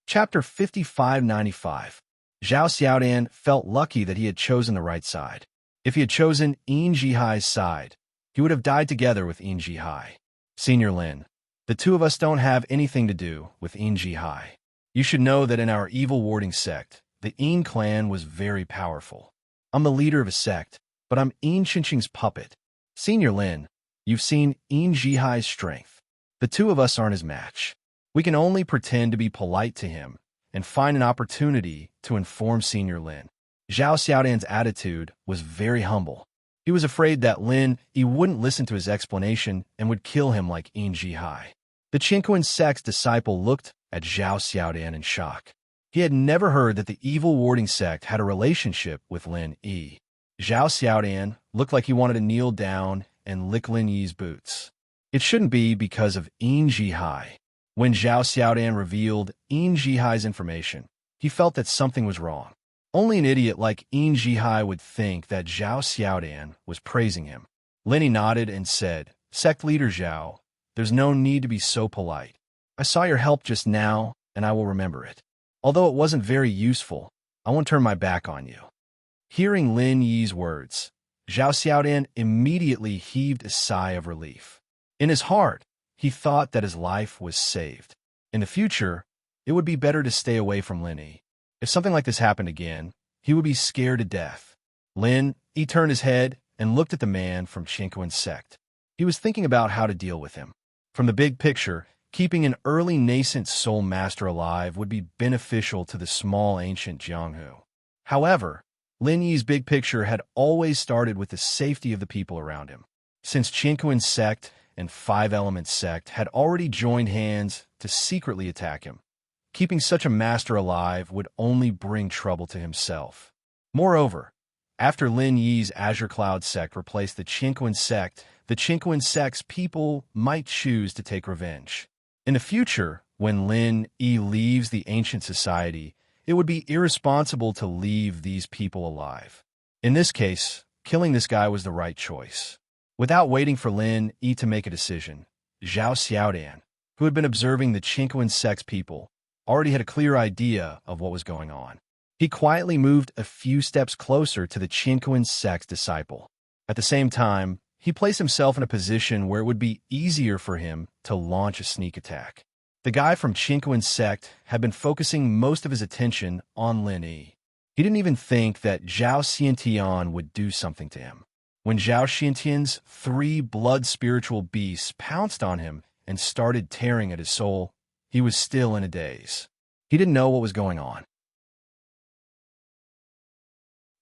Chapter 5595. Zhao Xiaodan felt lucky that he had chosen the right side. If he had chosen Jihai's side, he would have died together with Jihai. Senior Lin, the two of us don't have anything to do with Jihai. You should know that in our evil warding sect, the clan was very powerful. I'm the leader of a sect, but I'm Qingqing's puppet. Senior Lin, you've seen Jihai's strength. The two of us aren't his match. We can only pretend to be polite to him and find an opportunity to inform Senior Lin. Zhao Xiaodan's attitude was very humble. He was afraid that Lin Yi wouldn't listen to his explanation and would kill him like Jihai. The Qinquan sect's disciple looked at Zhao Xiaodan in shock. He had never heard that the evil warding sect had a relationship with Lin Yi. Zhao Xiaodan looked like he wanted to kneel down and lick Lin Yi's boots. It shouldn't be because of Jihai. When Zhao Xiaodan revealed Jihai's information, he felt that something was wrong. Only an idiot like Jihai would think that Zhao Xiaodan was praising him. Lin Yi nodded and said, "Sect leader Zhao, There's no need to be so polite. I saw your help just now, and I will remember it. Although it wasn't very useful, I won't turn my back on you." Hearing Lin Yi's words, Zhao Xiaodian immediately heaved a sigh of relief. In his heart, he thought that his life was saved. In the future, it would be better to stay away from Lin Yi. If something like this happened again, he would be scared to death. Lin Yi turned his head and looked at the man from Qinquan's sect. He was thinking about how to deal with him. From the big picture, keeping an early nascent soul master alive would be beneficial to the small ancient Jianghu. However, Lin Yi's big picture had always started with the safety of the people around him. Since Qinquan's sect and Five Elements sect had already joined hands to secretly attack him, keeping such a master alive would only bring trouble to himself. Moreover, after Lin Yi's Azure Cloud sect replaced the Qinquan sect's people might choose to take revenge. In the future, when Lin Yi leaves the ancient society, it would be irresponsible to leave these people alive. In this case, killing this guy was the right choice. Without waiting for Lin Yi to make a decision, Zhao Xiaodian, who had been observing the Qinquan sect's people, already had a clear idea of what was going on. He quietly moved a few steps closer to the Qinquan sect's disciple. At the same time, he placed himself in a position where it would be easier for him to launch a sneak attack. The guy from Qinquan's sect had been focusing most of his attention on Lin Yi. He didn't even think that Zhao Xiantian would do something to him. When Zhao Xiantian's 3 blood spiritual beasts pounced on him and started tearing at his soul, he was still in a daze. He didn't know what was going on.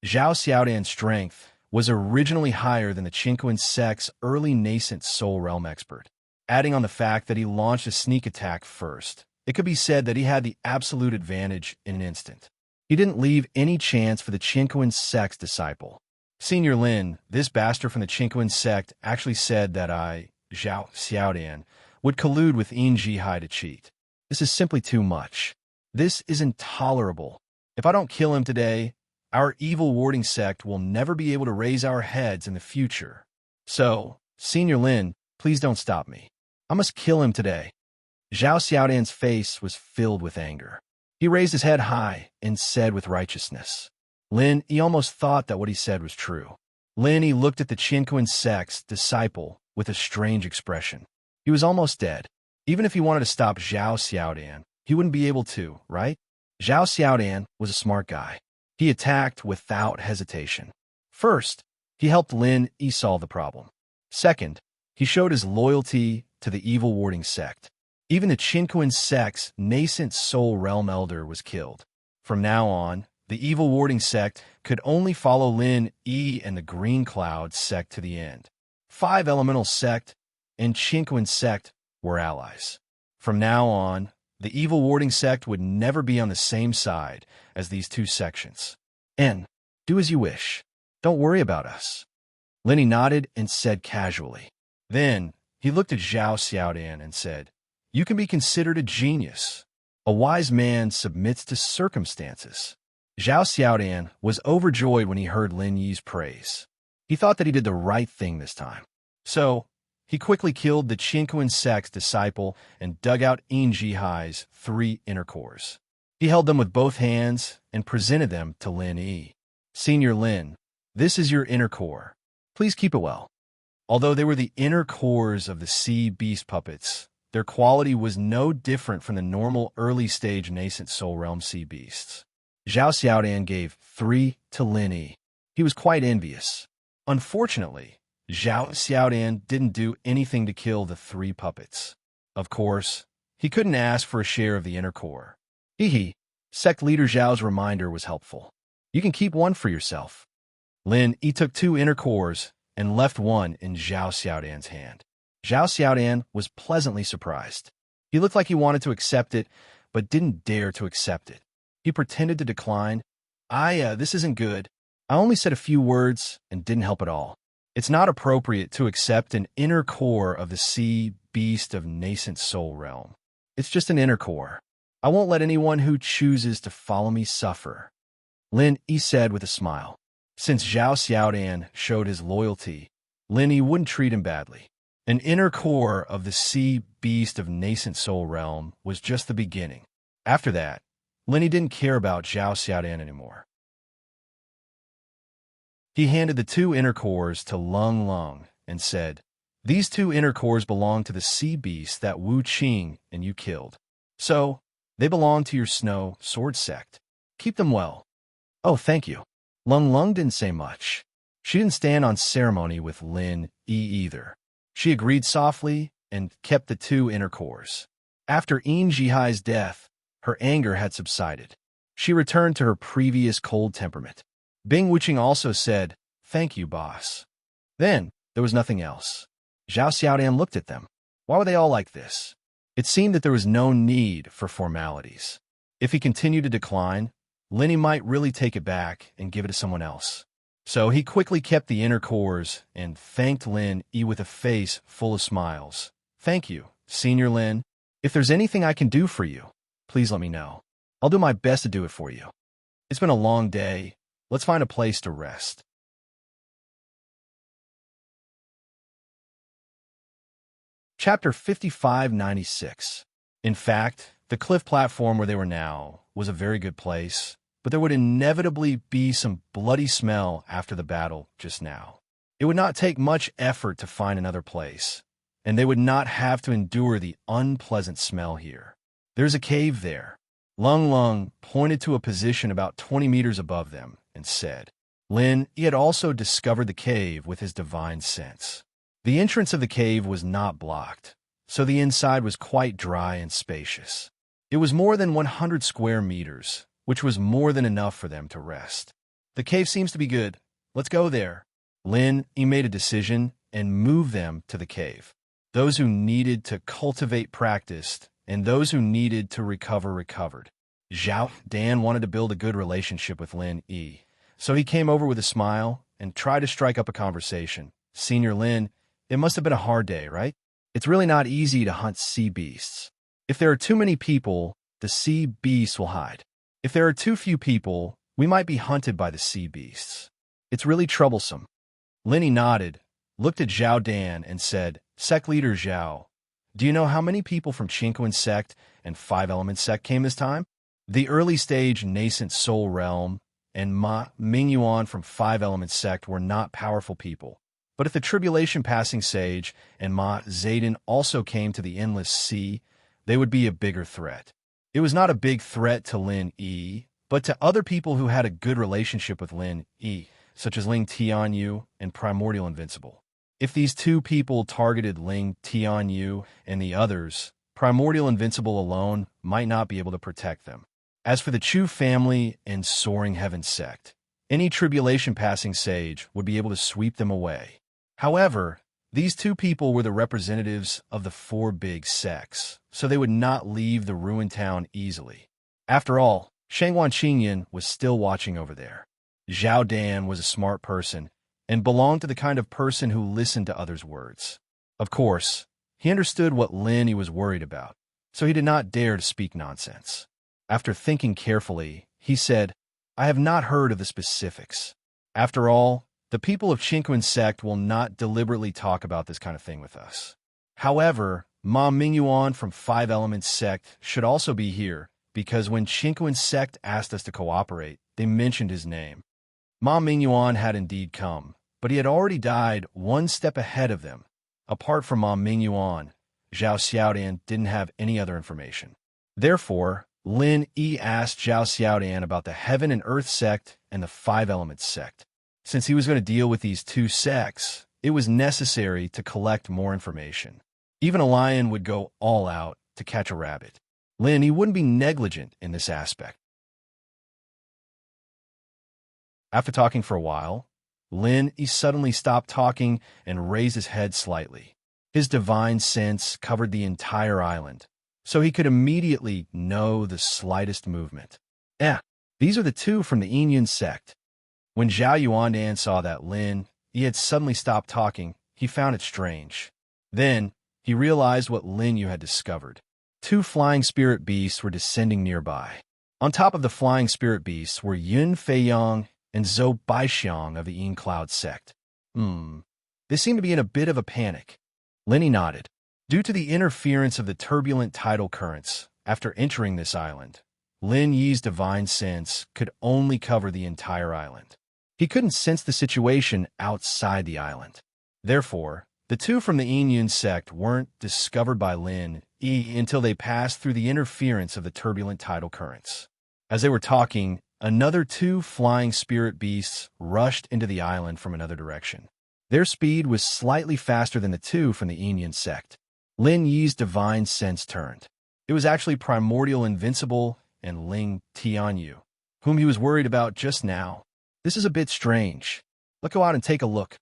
Zhao Xiaodian's strength was originally higher than the Qinquan sect's early nascent soul realm expert. Adding on the fact that he launched a sneak attack first, it could be said that he had the absolute advantage in an instant. He didn't leave any chance for the Qinquan sect's disciple. Senior Lin, this bastard from the Qinquan sect, actually said that I, Zhao Xiaodian, would collude with Yin Jihai to cheat. This is simply too much. This is intolerable. If I don't kill him today, our evil warding sect will never be able to raise our heads in the future. So, Senior Lin, please don't stop me. I must kill him today. Zhao Xiaodian's face was filled with anger. He raised his head high and said with righteousness. Lin Yi almost thought that what he said was true. Lin Yi looked at the Qinquan sect's disciple with a strange expression. He was almost dead. Even if he wanted to stop Zhao Xiaodian, he wouldn't be able to, right? Zhao Xiaodian was a smart guy. He attacked without hesitation. First, he helped Lin Yi solve the problem. Second, he showed his loyalty to the evil warding sect. Even the Qinquan sect's nascent soul realm elder was killed. From now on, the evil warding sect could only follow Lin Yi and the Green Cloud sect to the end. Five Elemental sect and Qinquan sect were allies. From now on, the evil warding sect would never be on the same side as these two sections. And do as you wish. Don't worry about us. Lin Yi nodded and said casually. Then, he looked at Zhao Xiaodian and said, You can be considered a genius. A wise man submits to circumstances. Zhao Xiaodian was overjoyed when he heard Lin Yi's praise. He thought that he did the right thing this time. So, he quickly killed the Qinquan sect's disciple and dug out Yin Jihai's 3 inner cores. He held them with both hands and presented them to Lin Yi. Senior Lin, this is your inner core. Please keep it well. Although they were the inner cores of the sea beast puppets, their quality was no different from the normal early-stage nascent soul realm sea beasts. Zhao Xiaodian gave 3 to Lin Yi. He was quite envious. Unfortunately, Zhao Xiaodian didn't do anything to kill the 3 puppets. Of course, he couldn't ask for a share of the inner core. Hee. Sect leader Zhao's reminder was helpful. You can keep 1 for yourself. Lin Yi took 2 inner cores and left 1 in Zhao Xiaodian's hand. Zhao Xiaodian was pleasantly surprised. He looked like he wanted to accept it, but didn't dare to accept it. He pretended to decline. This isn't good. I only said a few words and didn't help at all. It's not appropriate to accept an inner core of the sea beast of nascent soul realm. It's just an inner core. I won't let anyone who chooses to follow me suffer. Lin Yi said with a smile. Since Zhao Xiaodian showed his loyalty, Lin Yi wouldn't treat him badly. An inner core of the sea beast of nascent soul realm was just the beginning. After that, Lenny didn't care about Zhao Xiaodan anymore. He handed the 2 inner cores to Lung Lung and said, "These 2 inner cores belong to the sea beast that Wu Qing and you killed. So, they belong to your snow sword sect. Keep them well." "Oh, thank you." Lung Lung didn't say much. She didn't stand on ceremony with Lin Yi either. She agreed softly and kept the 2 inner cores. After Yin Jihai's death, her anger had subsided. She returned to her previous cold temperament. Bing Wuqing also said, "Thank you, boss." Then, there was nothing else. Zhao Xiaodan looked at them. Why were they all like this? It seemed that there was no need for formalities. If he continued to decline, Lenny might really take it back and give it to someone else. So he quickly kept the inner cores and thanked Lin Yi with a face full of smiles. "Thank you, Senior Lin. If there's anything I can do for you, please let me know. I'll do my best to do it for you. It's been a long day. Let's find a place to rest." Chapter 5596. In fact, the cliff platform where they were now was a very good place, but there would inevitably be some bloody smell after the battle just now. It would not take much effort to find another place, and they would not have to endure the unpleasant smell here. There's a cave there. Lung Lung pointed to a position about 20 meters above them and said, Lin, he had also discovered the cave with his divine sense. The entrance of the cave was not blocked, so the inside was quite dry and spacious. It was more than 100 square meters, which was more than enough for them to rest. "The cave seems to be good. Let's go there." Lin, he made a decision and moved them to the cave. Those who needed to cultivate practiced, and those who needed to recovered. Zhao Dan wanted to build a good relationship with Lin Yi, so he came over with a smile and tried to strike up a conversation. "Senior Lin, it must have been a hard day, right? It's really not easy to hunt sea beasts. If there are too many people, the sea beasts will hide. If there are too few people, we might be hunted by the sea beasts. It's really troublesome." Linny nodded, looked at Zhao Dan, and said, "Sect Leader Zhao, do you know how many people from Qingquan Sect and Five Element Sect came this time?" The early-stage nascent Soul Realm and Ma Mingyuan from Five Element Sect were not powerful people. But if the Tribulation Passing Sage and Ma Zayden also came to the Endless Sea, they would be a bigger threat. It was not a big threat to Lin Yi, but to other people who had a good relationship with Lin Yi, such as Ling Tianyu and Primordial Invincible. If these two people targeted Ling Tianyu and the others, Primordial Invincible alone might not be able to protect them. As for the Chu family and Soaring Heaven Sect, any Tribulation Passing Sage would be able to sweep them away. However, these two people were the representatives of the four big sects, so they would not leave the ruined town easily. After all, Shangwan Qingyan was still watching over there. Zhao Dan was a smart person and belonged to the kind of person who listened to others' words. Of course, he understood what Lin was worried about, so he did not dare to speak nonsense. After thinking carefully, he said, "I have not heard of the specifics. After all, the people of Qingquan Sect will not deliberately talk about this kind of thing with us. However, Ma Mingyuan from Five Elements Sect should also be here, because when Qingquan Sect asked us to cooperate, they mentioned his name." Ma Mingyuan had indeed come, but he had already died one step ahead of them. Apart from Ma Mingyuan, Zhao Xiaodan didn't have any other information. Therefore, Lin Yi asked Zhao Xiaodan about the Heaven and Earth Sect and the Five Elements Sect. Since he was going to deal with these two sects, it was necessary to collect more information. Even a lion would go all out to catch a rabbit. Lin, he wouldn't be negligent in this aspect. After talking for a while, Lin, he suddenly stopped talking and raised his head slightly. His divine sense covered the entire island, so he could immediately know the slightest movement. These are the two from the Yin sect. When Zhao Yuandan saw that Lin, he had suddenly stopped talking, he found it strange. Then, he realized what Lin Yu had discovered. Two flying spirit beasts were descending nearby. On top of the flying spirit beasts were Yun Feiyang and Zhou Baixiang of the Yin Cloud sect. They seemed to be in a bit of a panic. Lenny nodded. Due to the interference of the turbulent tidal currents, after entering this island, Lin Yi's divine sense could only cover the entire island. He couldn't sense the situation outside the island. Therefore, the two from the Inyun sect weren't discovered by Lin Yi until they passed through the interference of the turbulent tidal currents. As they were talking, another two flying spirit beasts rushed into the island from another direction. Their speed was slightly faster than the two from the Inyun sect. Lin Yi's divine sense turned. It was actually Primordial Invincible and Ling Tianyu, whom he was worried about just now. This is a bit strange. Let's go out and take a look.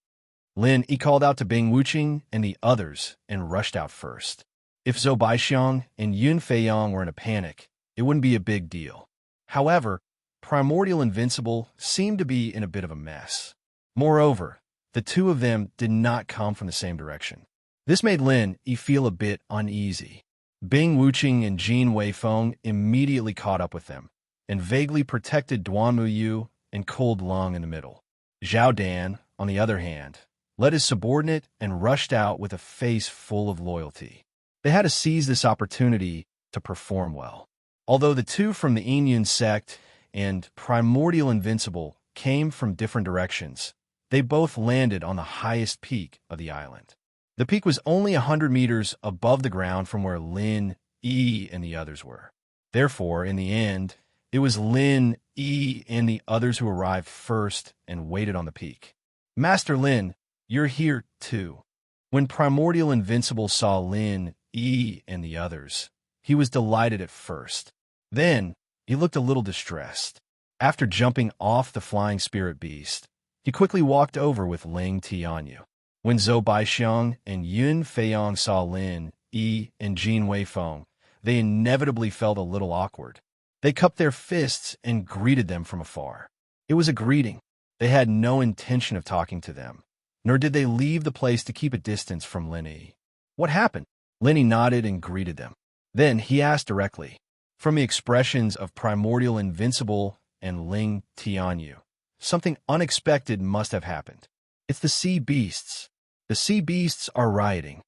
Lin Yi called out to Bing Wuqing and the others and rushed out first. If Zhou Baixiang and Yun Feiyang were in a panic, it wouldn't be a big deal. However, Primordial Invincible seemed to be in a bit of a mess. Moreover, the two of them did not come from the same direction. This made Lin Yi feel a bit uneasy. Bing Wuqing and Jin Weifeng immediately caught up with them, and vaguely protected Duanmu Yu and Cold Lung in the middle. Zhao Dan, on the other hand, led his subordinate and rushed out with a face full of loyalty. They had to seize this opportunity to perform well. Although the two from the Inyun sect and Primordial Invincible came from different directions, they both landed on the highest peak of the island. The peak was only 100 meters above the ground from where Lin Yi and the others were. Therefore, in the end, it was Lin Yi and the others who arrived first and waited on the peak. Master Lin, you're here too. When Primordial Invincible saw Lin Yi and the others, he was delighted at first. Then, he looked a little distressed. After jumping off the flying spirit beast, he quickly walked over with Ling Tianyu. When Zhou Baixiang and Yun Feiyang saw Lin Yi and Jin Weifeng, they inevitably felt a little awkward. They cupped their fists and greeted them from afar. It was a greeting. They had no intention of talking to them, nor did they leave the place to keep a distance from Lin Yi. What happened? Lin Yi nodded and greeted them. Then he asked directly, from the expressions of Primordial Invincible and Ling Tianyu, something unexpected must have happened. It's the sea beasts. The sea beasts are rioting.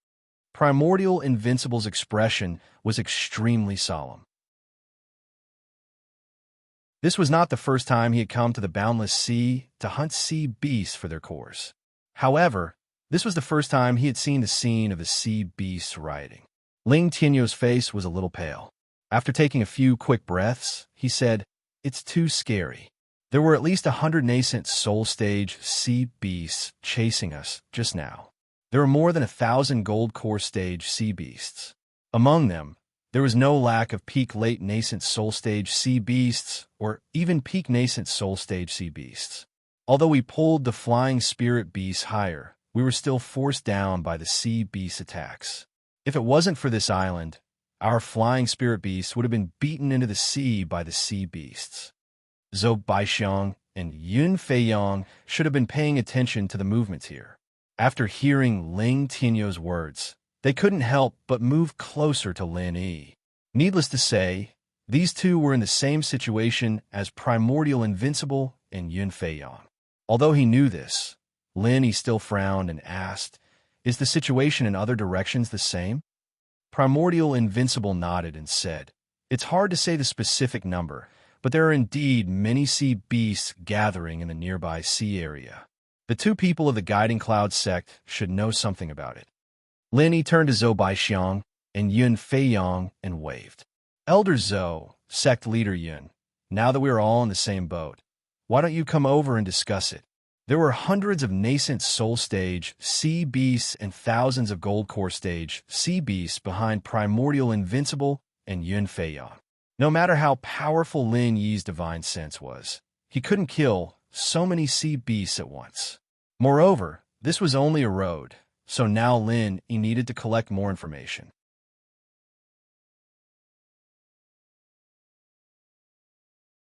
Primordial Invincible's expression was extremely solemn. This was not the first time he had come to the boundless sea to hunt sea beasts for their cores. However, this was the first time he had seen the scene of the sea beasts rioting. Ling Tianyu's face was a little pale. After taking a few quick breaths, he said, "It's too scary. There were at least 100 nascent soul stage sea beasts chasing us just now. There were more than 1,000 gold core stage sea beasts. Among them, there was no lack of peak late nascent soul stage sea beasts or even peak nascent soul stage sea beasts. Although we pulled the flying spirit beasts higher, we were still forced down by the sea beast attacks. If it wasn't for this island, our flying spirit beasts would have been beaten into the sea by the sea beasts." Zhou Baixiang and Yun Feiyang should have been paying attention to the movements here. After hearing Ling Tianyu's words, they couldn't help but move closer to Lin Yi. Needless to say, these two were in the same situation as Primordial Invincible and Yun Feiyang. Although he knew this, Lin Yi still frowned and asked, "Is the situation in other directions the same?" Primordial Invincible nodded and said, "It's hard to say the specific number, but there are indeed many sea beasts gathering in the nearby sea area. The two people of the Guiding Cloud sect should know something about it." Lin Yi turned to Zhou Baixiang and Yun Feiyang and waved. "Elder Zhou, sect leader Yun, now that we are all in the same boat, why don't you come over and discuss it? There were hundreds of nascent soul stage sea beasts and thousands of gold core stage sea beasts behind Primordial Invincible and Yun Feiyang. No matter how powerful Lin Yi's divine sense was, he couldn't kill so many sea beasts at once. Moreover, this was only a road, so now Lin Yi needed to collect more information.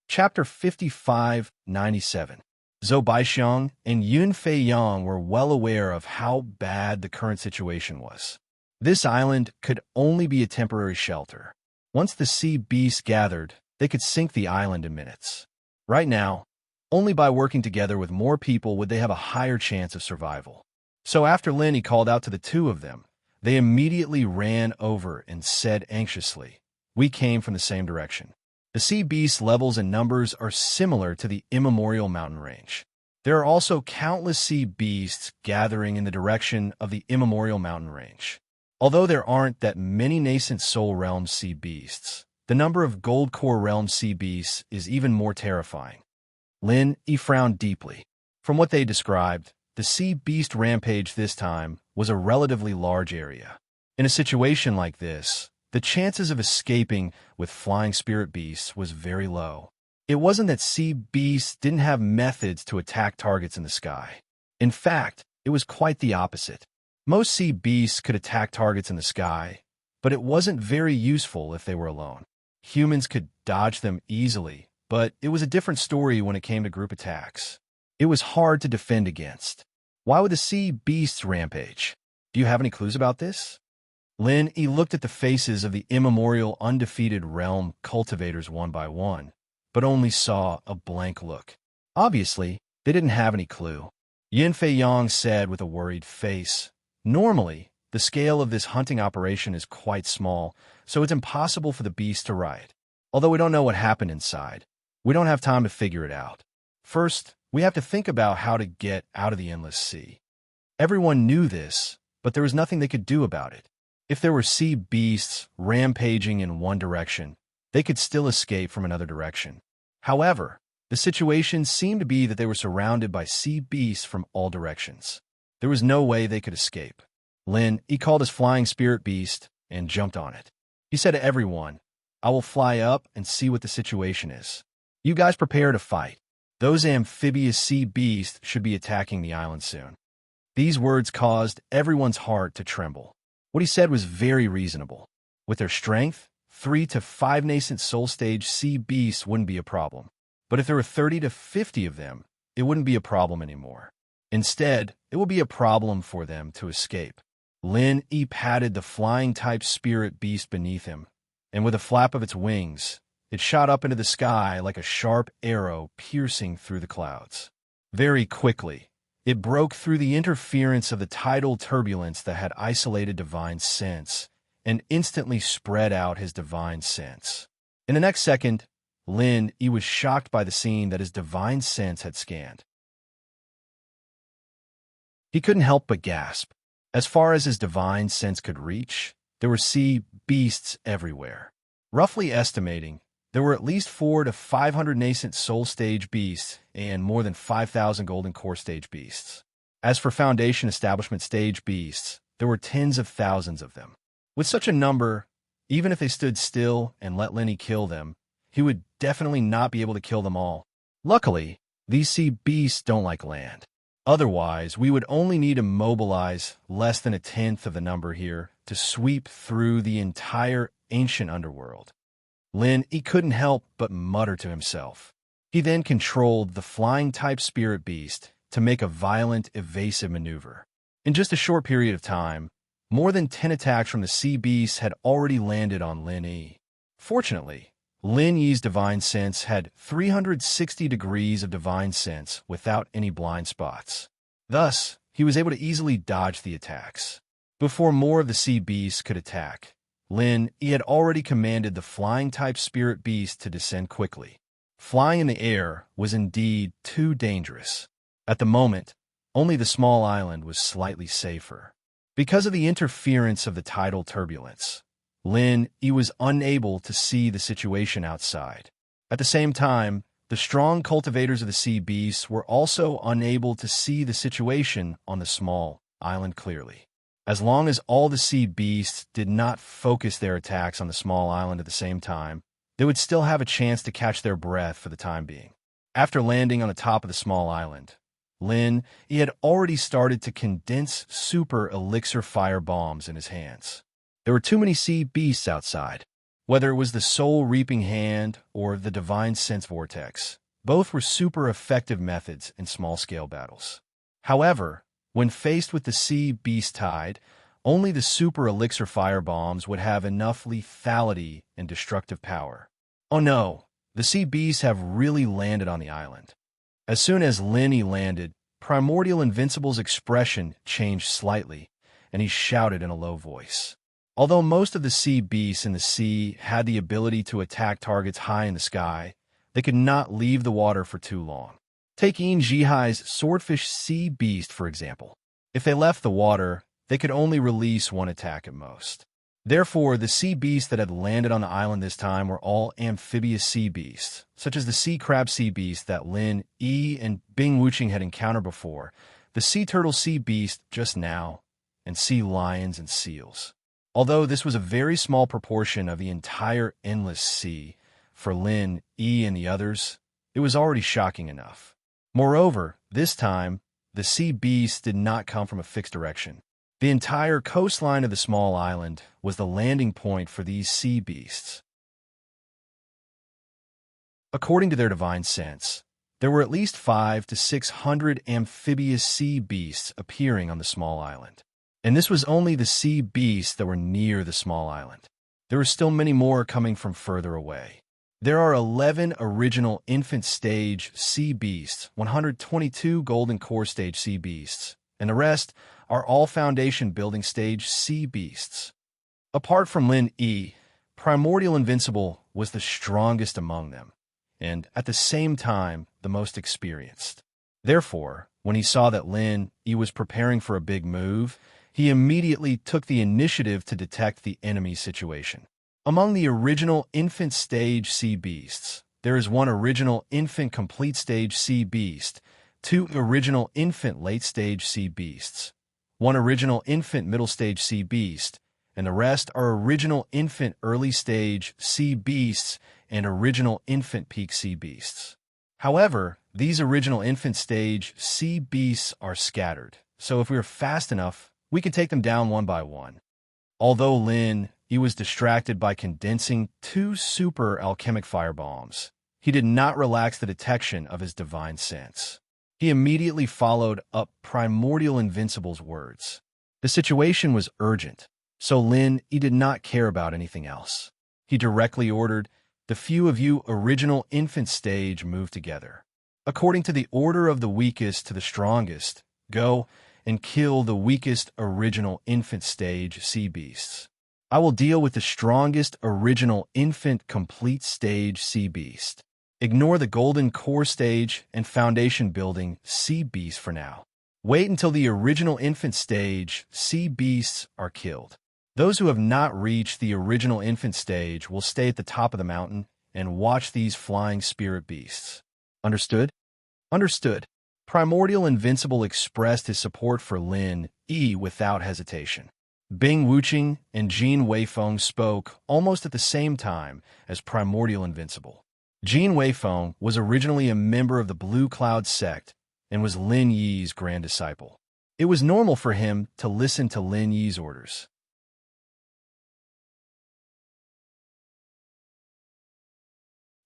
Chapter 55-97. Zhou Baixiang and Yun Feiyang were well aware of how bad the current situation was. This island could only be a temporary shelter. Once the sea beasts gathered, they could sink the island in minutes. Right now, only by working together with more people would they have a higher chance of survival. So after Lin Yi called out to the two of them, They immediately ran over and said anxiously, "We came from the same direction." The sea beast levels and numbers are similar to the immemorial mountain range. There are also countless sea beasts gathering in the direction of the immemorial mountain range. Although there aren't that many nascent soul realm sea beasts, the number of gold core realm sea beasts is even more terrifying. Lin Yi frowned deeply. From what they described, the sea beast rampage this time was a relatively large area. In a situation like this, the chances of escaping with flying spirit beasts was very low. It wasn't that sea beasts didn't have methods to attack targets in the sky. In fact, it was quite the opposite. Most sea beasts could attack targets in the sky, but it wasn't very useful if they were alone. Humans could dodge them easily, but it was a different story when it came to group attacks. It was hard to defend against. Why would the sea beasts rampage? Do you have any clues about this? Lin Yi looked at the faces of the immemorial undefeated realm cultivators one by one, but only saw a blank look. Obviously, they didn't have any clue. Yin Fei Yang said with a worried face, "Normally, the scale of this hunting operation is quite small, so it's impossible for the beast to riot. Although we don't know what happened inside, we don't have time to figure it out. First, we have to think about how to get out of the endless sea." Everyone knew this, but there was nothing they could do about it. If there were sea beasts rampaging in one direction, they could still escape from another direction. However, the situation seemed to be that they were surrounded by sea beasts from all directions. There was no way they could escape. Lin Yi called his flying spirit beast and jumped on it. He said to everyone, "I will fly up and see what the situation is. You guys prepare to fight. Those amphibious sea beasts should be attacking the island soon." These words caused everyone's heart to tremble. What he said was very reasonable. With their strength, 3 to 5 nascent soul stage sea beasts wouldn't be a problem. But if there were 30 to 50 of them, it wouldn't be a problem anymore. Instead, it would be a problem for them to escape. Lin Yi patted the flying-type spirit beast beneath him, and with a flap of its wings, it shot up into the sky like a sharp arrow piercing through the clouds. Very quickly, it broke through the interference of the tidal turbulence that had isolated Divine Sense, and instantly spread out his Divine Sense. In the next second, Lin Yi was shocked by the scene that his Divine Sense had scanned. He couldn't help but gasp. As far as his Divine Sense could reach, there were sea beasts everywhere. Roughly estimating, there were at least 400 to 500 nascent soul stage beasts and more than 5,000 golden core stage beasts. As for foundation establishment stage beasts, there were tens of thousands of them. With such a number, even if they stood still and let Lin Yi kill them, he would definitely not be able to kill them all. Luckily, these sea beasts don't like land. Otherwise, we would only need to mobilize less than 1/10 of the number here to sweep through the entire ancient underworld. Lin Yi couldn't help but mutter to himself. He then controlled the flying-type spirit beast to make a violent, evasive maneuver. In just a short period of time, more than 10 attacks from the sea beasts had already landed on Lin Yi. Fortunately, Lin Yi's Divine Sense had 360 degrees of Divine Sense without any blind spots. Thus, he was able to easily dodge the attacks. Before more of the sea beasts could attack, Lin Yi had already commanded the flying-type spirit beast to descend quickly. Flying in the air was indeed too dangerous. At the moment, only the small island was slightly safer. Because of the interference of the tidal turbulence, Lin Yi was unable to see the situation outside. At the same time, the strong cultivators of the sea beasts were also unable to see the situation on the small island clearly. As long as all the sea beasts did not focus their attacks on the small island at the same time, they would still have a chance to catch their breath for the time being. After landing on the top of the small island, Lin Yi had already started to condense super elixir fire bombs in his hands. There were too many sea beasts outside. Whether it was the soul reaping hand or the Divine Sense vortex, both were super effective methods in small-scale battles. However, when faced with the sea beast tide, only the super elixir fire bombs would have enough lethality and destructive power. Oh no, the sea beasts have really landed on the island. As soon as Lin Yi landed, Primordial Invincible's expression changed slightly, and he shouted in a low voice. Although most of the sea beasts in the sea had the ability to attack targets high in the sky, they could not leave the water for too long. Take Jihai's swordfish sea beast, for example. If they left the water, they could only release one attack at most. Therefore, the sea beasts that had landed on the island this time were all amphibious sea beasts, such as the sea crab sea beast that Lin, Yi, and Bing Wuqing had encountered before, the sea turtle sea beast just now, and sea lions and seals. Although this was a very small proportion of the entire endless sea, for Lin, Yi, and the others, it was already shocking enough. Moreover, this time, the sea beasts did not come from a fixed direction. The entire coastline of the small island was the landing point for these sea beasts. According to their divine sense, there were at least 500 to 600 amphibious sea beasts appearing on the small island. And this was only the sea beasts that were near the small island. There were still many more coming from further away. There are 11 original infant stage sea beasts, 122 golden core stage sea beasts, and the rest are all foundation building stage sea beasts. Apart from Lin Yi, Primordial Invincible was the strongest among them, and at the same time, the most experienced. Therefore, when he saw that Lin Yi was preparing for a big move, he immediately took the initiative to detect the enemy situation. Among the original infant stage sea beasts, there is one original infant complete stage sea beast, 2 original infant late stage sea beasts, 1 original infant middle stage sea beast, and the rest are original infant early stage sea beasts and original infant peak sea beasts. However, these original infant stage sea beasts are scattered, so if we are fast enough, we can take them down one by one. Although Lin Yi was distracted by condensing 2 super alchemic firebombs, he did not relax the detection of his divine sense. He immediately followed up Primordial Invincible's words. The situation was urgent, so Lin Yi did not care about anything else. He directly ordered, "The few of you original infant stage move together. According to the order of the weakest to the strongest, go and kill the weakest original infant stage sea beasts. I will deal with the strongest original infant complete stage sea beast. Ignore the golden core stage and foundation building sea beasts for now. Wait until the original infant stage sea beasts are killed. Those who have not reached the original infant stage will stay at the top of the mountain and watch these flying spirit beasts. Understood?" "Understood." Primordial Invincible expressed his support for Lin Yi without hesitation. Bing Wuqing and Jin Weifeng spoke almost at the same time as Primordial Invincible. Jin Weifeng was originally a member of the Blue Cloud sect and was Lin Yi's grand disciple. It was normal for him to listen to Lin Yi's orders.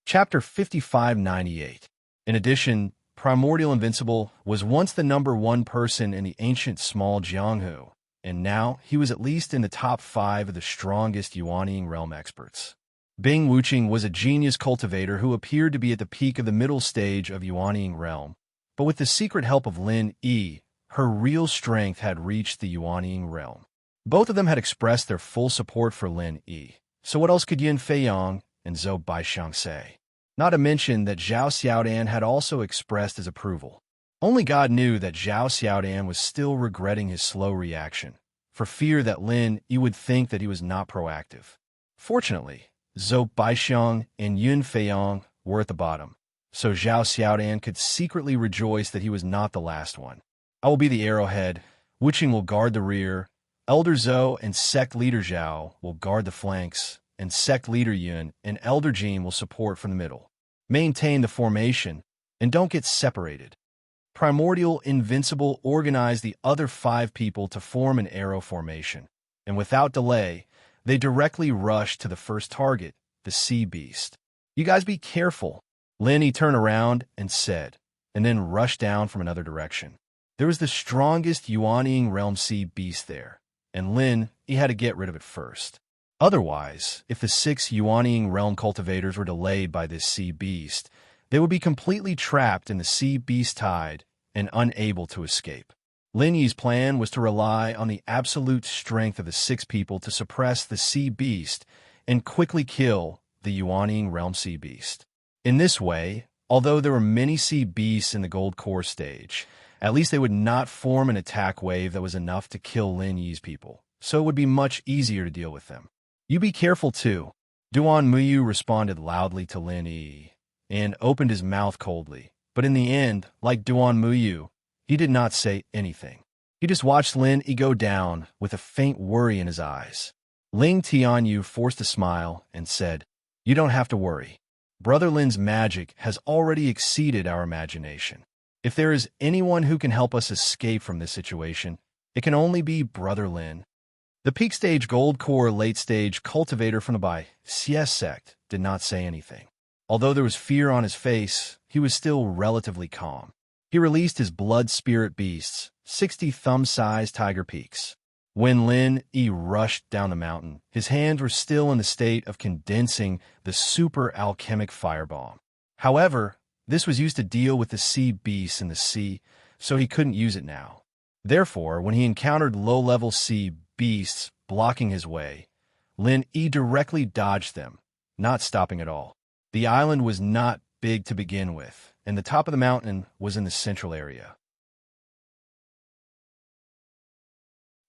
Chapter 5598. In addition, Primordial Invincible was once the #1 person in the ancient small Jianghu, and now he was at least in the top 5 of the strongest Yuanying realm experts. Bing Wuqing was a genius cultivator who appeared to be at the peak of the middle stage of Yuanying realm, but with the secret help of Lin Yi, her real strength had reached the Yuanying realm. Both of them had expressed their full support for Lin Yi, so what else could Yin Feiyang and Zhou Baixiang say? Not to mention that Zhao Xiaodan had also expressed his approval. Only God knew that Zhao Xiaodan was still regretting his slow reaction, for fear that Lin Yi would think that he was not proactive. Fortunately, Zhou Baixiang and Yin Feiyang were at the bottom, so Zhao Xiaodan could secretly rejoice that he was not the last one. "I will be the arrowhead, Wuqing will guard the rear, Elder Zhou and Sect Leader Zhao will guard the flanks, and Sect Leader Yun and Elder Jin will support from the middle. Maintain the formation, and don't get separated." Primordial Invincible organized the other 5 people to form an arrow formation, and without delay, they directly rushed to the first target, the sea beast. "You guys be careful," Lin Yi turned around and said, and then rushed down from another direction. There was the strongest Yuanying realm sea beast there, and Lin Yi had to get rid of it first. Otherwise, if the 6 Yuanying realm cultivators were delayed by this sea beast, they would be completely trapped in the sea beast tide and unable to escape. Lin Yi's plan was to rely on the absolute strength of the 6 people to suppress the sea beast and quickly kill the Yuanying realm sea beast. In this way, although there were many sea beasts in the gold core stage, at least they would not form an attack wave that was enough to kill Lin Yi's people, so it would be much easier to deal with them. You be careful too. Duan Muyu responded loudly to Lin Yi and opened his mouth coldly, but in the end, like Duan Muyu, he did not say anything. He just watched Lin Yi go down with a faint worry in his eyes. Ling Tianyu forced a smile and said, "You don't have to worry. Brother Lin's magic has already exceeded our imagination. If there is anyone who can help us escape from this situation, it can only be Brother Lin." The peak stage gold core late stage cultivator from the Bai Xie sect did not say anything. Although there was fear on his face, he was still relatively calm. He released his blood spirit beasts, 60 thumb-sized tiger peaks. When Lin Yi rushed down the mountain, his hands were still in the state of condensing the super alchemic firebomb. However, this was used to deal with the sea beasts in the sea, so he couldn't use it now. Therefore, when he encountered low-level sea beasts blocking his way, Lin Yi directly dodged them, not stopping at all. The island was not big to begin with, and the top of the mountain was in the central area.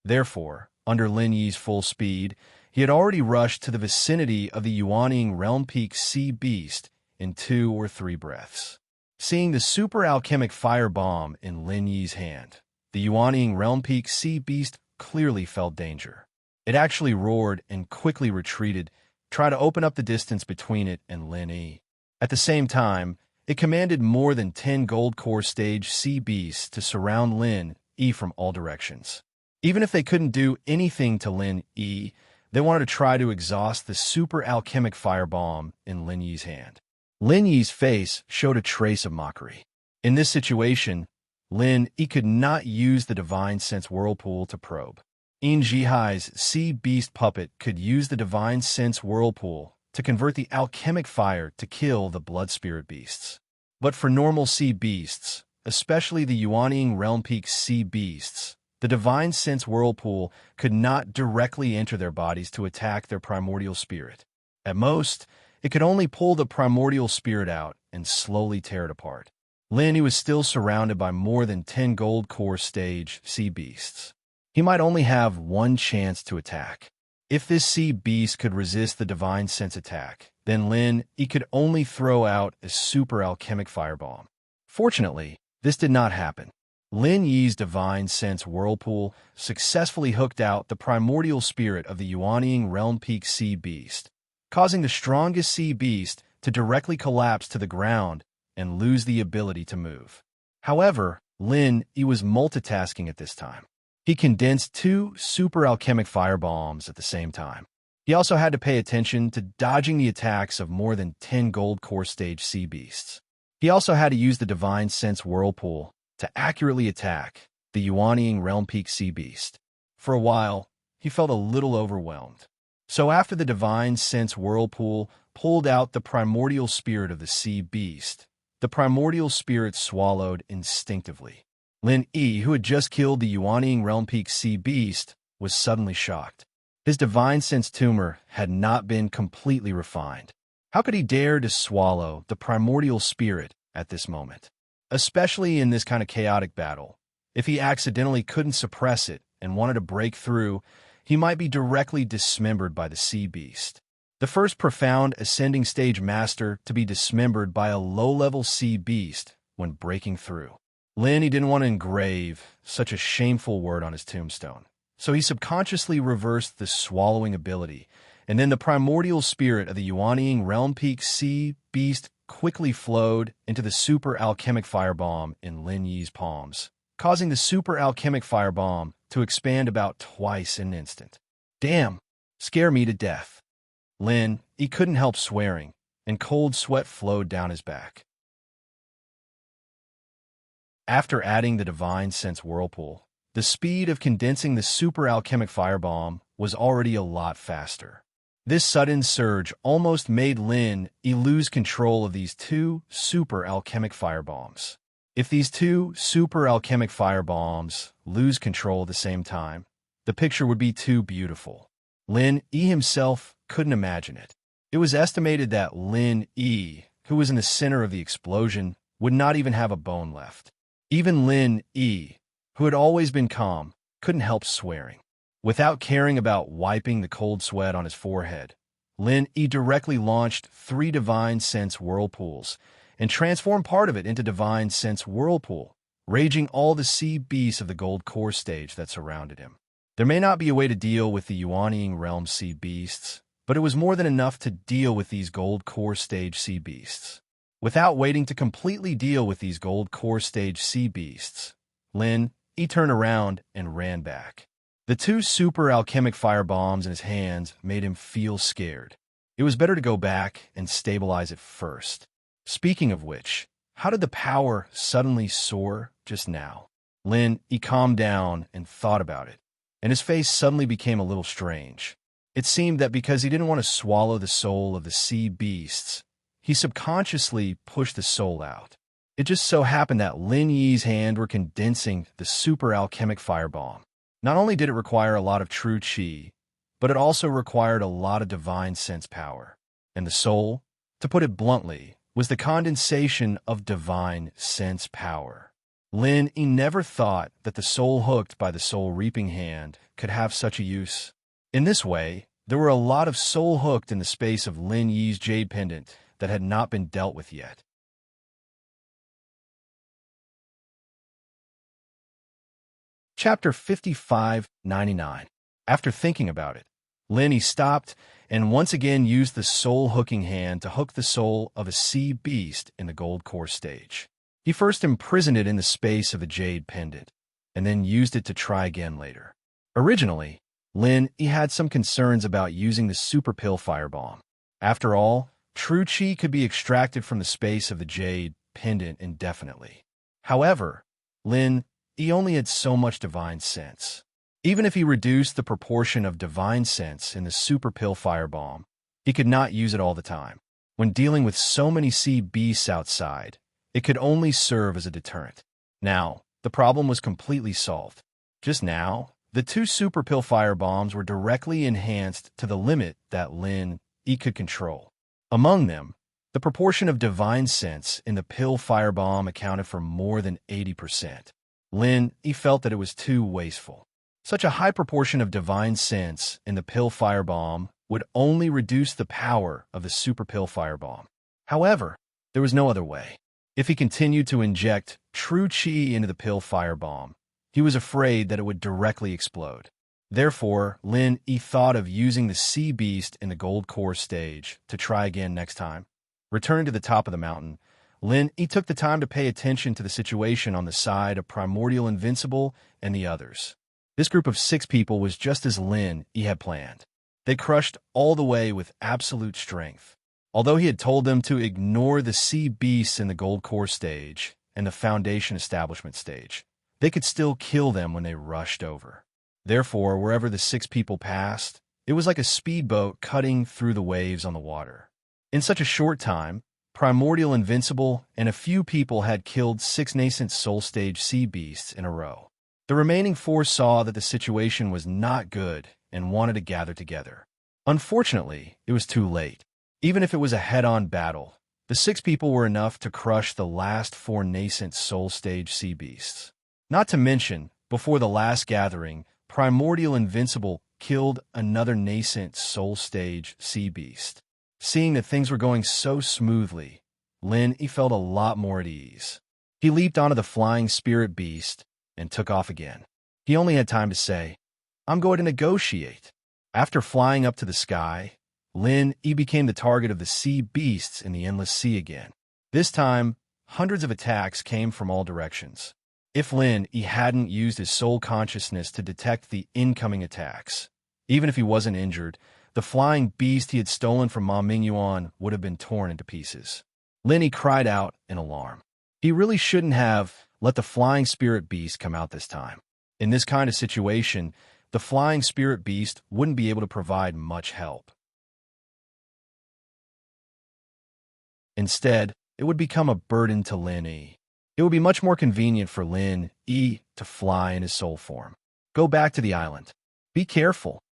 Therefore, under Lin Yi's full speed, he had already rushed to the vicinity of the Yuanying Realm Peak Sea Beast in 2 or 3 breaths. Seeing the super alchemic fire bomb in Lin Yi's hand, the Yuanying Realm Peak Sea Beast clearly felt danger. It actually roared and quickly retreated, trying to open up the distance between it and Lin Yi. At the same time, it commanded more than 10 gold core stage sea beasts to surround Lin Yi from all directions. Even if they couldn't do anything to Lin Yi, they wanted to try to exhaust the super alchemic firebomb in Lin Yi's hand. Lin Yi's face showed a trace of mockery. In this situation, Lin Yi could not use the Divine Sense Whirlpool to probe. In Jihai's sea beast puppet could use the Divine Sense Whirlpool to convert the alchemic fire to kill the blood spirit beasts. But for normal sea beasts, especially the Yuanying Realm Peak sea beasts, the Divine Sense Whirlpool could not directly enter their bodies to attack their primordial spirit. At most, it could only pull the primordial spirit out and slowly tear it apart. Lin Yi was still surrounded by more than 10 gold core stage sea beasts. He might only have one chance to attack. If this sea beast could resist the Divine Sense attack, then Lin Yi could only throw out a super alchemic firebomb. Fortunately, this did not happen. Lin Yi's Divine Sense Whirlpool successfully hooked out the primordial spirit of the Yuanying Realm Peak Sea Beast, causing the strongest sea beast to directly collapse to the ground and lose the ability to move. However, Lin Yi was multitasking at this time. He condensed 2 super alchemic firebombs at the same time. He also had to pay attention to dodging the attacks of more than 10 gold core stage sea beasts. He also had to use the Divine Sense Whirlpool to accurately attack the Yuanying Realm Peak Sea Beast. For a while, he felt a little overwhelmed. So after the Divine Sense Whirlpool pulled out the primordial spirit of the sea beast, the primordial spirit swallowed instinctively. Lin Yi, who had just killed the Yuanying Realm Peak Sea Beast, was suddenly shocked. His Divine Sense tumor had not been completely refined. How could he dare to swallow the primordial spirit at this moment? Especially in this kind of chaotic battle. If he accidentally couldn't suppress it and wanted to break through, he might be directly dismembered by the sea beast. The first profound ascending stage master to be dismembered by a low-level sea beast when breaking through. Lin Yi didn't want to engrave such a shameful word on his tombstone, so he subconsciously reversed the swallowing ability, and then the primordial spirit of the Yuanying Realm Peak Sea Beast quickly flowed into the super alchemic firebomb in Lin Yi's palms, causing the super alchemic firebomb to expand about twice in an instant. Damn, scare me to death. Lin Yi couldn't help swearing, and cold sweat flowed down his back. After adding the Divine Sense Whirlpool, the speed of condensing the super alchemic firebomb was already a lot faster. This sudden surge almost made Lin Yi lose control of these 2 super alchemic firebombs. If these two super alchemic firebombs lose control at the same time, the picture would be too beautiful. Lin Yi himself couldn't imagine it. It was estimated that Lin Yi, who was in the center of the explosion, would not even have a bone left. Even Lin Yi, who had always been calm, couldn't help swearing. Without caring about wiping the cold sweat on his forehead, Lin Yi directly launched 3 Divine Sense whirlpools and transformed part of it into Divine Sense Whirlpool, raging all the sea beasts of the gold core stage that surrounded him. There may not be a way to deal with the Yuanying realm sea beasts, but it was more than enough to deal with these gold core stage sea beasts. Without waiting to completely deal with these gold core stage sea beasts, Lin Yi turned around and ran back. The 2 super alchemic firebombs in his hands made him feel scared. It was better to go back and stabilize it first. Speaking of which, how did the power suddenly soar just now? Lin Yi calmed down and thought about it, and his face suddenly became a little strange. It seemed that because he didn't want to swallow the soul of the sea beasts, he subconsciously pushed the soul out. It just so happened that Lin Yi's hand were condensing the super alchemic firebomb. Not only did it require a lot of true qi, but it also required a lot of divine sense power. And the soul, to put it bluntly, was the condensation of divine sense power. Lin Yi never thought that the soul hooked by the soul reaping hand could have such a use. In this way, there were a lot of soul hooked in the space of Lin Yi's jade pendant that had not been dealt with yet. Chapter 5599. After thinking about it, Lin Yi stopped and once again used the soul-hooking hand to hook the soul of a sea beast in the gold core stage. He first imprisoned it in the space of a jade pendant, and then used it to try again later. Originally, Lin Yi had some concerns about using the super pill firebomb. After all, true qi could be extracted from the space of the jade pendant indefinitely. However, Lin Yi only had so much divine sense. Even if he reduced the proportion of divine sense in the super pill firebomb, he could not use it all the time. When dealing with so many sea beasts outside, it could only serve as a deterrent. Now, the problem was completely solved. Just now, the 2 super pill firebombs were directly enhanced to the limit that Lin Yi could control. Among them, the proportion of divine sense in the pill firebomb accounted for more than 80%. Lin Yi felt that it was too wasteful. Such a high proportion of divine sense in the pill firebomb would only reduce the power of the super pill firebomb. However, there was no other way. If he continued to inject true qi into the pill firebomb, he was afraid that it would directly explode. Therefore, Lin Yi thought of using the sea beast in the gold core stage to try again next time. Returning to the top of the mountain, Lin Yi took the time to pay attention to the situation on the side of Primordial Invincible and the others. This group of 6 people was just as Lin Yi had planned. They crushed all the way with absolute strength. Although he had told them to ignore the sea beasts in the gold core stage and the foundation establishment stage, they could still kill them when they rushed over. Therefore, wherever the 6 people passed, it was like a speedboat cutting through the waves on the water. In such a short time, Primordial Invincible and a few people had killed 6 nascent soul stage sea beasts in a row. The remaining 4 saw that the situation was not good and wanted to gather together. Unfortunately, it was too late. Even if it was a head-on battle, the 6 people were enough to crush the last 4 nascent soul stage sea beasts. Not to mention, before the last gathering, Primordial Invincible killed another nascent soul stage sea beast. Seeing that things were going so smoothly, Lin Yi felt a lot more at ease. He leaped onto the flying spirit beast and took off again. He only had time to say, "I'm going to negotiate." After flying up to the sky, Lin Yi became the target of the sea beasts in the endless sea again. This time, hundreds of attacks came from all directions. If Lin Yi hadn't used his soul consciousness to detect the incoming attacks, even if he wasn't injured, the flying beast he had stolen from Ma Mingyuan would have been torn into pieces. Lin Yi cried out in alarm. He really shouldn't have let the flying spirit beast come out this time. In this kind of situation, the flying spirit beast wouldn't be able to provide much help. Instead, it would become a burden to Lin Yi. It would be much more convenient for Lin Yi to fly in his soul form. Go back to the island. Be careful.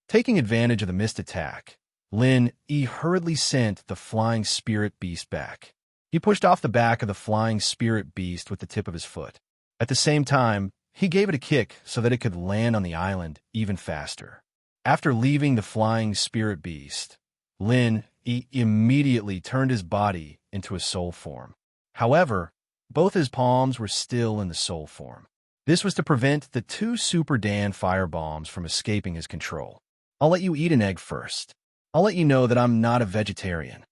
Taking advantage of the missed attack, Lin Yi hurriedly sent the flying spirit beast back. He pushed off the back of the flying spirit beast with the tip of his foot. At the same time, he gave it a kick so that it could land on the island even faster. After leaving the flying spirit beast, Lin Yi immediately turned his body into a soul form. However, both his palms were still in the soul form. This was to prevent the two Super Dan firebombs from escaping his control. I'll let you eat an egg first. I'll let you know that I'm not a vegetarian.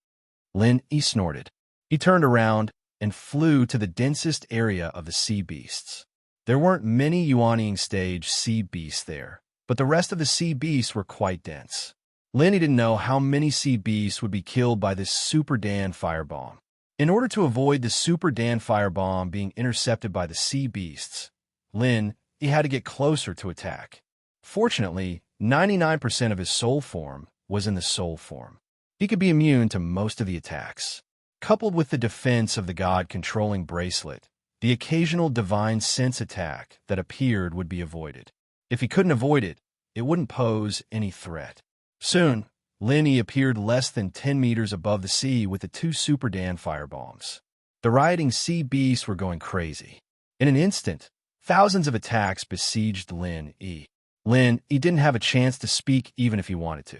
Lin Yi snorted. He turned around and flew to the densest area of the sea beasts. There weren't many Yuanying stage sea beasts there, but the rest of the sea beasts were quite dense. Lin Yi didn't know how many sea beasts would be killed by this Super Dan firebomb. In order to avoid the Super Dan firebomb being intercepted by the sea beasts, Lin Yi had to get closer to attack. Fortunately, 99% of his soul form was in the soul form. He could be immune to most of the attacks. Coupled with the defense of the God-controlling bracelet, the occasional divine sense attack that appeared would be avoided. If he couldn't avoid it, it wouldn't pose any threat. Soon, Lin Yi appeared less than 10 meters above the sea with the two Super Dan firebombs. The rioting sea beasts were going crazy. In an instant, thousands of attacks besieged Lin Yi. Lin Yi didn't have a chance to speak even if he wanted to.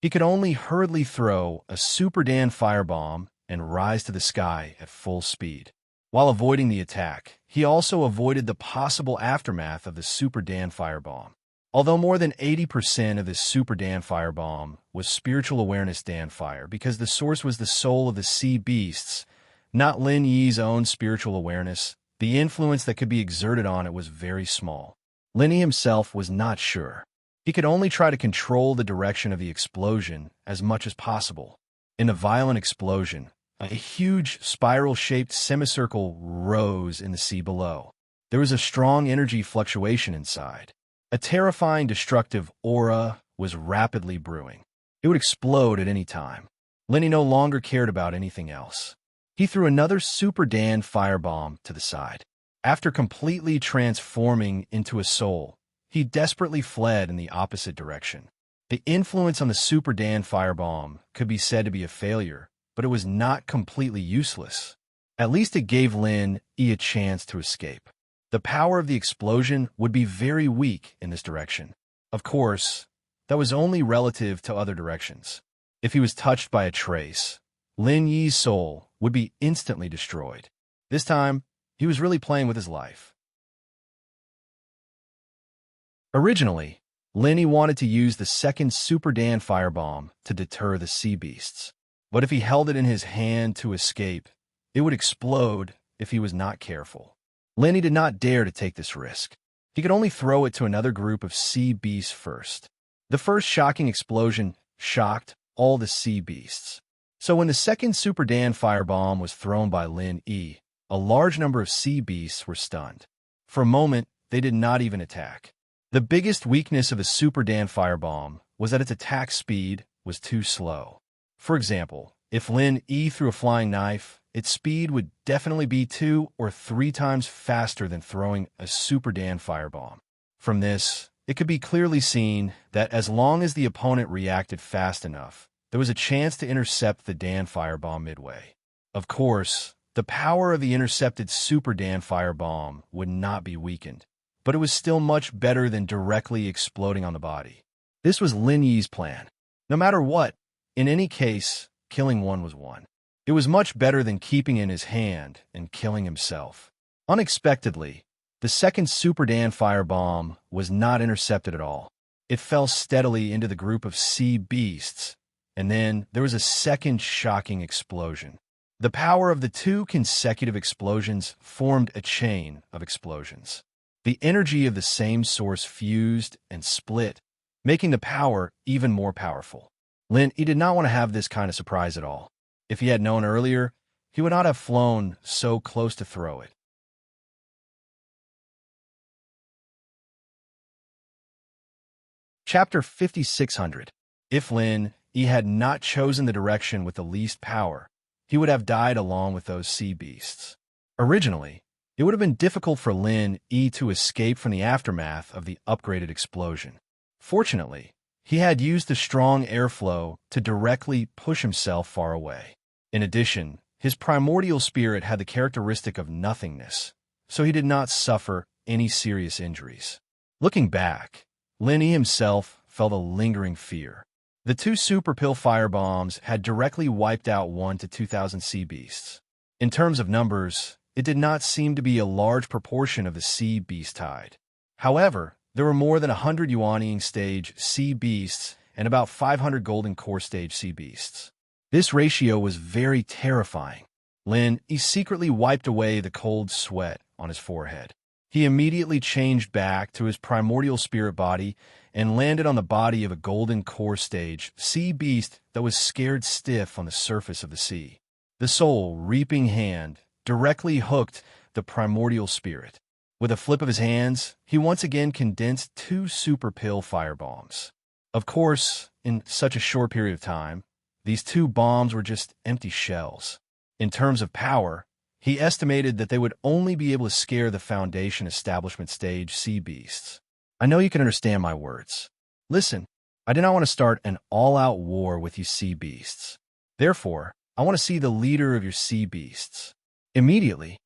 He could only hurriedly throw a Super Dan firebomb and rise to the sky at full speed. While avoiding the attack, he also avoided the possible aftermath of the Super Dan firebomb. Although more than 80% of this Super Dan firebomb was spiritual awareness Dan fire because the source was the soul of the sea beasts, not Lin Yi's own spiritual awareness, the influence that could be exerted on it was very small. Lin Yi himself was not sure. He could only try to control the direction of the explosion as much as possible. In a violent explosion, a huge spiral-shaped semicircle rose in the sea below. There was a strong energy fluctuation inside. A terrifying destructive aura was rapidly brewing. It would explode at any time. Lin Yi no longer cared about anything else. He threw another Super Dan firebomb to the side. After completely transforming into a soul, he desperately fled in the opposite direction. The influence on the Super Dan firebomb could be said to be a failure, but it was not completely useless. At least it gave Lin Yi a chance to escape. The power of the explosion would be very weak in this direction. Of course, that was only relative to other directions. If he was touched by a trace, Lin Yi's soul would be instantly destroyed. This time, he was really playing with his life. Originally, Lin Yi wanted to use the second Super Dan firebomb to deter the sea beasts. But if he held it in his hand to escape, it would explode if he was not careful. Lin Yi did not dare to take this risk. He could only throw it to another group of sea beasts first. The first shocking explosion shocked all the sea beasts. So when the second Super Dan firebomb was thrown by Lin Yi, a large number of sea beasts were stunned. For a moment, they did not even attack. The biggest weakness of the Super Dan firebomb was that its attack speed was too slow. For example, if Lin Yi threw a flying knife, its speed would definitely be 2 or 3 times faster than throwing a Super Dan firebomb. From this, it could be clearly seen that as long as the opponent reacted fast enough, there was a chance to intercept the Dan firebomb midway. Of course, the power of the intercepted Super Dan firebomb would not be weakened, but it was still much better than directly exploding on the body. This was Lin Yi's plan. No matter what, in any case, killing one was one. It was much better than keeping it in his hand and killing himself. Unexpectedly, the second Super Dan firebomb was not intercepted at all. It fell steadily into the group of sea beasts, and then there was a second shocking explosion. The power of the 2 consecutive explosions formed a chain of explosions. The energy of the same source fused and split, making the power even more powerful. Lin Yi did not want to have this kind of surprise at all. If he had known earlier, he would not have flown so close to throw it. Chapter 5600. If Lin Yi had not chosen the direction with the least power, he would have died along with those sea beasts. Originally, It would have been difficult for Lin Yi to escape from the aftermath of the upgraded explosion. Fortunately, he had used the strong airflow to directly push himself far away. In addition, his primordial spirit had the characteristic of nothingness, so he did not suffer any serious injuries. Looking back, Lin Yi himself felt a lingering fear. The two super pill firebombs had directly wiped out 1 to 2,000 sea beasts. In terms of numbers, it did not seem to be a large proportion of the sea beast tide. However, there were more than 100 Yuanying stage sea beasts and about 500 golden core stage sea beasts. This ratio was very terrifying. Lin Yi secretly wiped away the cold sweat on his forehead. He immediately changed back to his primordial spirit body and landed on the body of a golden core stage sea beast that was scared stiff on the surface of the sea. The soul reaping hand directly hooked the primordial spirit. With a flip of his hands, he once again condensed 2 super pill firebombs. Of course, in such a short period of time, these 2 bombs were just empty shells. In terms of power, he estimated that they would only be able to scare the Foundation Establishment stage sea beasts. I know you can understand my words. Listen, I do not want to start an all-out war with you sea beasts. Therefore, I want to see the leader of your sea beasts. Immediately,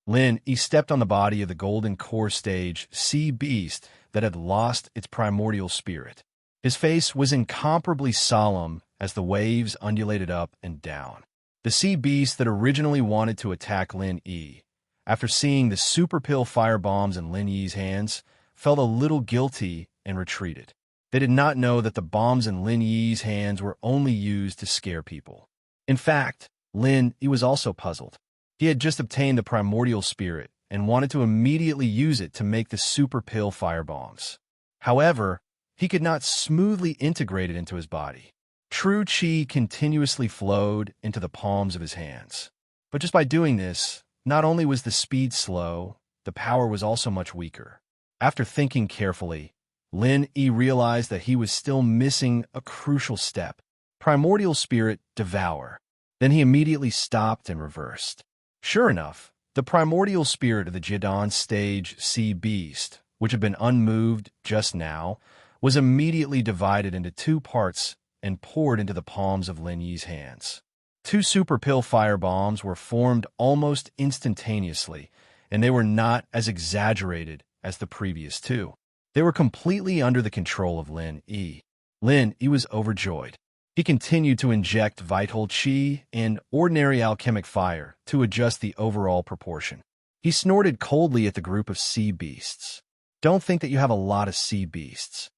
Lin Yi stepped on the body of the golden core stage sea beast that had lost its primordial spirit. His face was incomparably solemn as the waves undulated up and down. The sea beast that originally wanted to attack Lin Yi, after seeing the super pill firebombs in Lin Yi's hands, felt a little guilty and retreated. They did not know that the bombs in Lin Yi's hands were only used to scare people. In fact, Lin Yi was also puzzled. He had just obtained the primordial spirit and wanted to immediately use it to make the super pill firebombs. However, he could not smoothly integrate it into his body. True chi continuously flowed into the palms of his hands. But just by doing this, not only was the speed slow, the power was also much weaker. After thinking carefully, Lin Yi realized that he was still missing a crucial step: primordial spirit devour. Then he immediately stopped and reversed. Sure enough, the primordial spirit of the Jidan stage sea beast, which had been unmoved just now, was immediately divided into 2 parts and poured into the palms of Lin Yi's hands. 2 super pill firebombs were formed almost instantaneously, and they were not as exaggerated as the previous 2. They were completely under the control of Lin Yi. Lin Yi was overjoyed. He continued to inject vital chi and ordinary alchemic fire to adjust the overall proportion. He snorted coldly at the group of sea beasts. Don't think that you have a lot of sea beasts.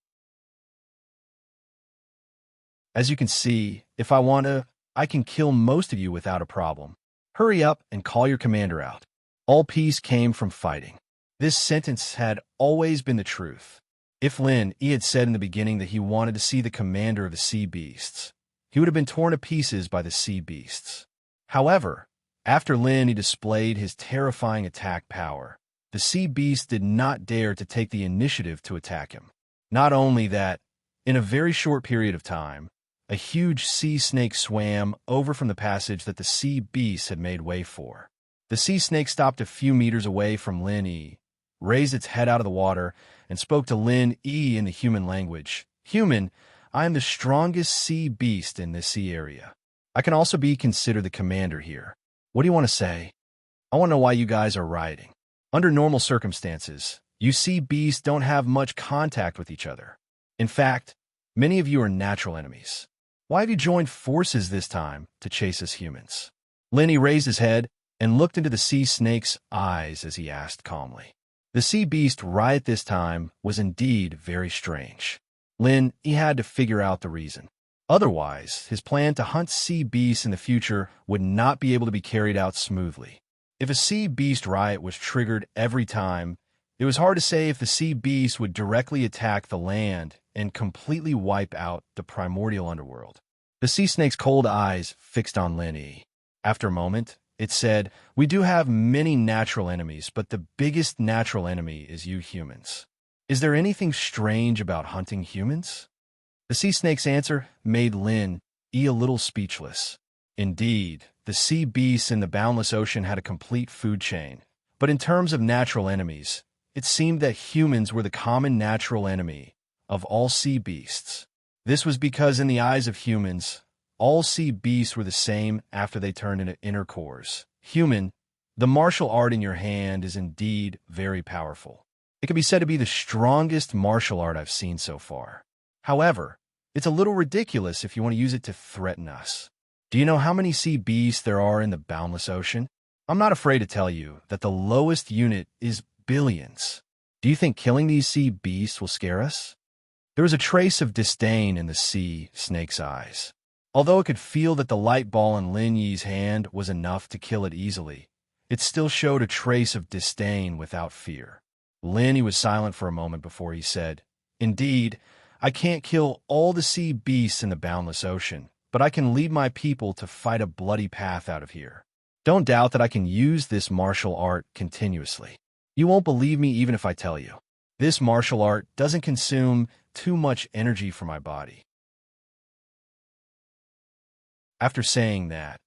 As you can see, if I want to, I can kill most of you without a problem. Hurry up and call your commander out. All peace came from fighting. This sentence had always been the truth. If Lin Yi had said in the beginning that he wanted to see the commander of the sea beasts, he would have been torn to pieces by the sea beasts. However, after Lin Yi displayed his terrifying attack power, the sea beasts did not dare to take the initiative to attack him. Not only that, in a very short period of time, a huge sea snake swam over from the passage that the sea beasts had made way for. The sea snake stopped a few meters away from Lin Yi, raised its head out of the water, and spoke to Lin Yi in the human language. Human, I am the strongest sea beast in this sea area. I can also be considered the commander here. What do you want to say? I want to know why you guys are rioting. Under normal circumstances, you sea beasts don't have much contact with each other. In fact, many of you are natural enemies. Why have you joined forces this time to chase us humans? Lin Yi raised his head and looked into the sea snake's eyes as he asked calmly. The sea beast riot this time was indeed very strange. Lin Yi had to figure out the reason. Otherwise, his plan to hunt sea beasts in the future would not be able to be carried out smoothly. If a sea beast riot was triggered every time, it was hard to say if the sea beast would directly attack the land and completely wipe out the primordial underworld. The sea snake's cold eyes fixed on Lin Yi. After a moment, it said, "We do have many natural enemies, but the biggest natural enemy is you humans. Is there anything strange about hunting humans?" The sea snake's answer made Lin Yi a little speechless. Indeed, the sea beasts in the boundless ocean had a complete food chain, But in terms of natural enemies, it seemed that humans were the common natural enemy of all sea beasts. This was because in the eyes of humans, all sea beasts were the same after they turned into inner cores. Human, the martial art in your hand is indeed very powerful. It can be said to be the strongest martial art I've seen so far. However, it's a little ridiculous if you want to use it to threaten us. Do you know how many sea beasts there are in the boundless ocean? I'm not afraid to tell you that the lowest unit is billions. Do you think killing these sea beasts will scare us? There was a trace of disdain in the sea snake's eyes. Although it could feel that the light ball in Lin Yi's hand was enough to kill it easily, it still showed a trace of disdain without fear. Lin Yi was silent for a moment before he said, "Indeed, I can't kill all the sea beasts in the boundless ocean, but I can lead my people to fight a bloody path out of here. Don't doubt that I can use this martial art continuously. You won't believe me even if I tell you. This martial art doesn't consume too much energy for my body." After saying that,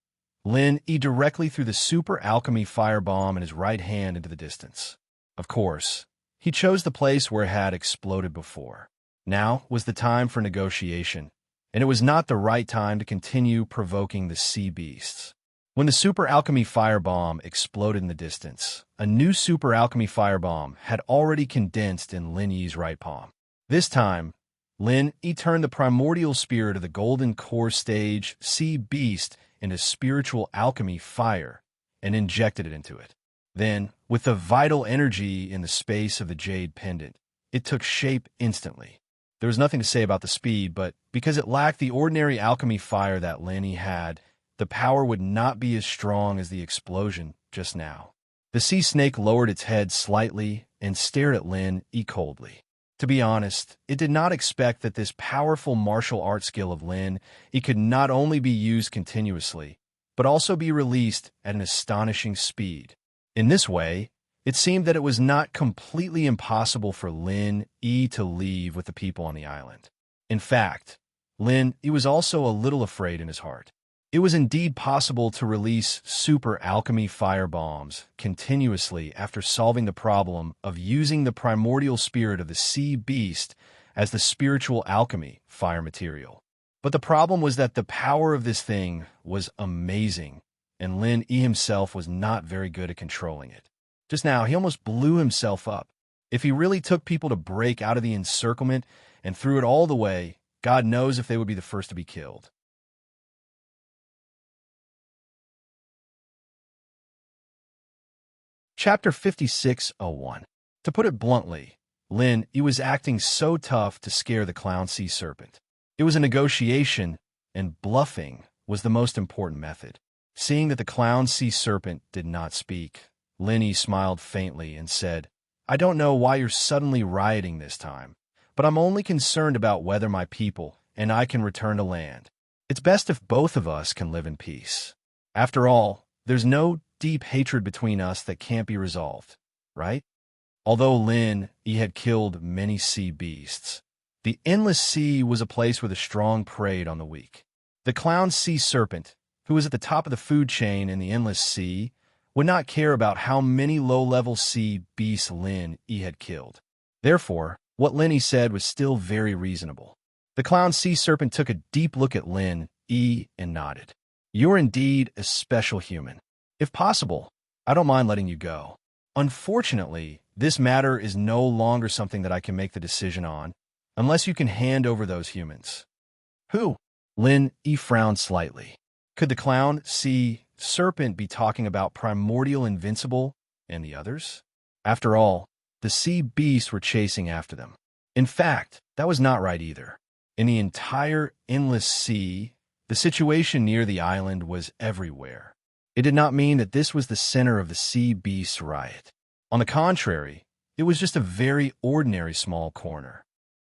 Lin Yi directly threw the super alchemy firebomb in his right hand into the distance. Of course, he chose the place where it had exploded before. Now was the time for negotiation, and it was not the right time to continue provoking the sea beasts. When the super alchemy firebomb exploded in the distance, a new super alchemy firebomb had already condensed in Lin Yi's right palm. This time, Lin Yi turned the primordial spirit of the golden core stage sea beast into spiritual alchemy fire and injected it into it. Then, with the vital energy in the space of the jade pendant, it took shape instantly. There was nothing to say about the speed, but because it lacked the ordinary alchemy fire that Lin Yi had, the power would not be as strong as the explosion just now. The sea snake lowered its head slightly and stared at Lin Yi coldly. To be honest, it did not expect that this powerful martial art skill of Lin Yi could not only be used continuously, but also be released at an astonishing speed. In this way, it seemed that it was not completely impossible for Lin Yi to leave with the people on the island. In fact, Lin Yi was also a little afraid in his heart. It was indeed possible to release super alchemy firebombs continuously after solving the problem of using the primordial spirit of the sea beast as the spiritual alchemy fire material. But the problem was that the power of this thing was amazing, and Lin Yi himself was not very good at controlling it. Just now, he almost blew himself up. If he really took people to break out of the encirclement and threw it all the way, God knows if they would be the first to be killed. Chapter 5601. To put it bluntly, Lin Yi was acting so tough to scare the clown sea serpent. It was a negotiation, and bluffing was the most important method. Seeing that the clown sea serpent did not speak, Lin Yi smiled faintly and said, "I don't know why you're suddenly rioting this time, but I'm only concerned about whether my people and I can return to land. It's best if both of us can live in peace. After all, there's no deep hatred between us that can't be resolved, right?" Although Lin Yi had killed many sea beasts, the endless sea was a place where the strong preyed on the weak. The clown sea serpent, who was at the top of the food chain in the endless sea, would not care about how many low-level sea beasts Lin Yi had killed. Therefore, what Lin Yi said was still very reasonable. The clown sea serpent took a deep look at Lin Yi and nodded. "You're indeed a special human. If possible, I don't mind letting you go. Unfortunately, this matter is no longer something that I can make the decision on, unless you can hand over those humans." "Who?" Lin Yi frowned slightly. Could the clown sea serpent be talking about Primordial Invincible and the others? After all, the sea beasts were chasing after them. In fact, that was not right either. In the entire endless sea, the situation near the island was everywhere. It did not mean that this was the center of the sea beast riot. On the contrary, it was just a very ordinary small corner.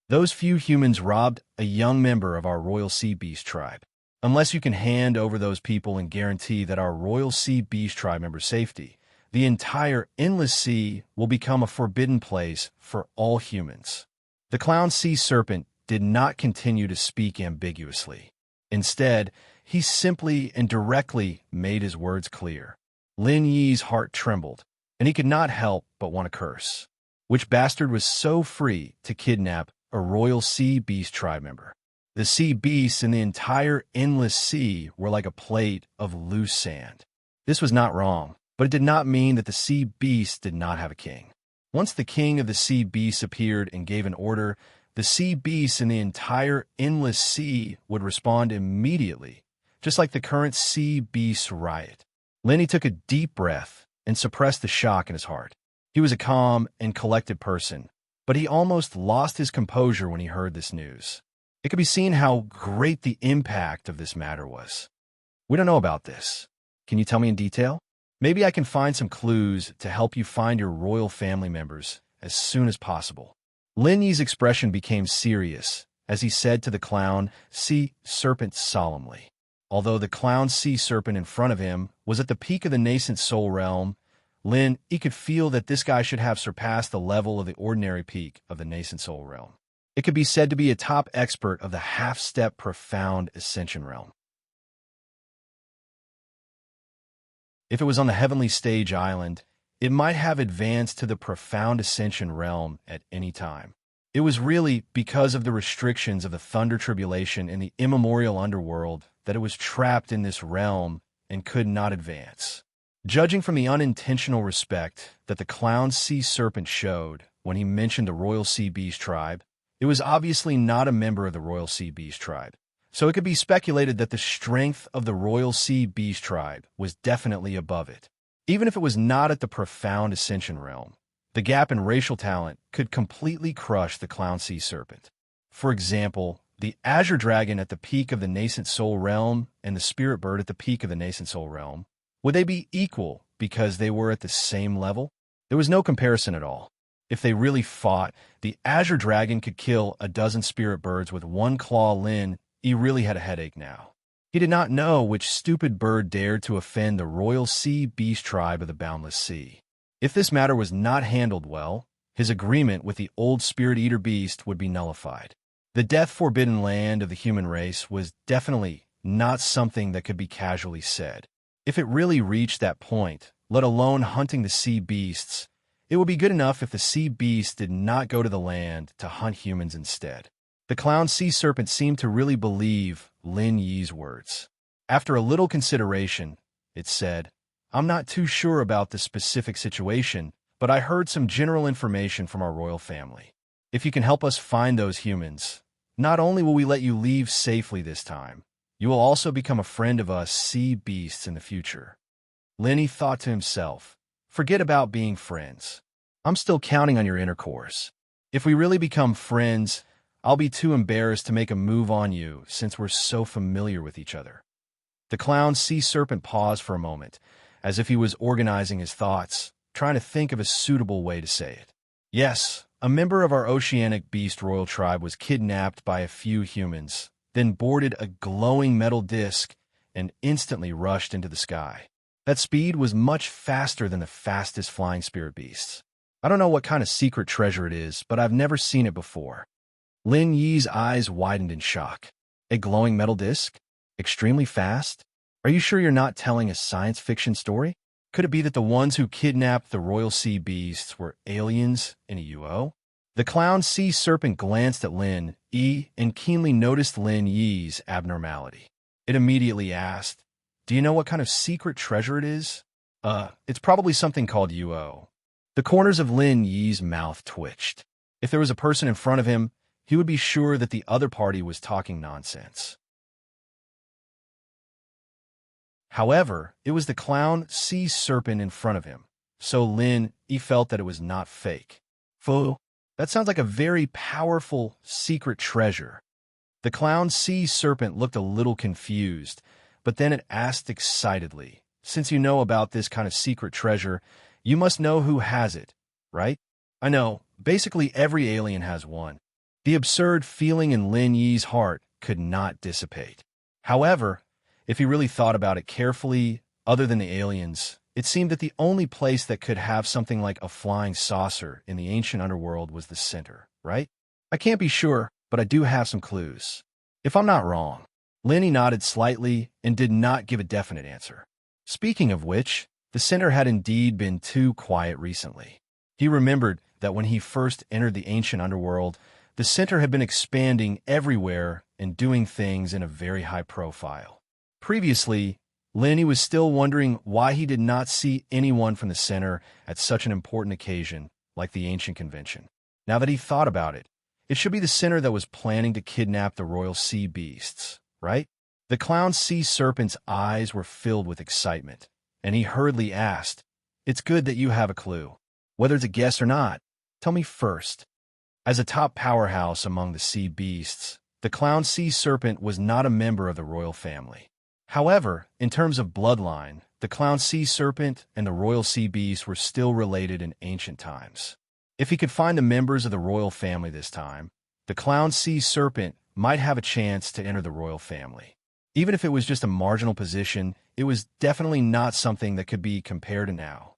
Those few humans robbed a young member of our royal sea beast tribe. Unless you can hand over those people and guarantee that our royal sea beast tribe members' safety, the entire endless sea will become a forbidden place for all humans. The clown sea serpent did not continue to speak ambiguously. Instead, he simply and directly made his words clear. Lin Yi's heart trembled, and he could not help but want to curse. Which bastard was so free to kidnap a royal sea beast tribe member? The sea beasts in the entire endless sea were like a plate of loose sand. This was not wrong, but it did not mean that the sea beasts did not have a king. Once the king of the sea beasts appeared and gave an order, the sea beasts in the entire endless sea would respond immediately, just like the current sea beast riot. Lenny took a deep breath and suppressed the shock in his heart. He was a calm and collected person, but he almost lost his composure when he heard this news. It could be seen how great the impact of this matter was. We don't know about this. Can you tell me in detail? Maybe I can find some clues to help you find your royal family members as soon as possible. Lin Yi's expression became serious as he said to the clown sea serpent solemnly. Although the clown sea serpent in front of him was at the peak of the nascent soul realm, he could feel that this guy should have surpassed the level of the ordinary peak of the nascent soul realm. It could be said to be a top expert of the half-step profound ascension realm. If it was on the heavenly stage island, it might have advanced to the profound ascension realm at any time. It was really because of the restrictions of the thunder tribulation in the immemorial underworld that it was trapped in this realm and could not advance. Judging from the unintentional respect that the clown sea serpent showed when he mentioned the royal sea beast tribe, it was obviously not a member of the royal sea beast tribe. So it could be speculated that the strength of the royal sea beast tribe was definitely above it. Even if it was not at the profound ascension realm, the gap in racial talent could completely crush the clown sea serpent. For example, the azure dragon at the peak of the nascent soul realm and the spirit bird at the peak of the nascent soul realm, would they be equal because they were at the same level? There was no comparison at all. If they really fought, the azure dragon could kill a dozen spirit birds with one claw. He really had a headache now. He did not know which stupid bird dared to offend the royal sea beast tribe of the boundless sea. If this matter was not handled well, his agreement with the old spirit eater beast would be nullified. The death-forbidden land of the human race was definitely not something that could be casually said. If it really reached that point, let alone hunting the sea beasts, it would be good enough if the sea beasts did not go to the land to hunt humans instead. The clown sea serpent seemed to really believe Lin Yi's words. After a little consideration, it said, "I'm not too sure about the specific situation, but I heard some general information from our royal family. If you can help us find those humans, not only will we let you leave safely this time, you will also become a friend of us sea beasts in the future." Lenny thought to himself, forget about being friends. I'm still counting on your intercourse. If we really become friends, I'll be too embarrassed to make a move on you since we're so familiar with each other. The clown sea serpent paused for a moment, as if he was organizing his thoughts, trying to think of a suitable way to say it. Yes, a member of our oceanic beast royal tribe was kidnapped by a few humans, then boarded a glowing metal disc and instantly rushed into the sky. That speed was much faster than the fastest flying spirit beasts. I don't know what kind of secret treasure it is, but I've never seen it before. Lin Yi's eyes widened in shock. A glowing metal disc? Extremely fast? Are you sure you're not telling a science fiction story? Could it be that the ones who kidnapped the royal sea beasts were aliens in a UO? The clown sea serpent glanced at Lin Yi and keenly noticed Lin Yi's abnormality. It immediately asked, "Do you know what kind of secret treasure it is?" It's probably something called UO. The corners of Lin Yi's mouth twitched. If there was a person in front of him, he would be sure that the other party was talking nonsense. However, it was the clown sea serpent in front of him, so Lin Yi felt that it was not fake. Foo, that sounds like a very powerful secret treasure. The clown sea serpent looked a little confused, but then it asked excitedly, "Since you know about this kind of secret treasure, you must know who has it, right?" "I know, basically every alien has one." The absurd feeling in Lin Yi's heart could not dissipate. However, if he really thought about it carefully, other than the aliens, it seemed that the only place that could have something like a flying saucer in the ancient underworld was the center, right? "I can't be sure, but I do have some clues. If I'm not wrong." Lenny nodded slightly and did not give a definite answer. "Speaking of which, The center had indeed been too quiet recently. He remembered that when he first entered the ancient underworld, the center had been expanding everywhere and doing things in a very high profile. Previously, Lenny was still wondering why he did not see anyone from the center at such an important occasion like the ancient convention. Now that he thought about it, it should be the center that was planning to kidnap the royal sea beasts, right? The clown sea serpent's eyes were filled with excitement, and he hurriedly asked, "It's good that you have a clue. Whether it's a guess or not, tell me first." As a top powerhouse among the sea beasts, the clown sea serpent was not a member of the royal family. However, in terms of bloodline, the clown sea serpent and the royal sea beast were still related in ancient times. If he could find the members of the royal family this time, the clown sea serpent might have a chance to enter the royal family. Even if it was just a marginal position, it was definitely not something that could be compared to now.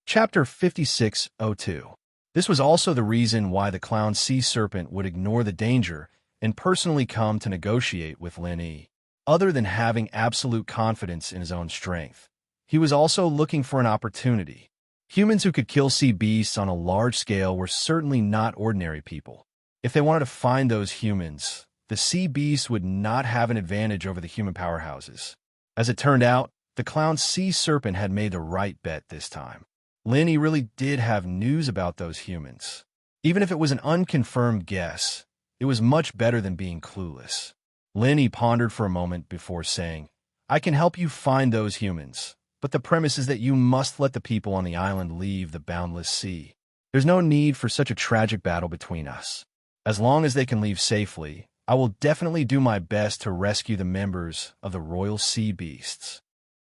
Chapter 5602. This was also the reason why the clown sea serpent would ignore the danger and personally come to negotiate with Lin Yi. Other than having absolute confidence in his own strength, he was also looking for an opportunity. Humans who could kill sea beasts on a large scale were certainly not ordinary people. If they wanted to find those humans, the sea beasts would not have an advantage over the human powerhouses. As it turned out, the clown sea serpent had made the right bet this time. Lin Yi really did have news about those humans. Even if it was an unconfirmed guess, it was much better than being clueless. Lin Yi pondered for a moment before saying, "I can help you find those humans, but the premise is that you must let the people on the island leave the boundless sea. There's no need for such a tragic battle between us. As long as they can leave safely, I will definitely do my best to rescue the members of the royal sea beasts."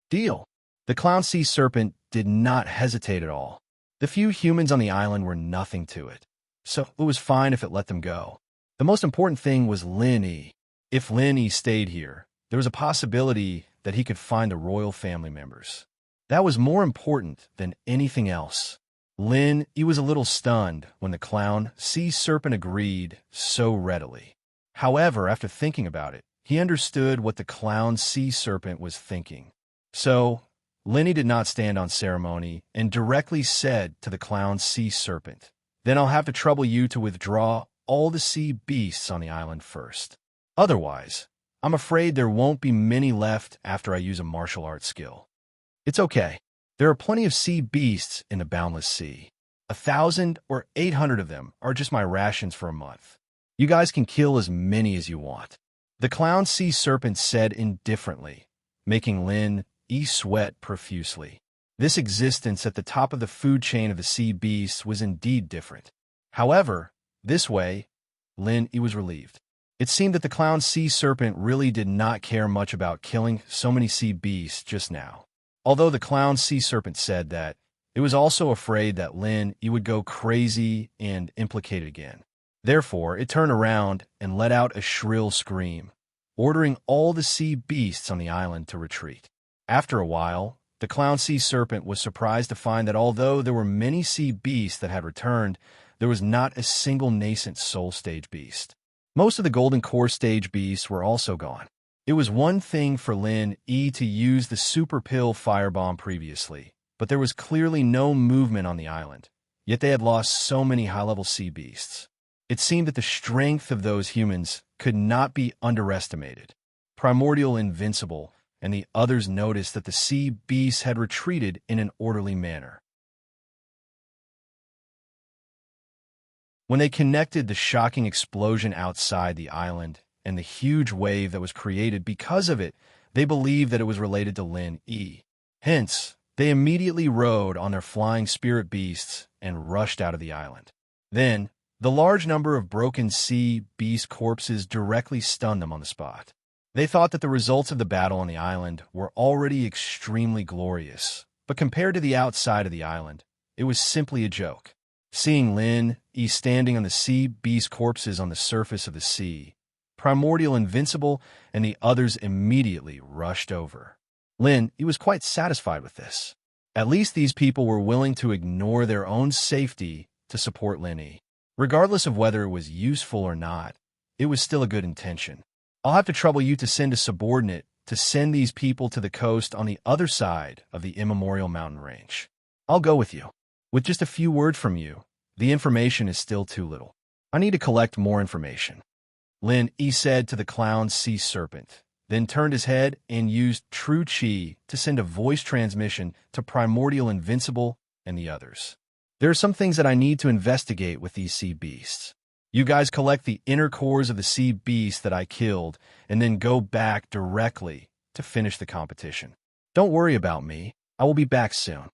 Deal. The clown sea serpent did not hesitate at all. The few humans on the island were nothing to it, so it was fine if it let them go. The most important thing was Lin Yi. If Lin Yi stayed here, there was a possibility that he could find the royal family members. That was more important than anything else. Lin Yi was a little stunned when the clown sea serpent agreed so readily. However, after thinking about it, he understood what the clown sea serpent was thinking. So, Lin Yi did not stand on ceremony and directly said to the clown sea serpent, "Then I'll have to trouble you to withdraw all the sea beasts on the island first. Otherwise, I'm afraid there won't be many left after I use a martial arts skill." "It's okay. There are plenty of sea beasts in the boundless sea. 1,000 or 800 of them are just my rations for a month. You guys can kill as many as you want," the clown sea serpent said indifferently, making Lin Yi sweat profusely. This existence at the top of the food chain of the sea beasts was indeed different. However, this way, Lin Yi was relieved. It seemed that the clown sea serpent really did not care much about killing so many sea beasts just now. Although the clown sea serpent said that, it was also afraid that Lin Yi would go crazy and implicate it again. Therefore, it turned around and let out a shrill scream, ordering all the sea beasts on the island to retreat. After a while, the clown sea serpent was surprised to find that although there were many sea beasts that had returned, there was not a single nascent soul stage beast. Most of the golden core stage beasts were also gone. It was one thing for Lin Yi to use the super pill firebomb previously, but there was clearly no movement on the island, yet they had lost so many high-level sea beasts. It seemed that the strength of those humans could not be underestimated. Primordial Invincible and the others noticed that the sea beasts had retreated in an orderly manner. When they connected the shocking explosion outside the island and the huge wave that was created because of it, they believed that it was related to Lin Yi. Hence, they immediately rode on their flying spirit beasts and rushed out of the island. Then, the large number of broken sea beast corpses directly stunned them on the spot. They thought that the results of the battle on the island were already extremely glorious, but compared to the outside of the island, it was simply a joke. Seeing Lin Yi standing on the sea beast corpses on the surface of the sea, Primordial Invincible and the others immediately rushed over. Lin Yi was quite satisfied with this. At least these people were willing to ignore their own safety to support Lin Yi. Regardless of whether it was useful or not, it was still a good intention. I'll have to trouble you to send a subordinate to send these people to the coast on the other side of the immemorial mountain range. I'll go with you. With just a few words from you, the information is still too little. I need to collect more information. Lin Yi said to the clown sea serpent, then turned his head and used true chi to send a voice transmission to Primordial Invincible and the others. There are some things that I need to investigate with these sea beasts. You guys collect the inner cores of the sea beast that I killed and then go back directly to finish the competition. Don't worry about me. I will be back soon.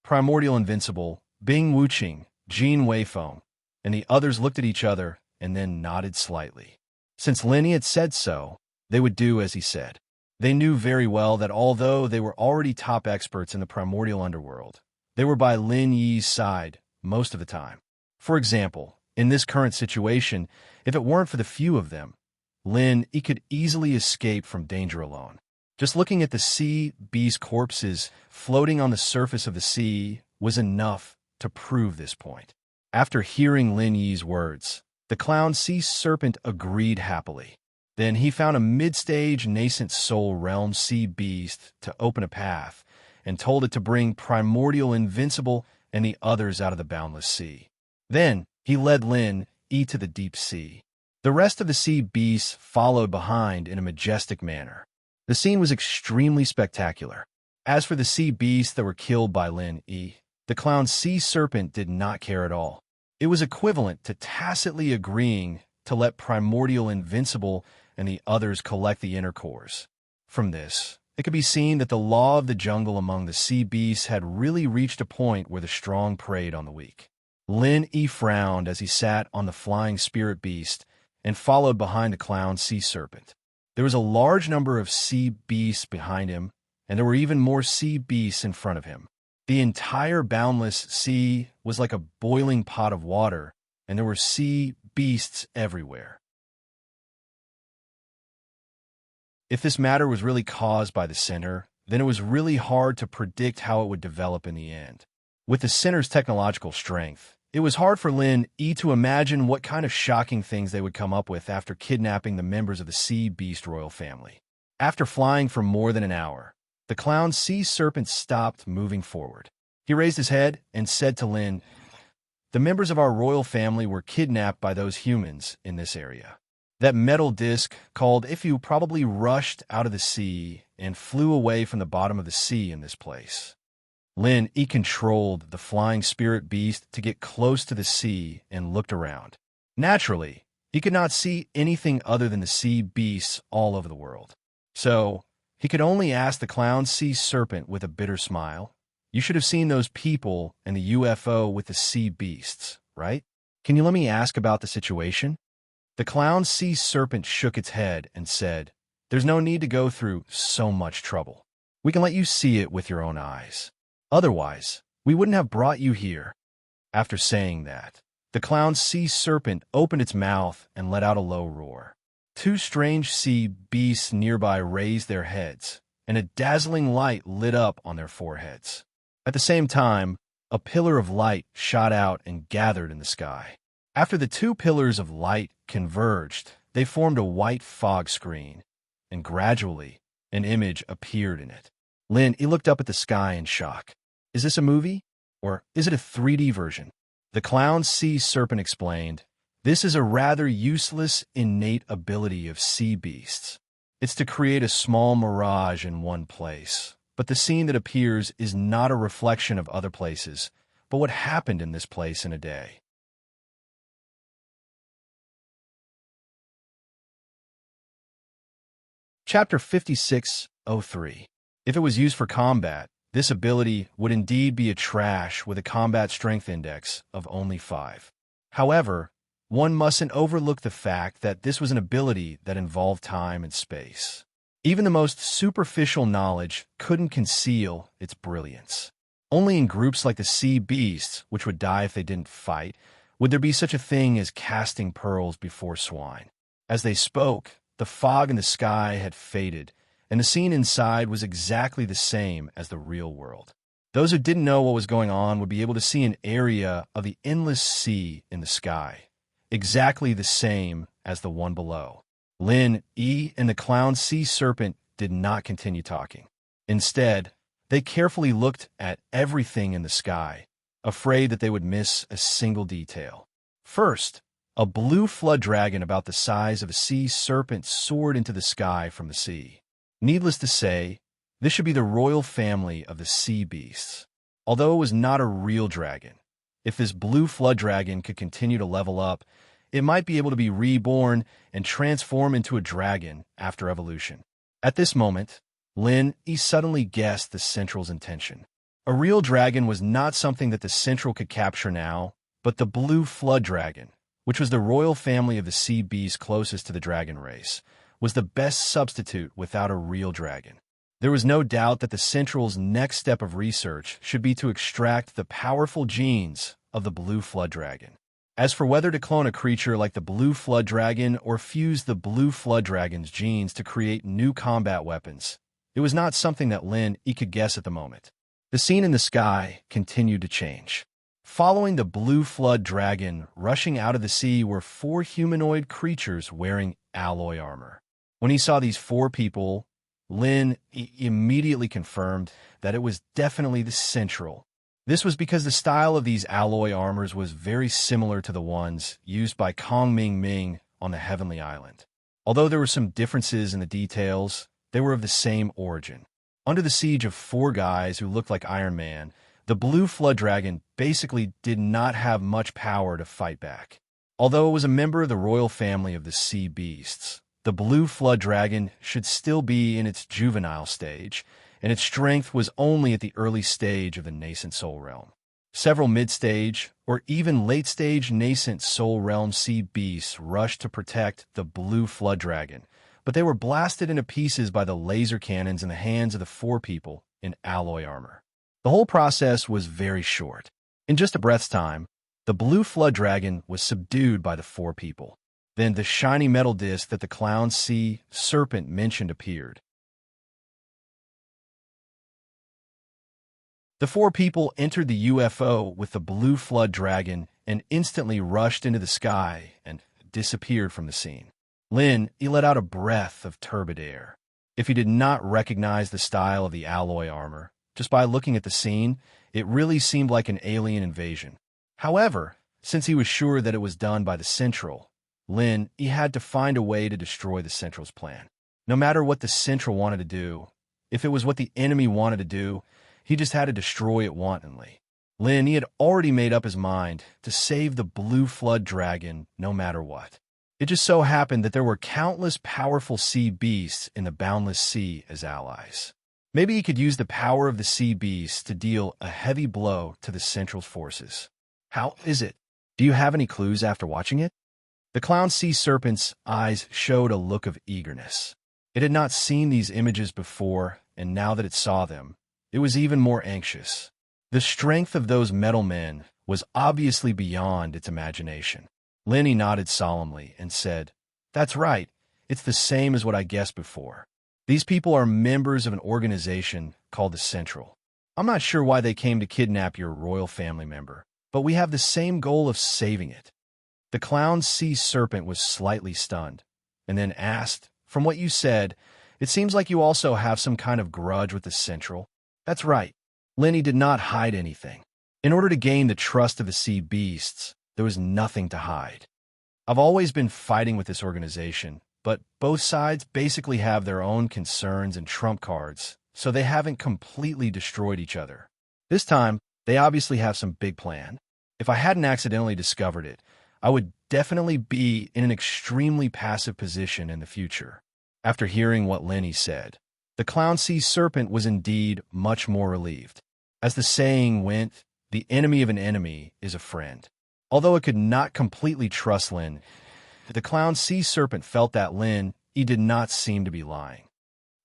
Primordial Invincible, Bing Wuqing, Jean Weifeng, and the others looked at each other and then nodded slightly. Since Lin Yi had said so, they would do as he said. They knew very well that although they were already top experts in the primordial underworld, they were by Lin Yi's side most of the time. For example, in this current situation, if it weren't for the few of them, Lin Yi could easily escape from danger alone. Just looking at the sea beast corpses floating on the surface of the sea was enough to prove this point. After hearing Lin Yi's words, the clown sea serpent agreed happily. Then he found a mid-stage nascent soul realm sea beast to open a path and told it to bring Primordial Invincible and the others out of the boundless sea. Then he led Lin Yi to the deep sea. The rest of the sea beasts followed behind in a majestic manner. The scene was extremely spectacular. As for the sea beasts that were killed by Lin Yi, the clown sea serpent did not care at all. It was equivalent to tacitly agreeing to let Primordial Invincible and the others collect the inner cores. From this, it could be seen that the law of the jungle among the sea beasts had really reached a point where the strong preyed on the weak. Lin Yi frowned as he sat on the flying spirit beast and followed behind the clown sea serpent. There was a large number of sea beasts behind him, and there were even more sea beasts in front of him. The entire boundless sea was like a boiling pot of water, and there were sea beasts everywhere. If this matter was really caused by the center, then it was really hard to predict how it would develop in the end. With the center's technological strength, it was hard for Lin Yi to imagine what kind of shocking things they would come up with after kidnapping the members of the sea beast royal family. After flying for more than an hour, the clown sea serpent stopped moving forward. He raised his head and said to Lin, "The members of our royal family were kidnapped by those humans in this area. That metal disc called Ifu probably rushed out of the sea and flew away from the bottom of the sea in this place." Lin Yi controlled the flying spirit beast to get close to the sea and looked around. Naturally, he could not see anything other than the sea beasts all over the world. So, he could only ask the clown sea serpent with a bitter smile, "You should have seen those people and the UFO with the sea beasts, right? Can you let me ask about the situation?" The clown sea serpent shook its head and said, "There's no need to go through so much trouble. We can let you see it with your own eyes. Otherwise, we wouldn't have brought you here." After saying that, the clown sea serpent opened its mouth and let out a low roar. Two strange sea beasts nearby raised their heads, and a dazzling light lit up on their foreheads. At the same time, a pillar of light shot out and gathered in the sky. After the two pillars of light converged, they formed a white fog screen, and gradually, an image appeared in it. Lin Yi looked up at the sky in shock. "Is this a movie? Or is it a 3D version?" The clown sea serpent explained, "This is a rather useless innate ability of sea beasts. It's to create a small mirage in one place, but the scene that appears is not a reflection of other places, but what happened in this place in a day." Chapter 56:03. If it was used for combat, this ability would indeed be a trash with a combat strength index of only 5. However, one mustn't overlook the fact that this was an ability that involved time and space. Even the most superficial knowledge couldn't conceal its brilliance. Only in groups like the sea beasts, which would die if they didn't fight, would there be such a thing as casting pearls before swine. As they spoke, the fog in the sky had faded, and the scene inside was exactly the same as the real world. Those who didn't know what was going on would be able to see an area of the endless sea in the sky, exactly the same as the one below. Lin, Yi, and the clown sea serpent did not continue talking. Instead, they carefully looked at everything in the sky, afraid that they would miss a single detail. First, a blue flood dragon about the size of a sea serpent soared into the sky from the sea. Needless to say, this should be the royal family of the sea beasts. Although it was not a real dragon, if this blue flood dragon could continue to level up, it might be able to be reborn and transform into a dragon after evolution. At this moment, Lin Yi suddenly guessed the Central's intention. A real dragon was not something that the Central could capture now, but the blue flood dragon, which was the royal family of the sea beasts closest to the dragon race, was the best substitute without a real dragon. There was no doubt that the Central's next step of research should be to extract the powerful genes of the blue flood dragon. As for whether to clone a creature like the blue flood dragon or fuse the blue flood dragon's genes to create new combat weapons, it was not something that Lin Yi could guess at the moment. The scene in the sky continued to change. Following the blue flood dragon, rushing out of the sea were 4 humanoid creatures wearing alloy armor. When he saw these 4 people, Lin Yi immediately confirmed that it was definitely the Central. This was because the style of these alloy armors was very similar to the ones used by Kong Ming Ming on the Heavenly Island. Although there were some differences in the details, they were of the same origin. Under the siege of 4 guys who looked like Iron Man, the blue flood dragon basically did not have much power to fight back. Although it was a member of the royal family of the sea beasts, the blue flood dragon should still be in its juvenile stage, and its strength was only at the early stage of the nascent soul realm. Several mid-stage or even late-stage nascent soul realm sea beasts rushed to protect the blue flood dragon, but they were blasted into pieces by the laser cannons in the hands of the 4 people in alloy armor. The whole process was very short. In just a breath's time, the blue flood dragon was subdued by the 4 people. Then the shiny metal disc that the clown sea serpent mentioned appeared. The 4 people entered the UFO with the blue flood dragon and instantly rushed into the sky and disappeared from the scene. Lin Yi let out a breath of turbid air. If he did not recognize the style of the alloy armor, just by looking at the scene, it really seemed like an alien invasion. However, since he was sure that it was done by the Central, Lin Yi had to find a way to destroy the Central's plan. No matter what the Central wanted to do, if it was what the enemy wanted to do, he just had to destroy it wantonly. Lin Yi had already made up his mind to save the blue flood dragon no matter what. It just so happened that there were countless powerful sea beasts in the boundless sea as allies. Maybe he could use the power of the sea beasts to deal a heavy blow to the Central's forces. How is it? Do you have any clues after watching it? The clown sea serpent's eyes showed a look of eagerness. It had not seen these images before, and now that it saw them, it was even more anxious. The strength of those metal men was obviously beyond its imagination. Lin Yi nodded solemnly and said, "That's right. It's the same as what I guessed before. These people are members of an organization called the Central. I'm not sure why they came to kidnap your royal family member, but we have the same goal of saving it." The clown sea serpent was slightly stunned, and then asked, "From what you said, it seems like you also have some kind of grudge with the Central." "That's right." Lin Yi did not hide anything. In order to gain the trust of the sea beasts, there was nothing to hide. "I've always been fighting with this organization, but both sides basically have their own concerns and trump cards, so they haven't completely destroyed each other. This time, they obviously have some big plan. If I hadn't accidentally discovered it, I would definitely be in an extremely passive position in the future." After hearing what Lin Yi said, the clown sea serpent was indeed much more relieved. As the saying went, the enemy of an enemy is a friend. Although it could not completely trust Lin, the clown sea serpent felt that Lin Yi did not seem to be lying.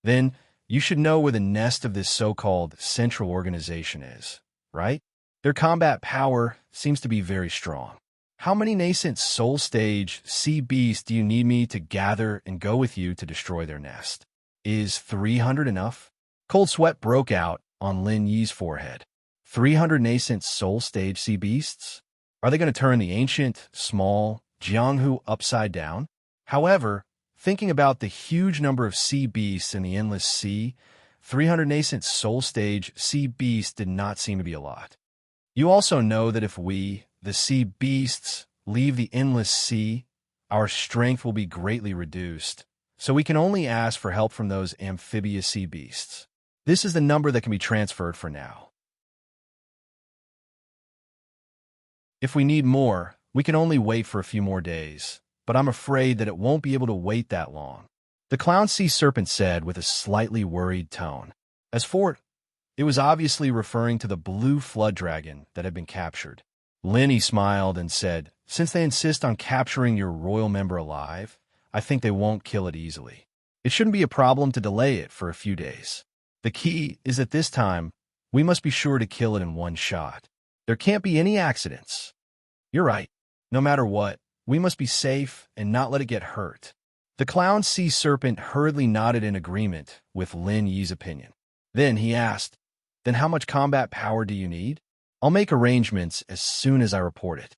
"Then, you should know where the nest of this so-called Central organization is, right? Their combat power seems to be very strong. How many nascent soul stage sea beasts do you need me to gather and go with you to destroy their nest? Is 300 enough?" Cold sweat broke out on Lin Yi's forehead. 300 nascent soul stage sea beasts? Are they going to turn the ancient, small Jianghu upside down? However, Thinking about the huge number of sea beasts in the endless sea, 300 nascent soul stage sea beasts did not seem to be a lot. You also know that if we, the sea beasts, leave the endless sea, our strength will be greatly reduced, so we can only ask for help from those amphibious sea beasts. This is the number that can be transferred for now. If we need more, we can only wait for a few more days, but I'm afraid that it won't be able to wait that long. The clown sea serpent said with a slightly worried tone. As for it was obviously referring to the blue flood dragon that had been captured. Lenny smiled and said, "Since they insist on capturing your royal member alive, I think they won't kill it easily. It shouldn't be a problem to delay it for a few days. The key is that this time, we must be sure to kill it in one shot. There can't be any accidents." "You're right. No matter what, we must be safe and not let it get hurt." The clown sea serpent hurriedly nodded in agreement with Lin Yi's opinion. Then he asked, "Then how much combat power do you need?" "I'll make arrangements as soon as I report it."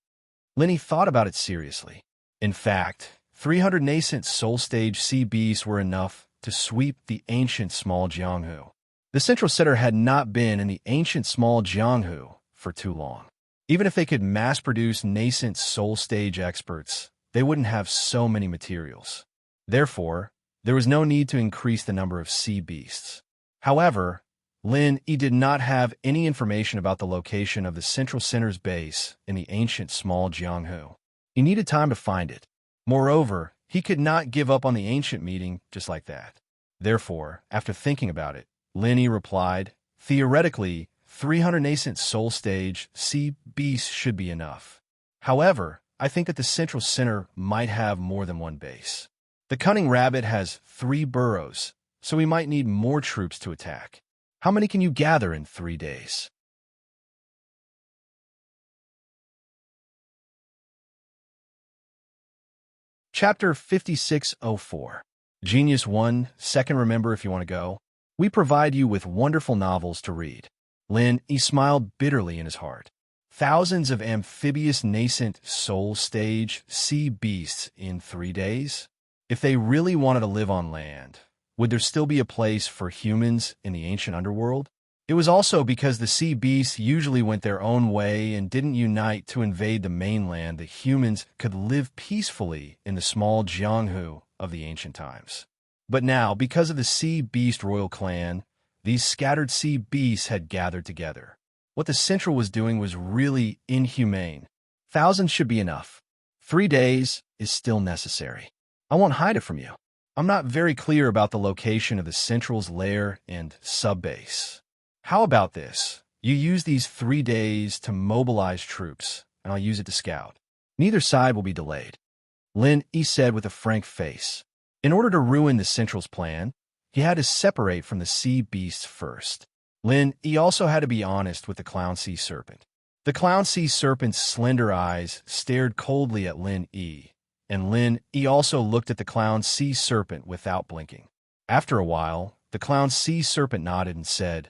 Lin Yi thought about it seriously. In fact, 300 nascent soul stage sea beasts were enough to sweep the ancient small Jianghu. The Central Center had not been in the ancient small Jianghu for too long. Even if they could mass-produce nascent soul stage experts, they wouldn't have so many materials. Therefore, there was no need to increase the number of sea beasts. However, Lin Yi did not have any information about the location of the Central Center's base in the ancient small Jianghu. He needed time to find it. Moreover, he could not give up on the ancient meeting just like that. Therefore, after thinking about it, Lin Yi replied, "Theoretically, 300 nascent soul stage sea beasts should be enough. However, I think that the Central Center might have more than one base. The cunning rabbit has 3 burrows, so we might need more troops to attack. How many can you gather in 3 days?" Chapter 5604. Genius 1, second remember if you want to go. We provide you with wonderful novels to read. Lin Yi smiled bitterly in his heart. Thousands of amphibious nascent soul stage sea beasts in 3 days? If they really wanted to live on land, would there still be a place for humans in the ancient underworld? It was also because the sea beasts usually went their own way and didn't unite to invade the mainland that humans could live peacefully in the small Jianghu of the ancient times. But now, because of the sea beast royal clan, these scattered sea beasts had gathered together. What the Central was doing was really inhumane. Thousands should be enough. 3 days is still necessary. I won't hide it from you. I'm not very clear about the location of the Central's lair and sub-base. How about this? You use these 3 days to mobilize troops, and I'll use it to scout. Neither side will be delayed. Lin Yi said with a frank face. In order to ruin the Central's plan, he had to separate from the sea beasts first. Lin Yi also had to be honest with the clown sea serpent. The clown sea serpent's slender eyes stared coldly at Lin Yi, and Lin Yi also looked at the clown sea serpent without blinking. After a while, the clown sea serpent nodded and said,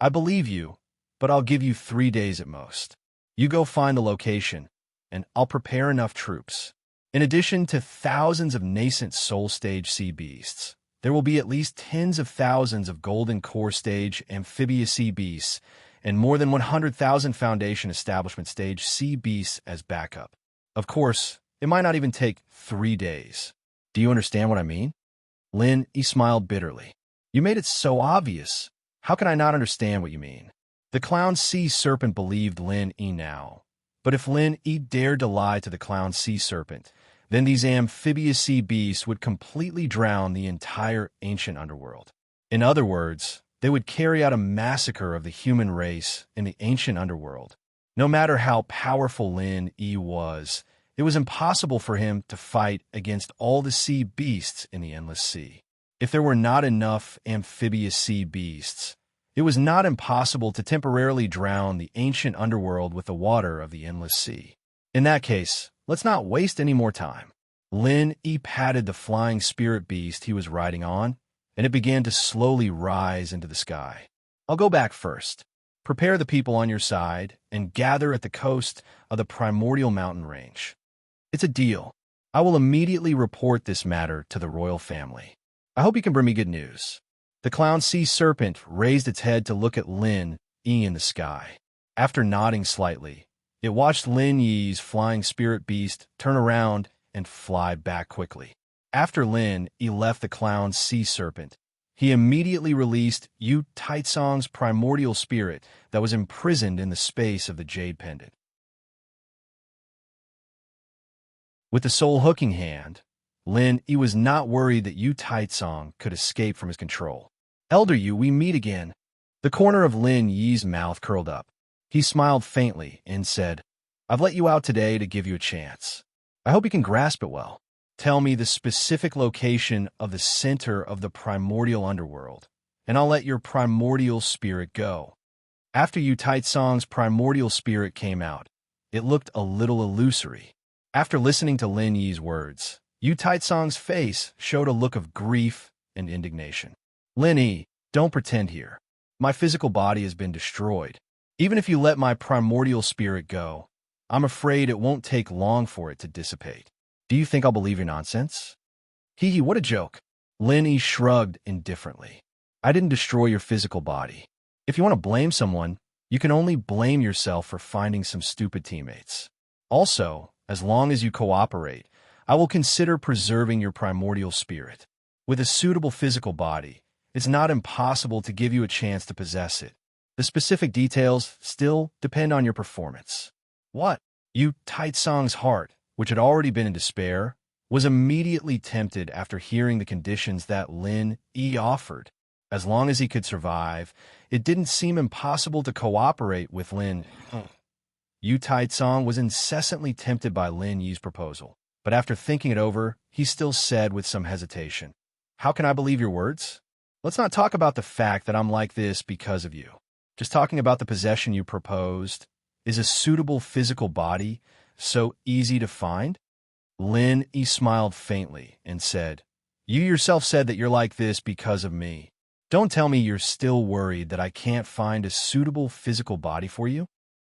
"I believe you, but I'll give you 3 days at most. You go find the location, and I'll prepare enough troops. In addition to thousands of nascent soul stage sea beasts, there will be at least tens of thousands of golden core stage amphibious sea beasts, and more than 100,000 foundation establishment stage sea beasts as backup. Of course, it might not even take 3 days. Do you understand what I mean?" Lin Yi smiled bitterly. "You made it so obvious. How can I not understand what you mean?" The clown sea serpent believed Lin Yi now. But if Lin Yi dared to lie to the clown sea serpent, then these amphibious sea beasts would completely drown the entire ancient underworld. In other words, they would carry out a massacre of the human race in the ancient underworld. No matter how powerful Lin Yi was, it was impossible for him to fight against all the sea beasts in the endless sea. If there were not enough amphibious sea beasts, it was not impossible to temporarily drown the ancient underworld with the water of the endless sea. In that case, let's not waste any more time. Lin Yi patted the flying spirit beast he was riding on, and it began to slowly rise into the sky. "I'll go back first. Prepare the people on your side and gather at the coast of the primordial mountain range." "It's a deal." I will immediately report this matter to the royal family. I hope you can bring me good news." The clown sea serpent raised its head to look at Lin Yi in the sky. After nodding slightly, it watched Lin Yi's flying spirit beast turn around and fly back quickly. After Lin Yi left the clown sea serpent, he immediately released Yu Taitsong's primordial spirit that was imprisoned in the space of the jade pendant. With the soul hooking hand, Lin Yi was not worried that Yu Taitsong could escape from his control. "Elder Yu, we meet again." The corner of Lin Yi's mouth curled up. He smiled faintly and said, "I've let you out today to give you a chance. I hope you can grasp it well. Tell me the specific location of the center of the primordial underworld, and I'll let your primordial spirit go." After Yu Taitsong's primordial spirit came out, it looked a little illusory. After listening to Lin Yi's words, Yu Taitsong's face showed a look of grief and indignation. "Lin Yi, don't pretend here. My physical body has been destroyed. Even if you let my primordial spirit go, I'm afraid it won't take long for it to dissipate. Do you think I'll believe your nonsense?" "Hee hee, what a joke." Lin Yi shrugged indifferently. "I didn't destroy your physical body. If you want to blame someone, you can only blame yourself for finding some stupid teammates. Also, as long as you cooperate, I will consider preserving your primordial spirit. With a suitable physical body, it's not impossible to give you a chance to possess it. The specific details still depend on your performance." "What?" Yu Taitsong's heart, which had already been in despair, was immediately tempted after hearing the conditions that Lin Yi offered. As long as he could survive, it didn't seem impossible to cooperate with Lin. Yu Taitsong was incessantly tempted by Lin Yi's proposal, but after thinking it over, he still said with some hesitation, "How can I believe your words? Let's not talk about the fact that I'm like this because of you. Just talking about the possession you proposed. Is a suitable physical body so easy to find?" Lin Yi smiled faintly and said, "You yourself said that you're like this because of me. Don't tell me you're still worried that I can't find a suitable physical body for you?"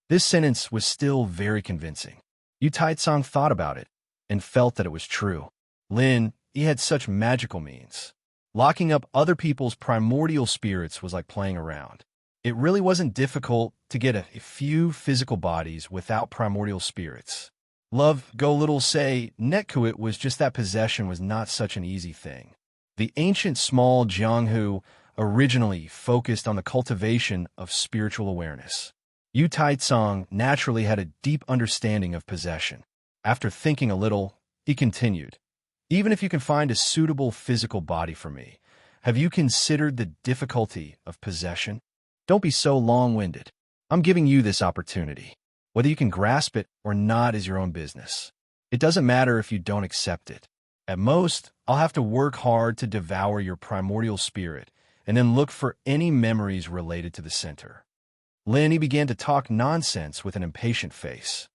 This sentence was still very convincing. Yu Taitsong thought about it and felt that it was true. Lin Yi had such magical means. Locking up other people's primordial spirits was like playing around. It really wasn't difficult to get a few physical bodies without primordial spirits. Love Go Little say Netkuit was just that possession was not such an easy thing. The ancient small Jianghu originally focused on the cultivation of spiritual awareness. Yu Taitsong naturally had a deep understanding of possession. After thinking a little, he continued, "Even if you can find a suitable physical body for me, have you considered the difficulty of possession? Don't be so long-winded. I'm giving you this opportunity. Whether you can grasp it or not is your own business. It doesn't matter if you don't accept it. At most, I'll have to work hard to devour your primordial spirit and then look for any memories related to the center." Lin Yi began to talk nonsense with an impatient face.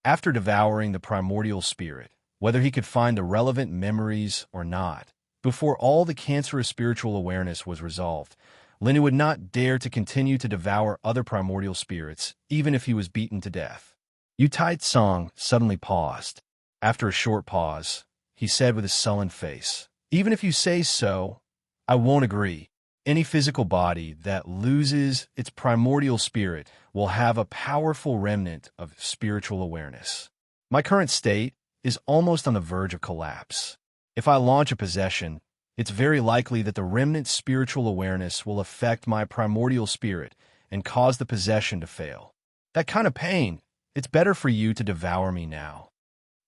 After devouring the primordial spirit, whether he could find the relevant memories or not, before all the cancerous spiritual awareness was resolved, Lin Yi would not dare to continue to devour other primordial spirits, even if he was beaten to death. Yu Taitsong suddenly paused. After a short pause, he said with a sullen face, "Even if you say so, I won't agree. Any physical body that loses its primordial spirit will have a powerful remnant of spiritual awareness. My current state is almost on the verge of collapse. If I launch a possession, it's very likely that the remnant spiritual awareness will affect my primordial spirit and cause the possession to fail. That kind of pain, it's better for you to devour me now."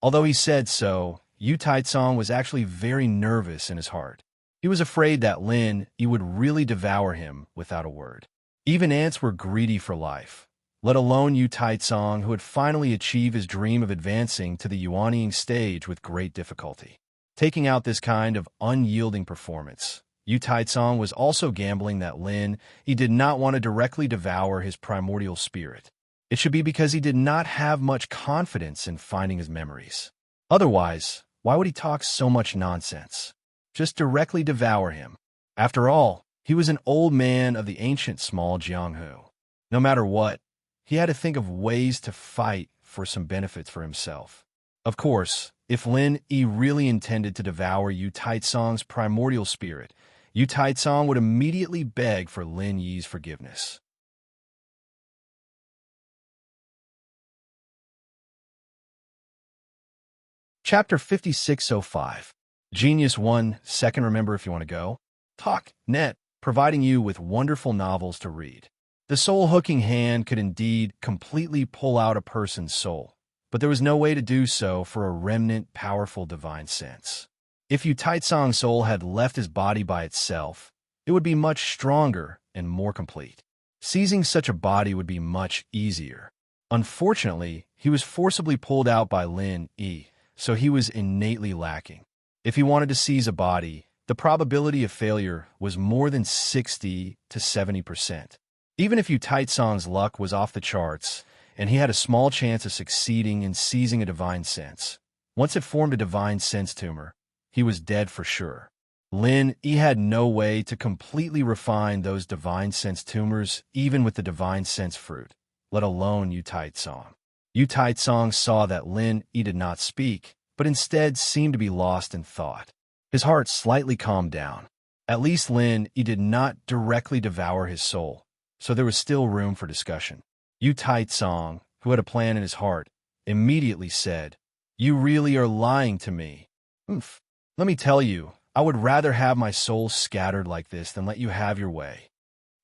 Although he said so, Yu Taitsong was actually very nervous in his heart. He was afraid that Lin Yi would really devour him without a word. Even ants were greedy for life, let alone Yu Taitsong, who had finally achieved his dream of advancing to the Yuanying stage with great difficulty. Taking out this kind of unyielding performance, Yu Taitsong was also gambling that Lin Yi did not want to directly devour his primordial spirit. It should be because he did not have much confidence in finding his memories. Otherwise, why would he talk so much nonsense? Just directly devour him. After all, he was an old man of the ancient small Jianghu. No matter what, he had to think of ways to fight for some benefits for himself. Of course, if Lin Yi really intended to devour Yu Taitsong's primordial spirit, Yu Taitsong would immediately beg for Lin Yi's forgiveness. Chapter 5605. Genius 1 Second. Remember if you want to go. Talk. Net, providing you with wonderful novels to read. The soul-hooking hand could indeed completely pull out a person's soul, but there was no way to do so for a remnant powerful divine sense. If Yu Taitsong's soul had left his body by itself, it would be much stronger and more complete. Seizing such a body would be much easier. Unfortunately, he was forcibly pulled out by Lin Yi, so he was innately lacking. If he wanted to seize a body, the probability of failure was more than 60 to 70%. Even if Yu Taitsong's luck was off the charts, and he had a small chance of succeeding in seizing a divine sense, once it formed a divine sense tumor, he was dead for sure. Lin Yi had no way to completely refine those divine sense tumors even with the divine sense fruit, let alone Yu Taitsong. Yu Taitsong saw that Lin Yi did not speak, but instead seemed to be lost in thought. His heart slightly calmed down. At least Lin Yi did not directly devour his soul, so there was still room for discussion. Yu Taitsong, who had a plan in his heart, immediately said, "You really are lying to me. Let me tell you, I would rather have my soul scattered like this than let you have your way."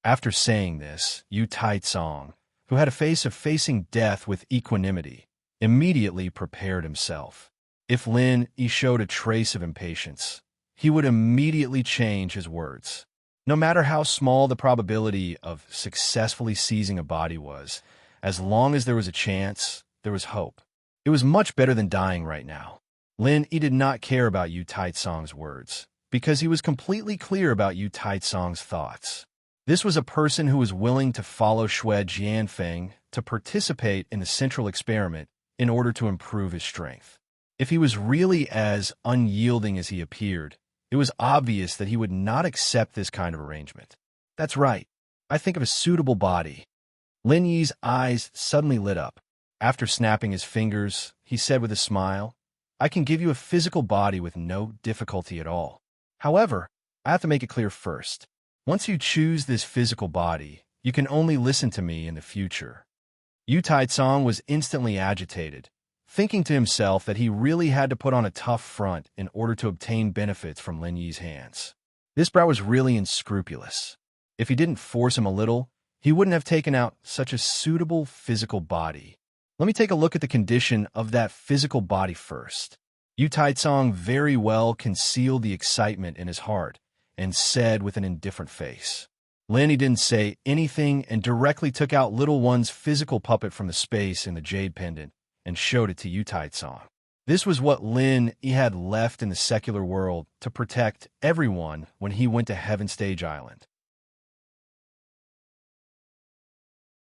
After saying this, Yu Taitsong, who had a face of facing death with equanimity, immediately prepared himself. If Lin Yi showed a trace of impatience, he would immediately change his words. No matter how small the probability of successfully seizing a body was, as long as there was a chance, there was hope. It was much better than dying right now. Lin Yi did not care about Yu Taitsong's words, because he was completely clear about Yu Taitsong's thoughts. This was a person who was willing to follow Xue Jianfeng to participate in the central experiment in order to improve his strength. If he was really as unyielding as he appeared, it was obvious that he would not accept this kind of arrangement. "That's right. I think of a suitable body." Lin Yi's eyes suddenly lit up. After snapping his fingers, he said with a smile, "I can give you a physical body with no difficulty at all. However, I have to make it clear first. Once you choose this physical body, you can only listen to me in the future." Yu Taitsong was instantly agitated, thinking to himself that he really had to put on a tough front in order to obtain benefits from Lin Yi's hands. This brat was really unscrupulous. If he didn't force him a little, he wouldn't have taken out such a suitable physical body. Let me take a look at the condition of that physical body first. Yu Taitsong very well concealed the excitement in his heart and said with an indifferent face. Lin Yi didn't say anything and directly took out little one's physical puppet from the space in the jade pendant and showed it to Yu Taitsong. This was what Lin Yi had left in the secular world to protect everyone when he went to Heaven Stage Island.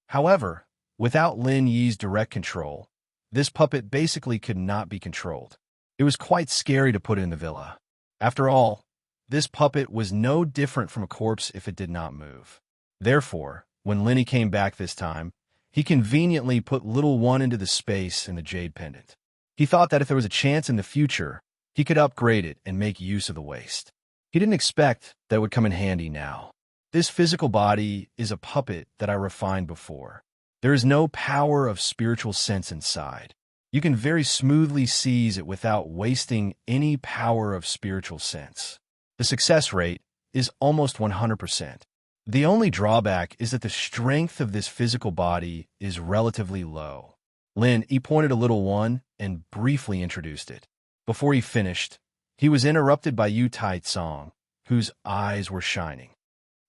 However, without Lin Yi's direct control, this puppet basically could not be controlled. It was quite scary to put it in the villa. After all, this puppet was no different from a corpse if it did not move. Therefore, when Lin Yi came back this time, he conveniently put little one into the space in the jade pendant. He thought that if there was a chance in the future, he could upgrade it and make use of the waste. He didn't expect that it would come in handy now. This physical body is a puppet that I refined before. There is no power of spiritual sense inside. You can very smoothly seize it without wasting any power of spiritual sense. The success rate is almost 100%. The only drawback is that the strength of this physical body is relatively low. Lin Yi pointed a little one and briefly introduced it. Before he finished, he was interrupted by Yu Taitsong, whose eyes were shining.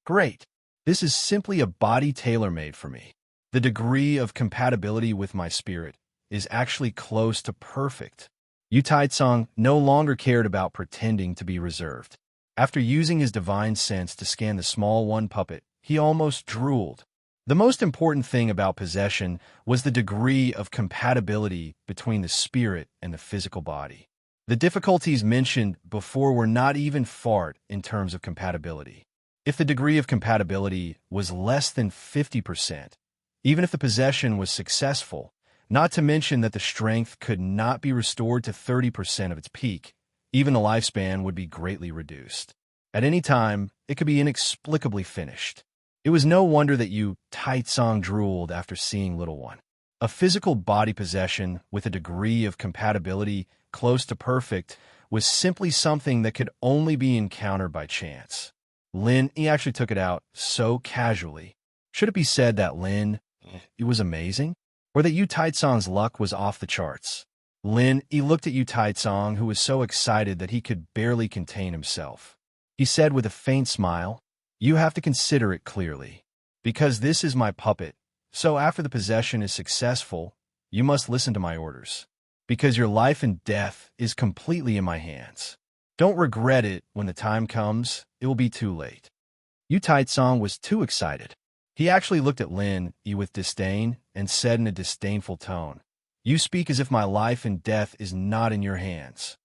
"Great! This is simply a body tailor-made for me. The degree of compatibility with my spirit is actually close to perfect." Yu Taitsong no longer cared about pretending to be reserved. After using his divine sense to scan the small one puppet, he almost drooled. The most important thing about possession was the degree of compatibility between the spirit and the physical body. The difficulties mentioned before were not even fart in terms of compatibility. If the degree of compatibility was less than 50%, even if the possession was successful, Not to mention that the strength could not be restored to 30% of its peak. Even the lifespan would be greatly reduced. At any time, it could be inexplicably finished. It was no wonder that Yu Taitsong drooled after seeing Little One. A physical body possession with a degree of compatibility close to perfect was simply something that could only be encountered by chance. He actually took it out so casually. Should it be said that it was amazing? Or that Yu Taitsong's luck was off the charts? He looked at Yu Taitsong, who was so excited that he could barely contain himself. He said with a faint smile, "You have to consider it clearly. Because this is my puppet, so after the possession is successful, you must listen to my orders. Because your life and death is completely in my hands. Don't regret it when the time comes, it will be too late." Yu Taitsong was too excited. He actually looked at Yi with disdain and said in a disdainful tone, "You speak as if my life and death is not in your hands."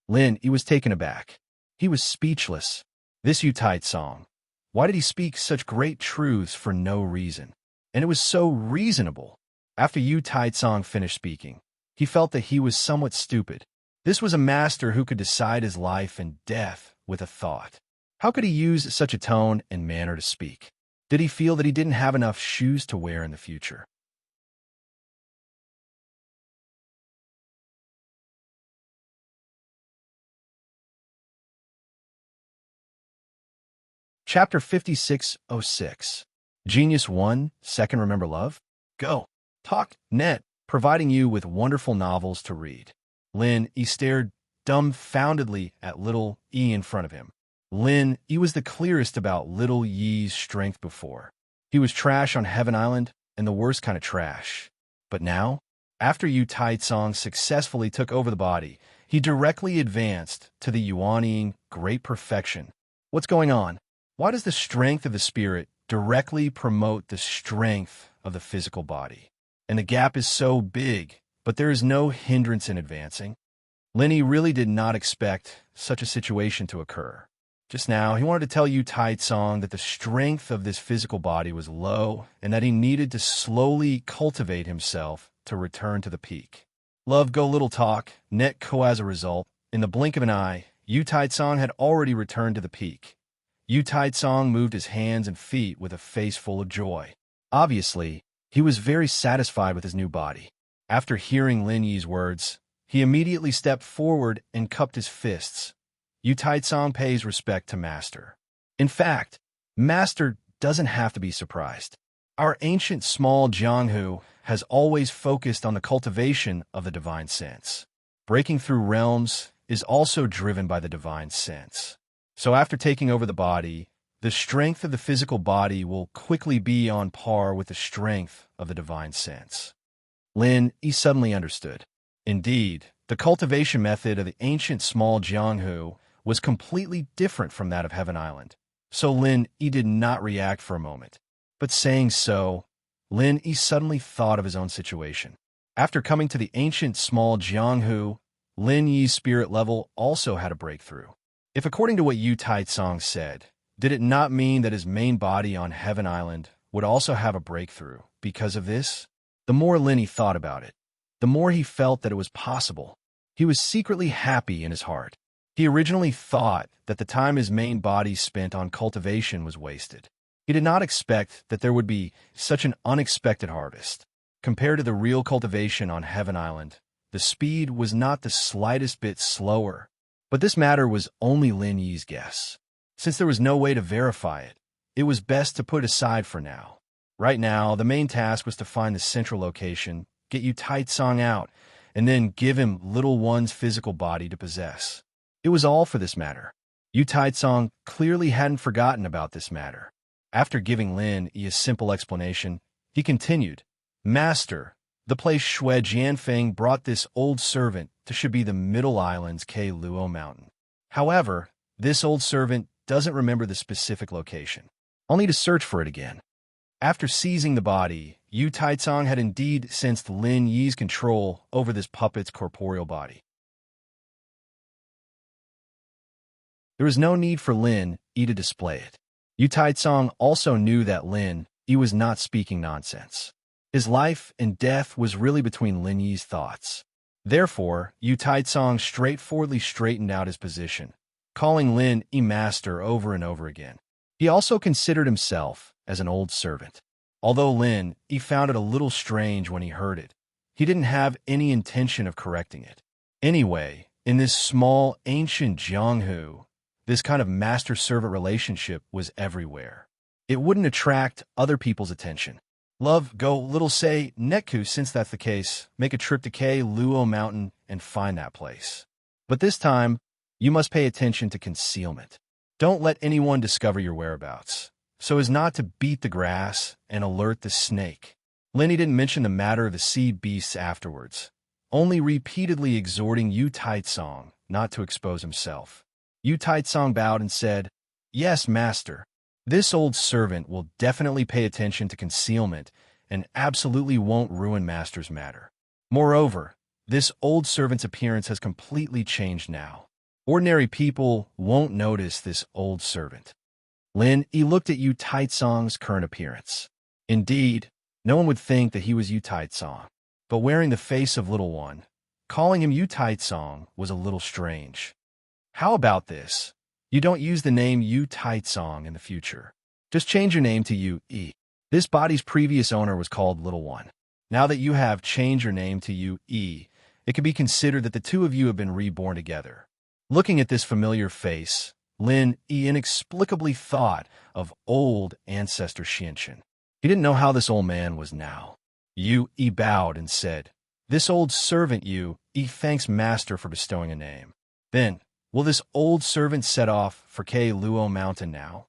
He was taken aback. He was speechless. This Yu Taitsong. Why did he speak such great truths for no reason? And it was so reasonable. After Yu Taitsong finished speaking, he felt that he was somewhat stupid. This was a master who could decide his life and death with a thought. How could he use such a tone and manner to speak? Did he feel that he didn't have enough shoes to wear in the future? Chapter 5606. Genius 1, Second Remember Love? Go. Talk. Net, providing you with wonderful novels to read. He stared dumbfoundedly at little E in front of him. He was the clearest about little Yi's strength before. He was trash on Heaven Island, and the worst kind of trash. But now, after Yu Taitsong successfully took over the body, he directly advanced to the Yuanying great perfection. What's going on? Why does the strength of the spirit directly promote the strength of the physical body? And the gap is so big, but there is no hindrance in advancing. Lenny really did not expect such a situation to occur. Just now, he wanted to tell Yu Taitsong that the strength of this physical body was low and that he needed to slowly cultivate himself to return to the peak. Love go little talk, net ko as a result. In the blink of an eye, Yu Taitsong had already returned to the peak. Yu Taitsong moved his hands and feet with a face full of joy. Obviously, he was very satisfied with his new body. After hearing Lin Yi's words, he immediately stepped forward and cupped his fists. Yu Taitsong pays respect to Master. In fact, Master doesn't have to be surprised. Our ancient small Jianghu has always focused on the cultivation of the divine sense. Breaking through realms is also driven by the divine sense. So after taking over the body, the strength of the physical body will quickly be on par with the strength of the divine sense. He suddenly understood. Indeed, the cultivation method of the ancient small Jianghu was completely different from that of Heaven Island. So he did not react for a moment. But saying so, he suddenly thought of his own situation. After coming to the ancient small Jianghu, Lin Yi's spirit level also had a breakthrough. If according to what Yu Taitsong said, did it not mean that his main body on Heaven Island would also have a breakthrough because of this? The more Lin thought about it, the more he felt that it was possible. He was secretly happy in his heart. He originally thought that the time his main body spent on cultivation was wasted. He did not expect that there would be such an unexpected harvest. Compared to the real cultivation on Heaven Island, the speed was not the slightest bit slower. But this matter was only Lin Yi's guess. Since there was no way to verify it, it was best to put it aside for now. Right now, the main task was to find the central location, get Yu Taitsong out, and then give him little one's physical body to possess. It was all for this matter. Yu Taitsong clearly hadn't forgotten about this matter. After giving Lin Yi a simple explanation, he continued, "Master, the place Shui Jianfeng brought this old servant to should be the Middle Island's Ke Luo Mountain. However, this old servant doesn't remember the specific location. I'll need to search for it again." After seizing the body, Yu Taitsong had indeed sensed Lin Yi's control over this puppet's corporeal body. There was no need for Lin Yi to display it. Yu Taitsong also knew that Lin Yi was not speaking nonsense. His life and death was really between Lin Yi's thoughts. Therefore, Yu Taitsong straightforwardly straightened out his position, calling Lin Yi master over and over again. He also considered himself as an old servant. Although Lin Yi found it a little strange when he heard it, he didn't have any intention of correcting it. Anyway, in this small, ancient Jianghu, this kind of master-servant relationship was everywhere. It wouldn't attract other people's attention. Love, go little say, Netku, since that's the case, make a trip to K Luo Mountain and find that place. But this time, you must pay attention to concealment. Don't let anyone discover your whereabouts, so as not to beat the grass and alert the snake. Lin Yi didn't mention the matter of the sea beasts afterwards, only repeatedly exhorting Yu Taitsong not to expose himself. Yu Taitsong bowed and said, "Yes, master. This old servant will definitely pay attention to concealment and absolutely won't ruin master's matter. Moreover, this old servant's appearance has completely changed now. Ordinary people won't notice this old servant." Lin Yi looked at Yu Taitsong's current appearance. Indeed, no one would think that he was Yu Taitsong, but wearing the face of little one, calling him Yu Taitsong was a little strange. How about this? You don't use the name Yu Taitsong in the future. Just change your name to Yu Yi. This body's previous owner was called Little One. Now that you have changed your name to Yu Yi, it can be considered that the two of you have been reborn together. Looking at this familiar face, Lin Yi inexplicably thought of old ancestor Xianchen. He didn't know how this old man was now. Yu Yi bowed and said, "This old servant Yu Yi thanks master for bestowing a name. Then, will this old servant set off for K Luo Mountain now?"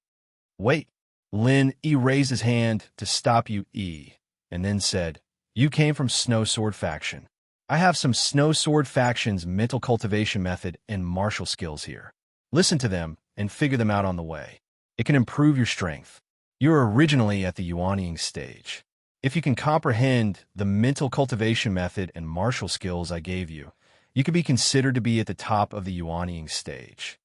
"Wait." Lin Yi raised his hand to stop Yu Yi, and then said, "You came from Snow Sword Faction. I have some Snow Sword Faction's mental cultivation method and martial skills here. Listen to them and figure them out on the way. It can improve your strength. You're originally at the Yuanying stage. If you can comprehend the mental cultivation method and martial skills I gave you, you could be considered to be at the top of the Yuanying stage."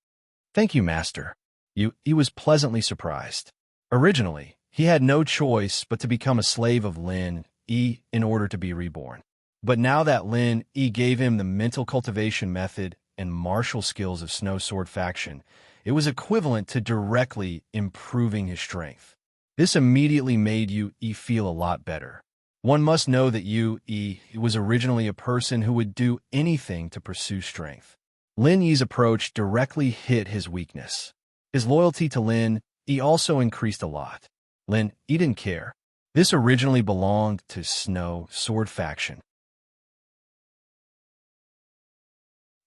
"Thank you, master." Yu Yi was pleasantly surprised. Originally, he had no choice but to become a slave of Lin Yi in order to be reborn. But now that Lin Yi gave him the mental cultivation method and martial skills of Snow Sword Faction, it was equivalent to directly improving his strength. This immediately made Yu Yi feel a lot better. One must know that Yu Yi was originally a person who would do anything to pursue strength. Lin Yi's approach directly hit his weakness. His loyalty to Lin Yi also increased a lot. Lin Yi didn't care. This originally belonged to Snow Sword Faction.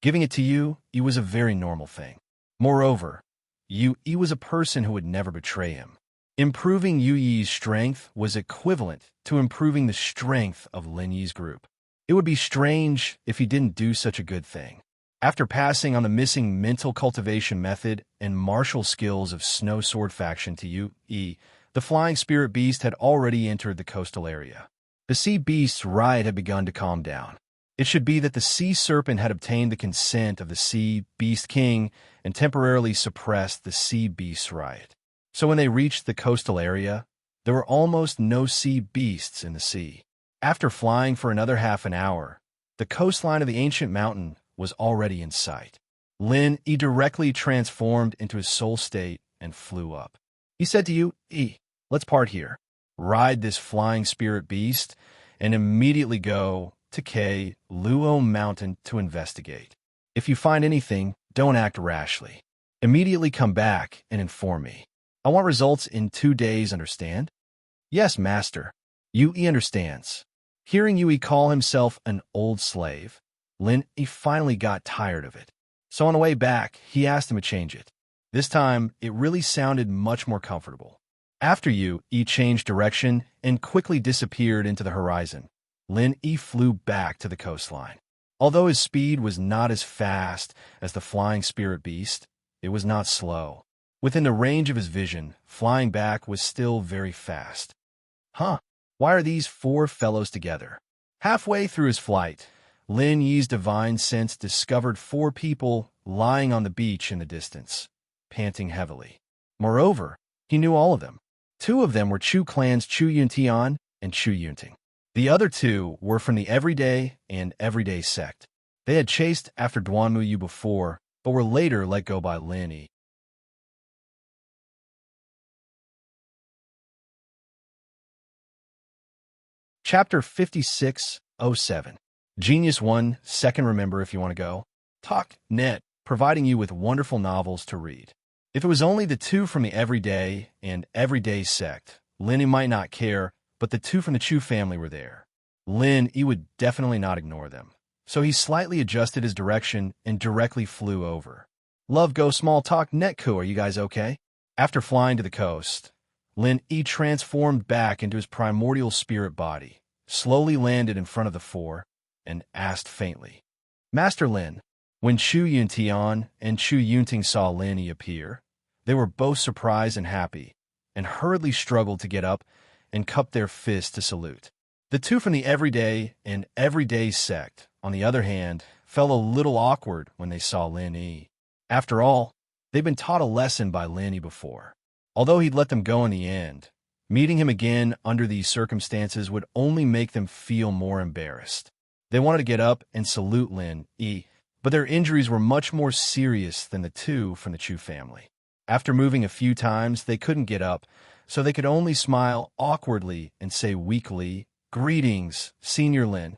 Giving it to Yu Yi was a very normal thing. Moreover, Yu Yi was a person who would never betray him. Improving Yu Yi's strength was equivalent to improving the strength of Lin Yi's group. It would be strange if he didn't do such a good thing. After passing on the missing mental cultivation method and martial skills of Snow Sword Faction to Yu Yi, the flying spirit beast had already entered the coastal area. The sea beast's riot had begun to calm down. It should be that the sea serpent had obtained the consent of the sea beast king and temporarily suppressed the sea beast's riot. So when they reached the coastal area, there were almost no sea beasts in the sea. After flying for another half an hour, the coastline of the ancient mountain was already in sight. Lin Yi directly transformed into his soul state and flew up. He said to Yu Yi, "Let's part here, ride this flying spirit beast, and immediately go to K Luo Mountain to investigate. If you find anything, don't act rashly. Immediately come back and inform me. I want results in 2 days, understand?" "Yes, master." Yu Yi understands. Hearing Yu Yi call himself an old slave, Lin Yi finally got tired of it. So on the way back, he asked him to change it. This time, it really sounded much more comfortable. After Yu Yi changed direction and quickly disappeared into the horizon, Lin Yi flew back to the coastline. Although his speed was not as fast as the flying spirit beast, it was not slow. Within the range of his vision, flying back was still very fast. Why are these 4 fellows together? Halfway through his flight, Lin Yi's divine sense discovered 4 people lying on the beach in the distance, panting heavily. Moreover, he knew all of them. 2 of them were Chu clan's Chu Yuntian and Chu Yunting. The other two were from the Everyday and Everyday sect. They had chased after Duanmu Yu before, but were later let go by Lin Yi. Chapter 5607. Genius 1, second remember if you want to go. Talk, net, providing you with wonderful novels to read. If it was only the two from the Everyday and Everyday sect, Lin Yi might not care, but the two from the Chu family were there. Lin Yi would definitely not ignore them. So he slightly adjusted his direction and directly flew over. Love go small talk netku, are you guys okay? After flying to the coast, Lin Yi transformed back into his primordial spirit body, slowly landed in front of the four, and asked faintly, Master Lin. When Chu Yuntian and Chu Yunting saw Lin Yi appear, they were both surprised and happy, and hurriedly struggled to get up and cup their fists to salute. The two from the Everyday and Everyday sect, on the other hand, felt a little awkward when they saw Lin Yi. After all, they'd been taught a lesson by Lin Yi before. Although he'd let them go in the end, meeting him again under these circumstances would only make them feel more embarrassed. They wanted to get up and salute Lin Yi, but their injuries were much more serious than the two from the Chu family. After moving a few times, they couldn't get up, so they could only smile awkwardly and say weakly, Greetings, Senior Lin.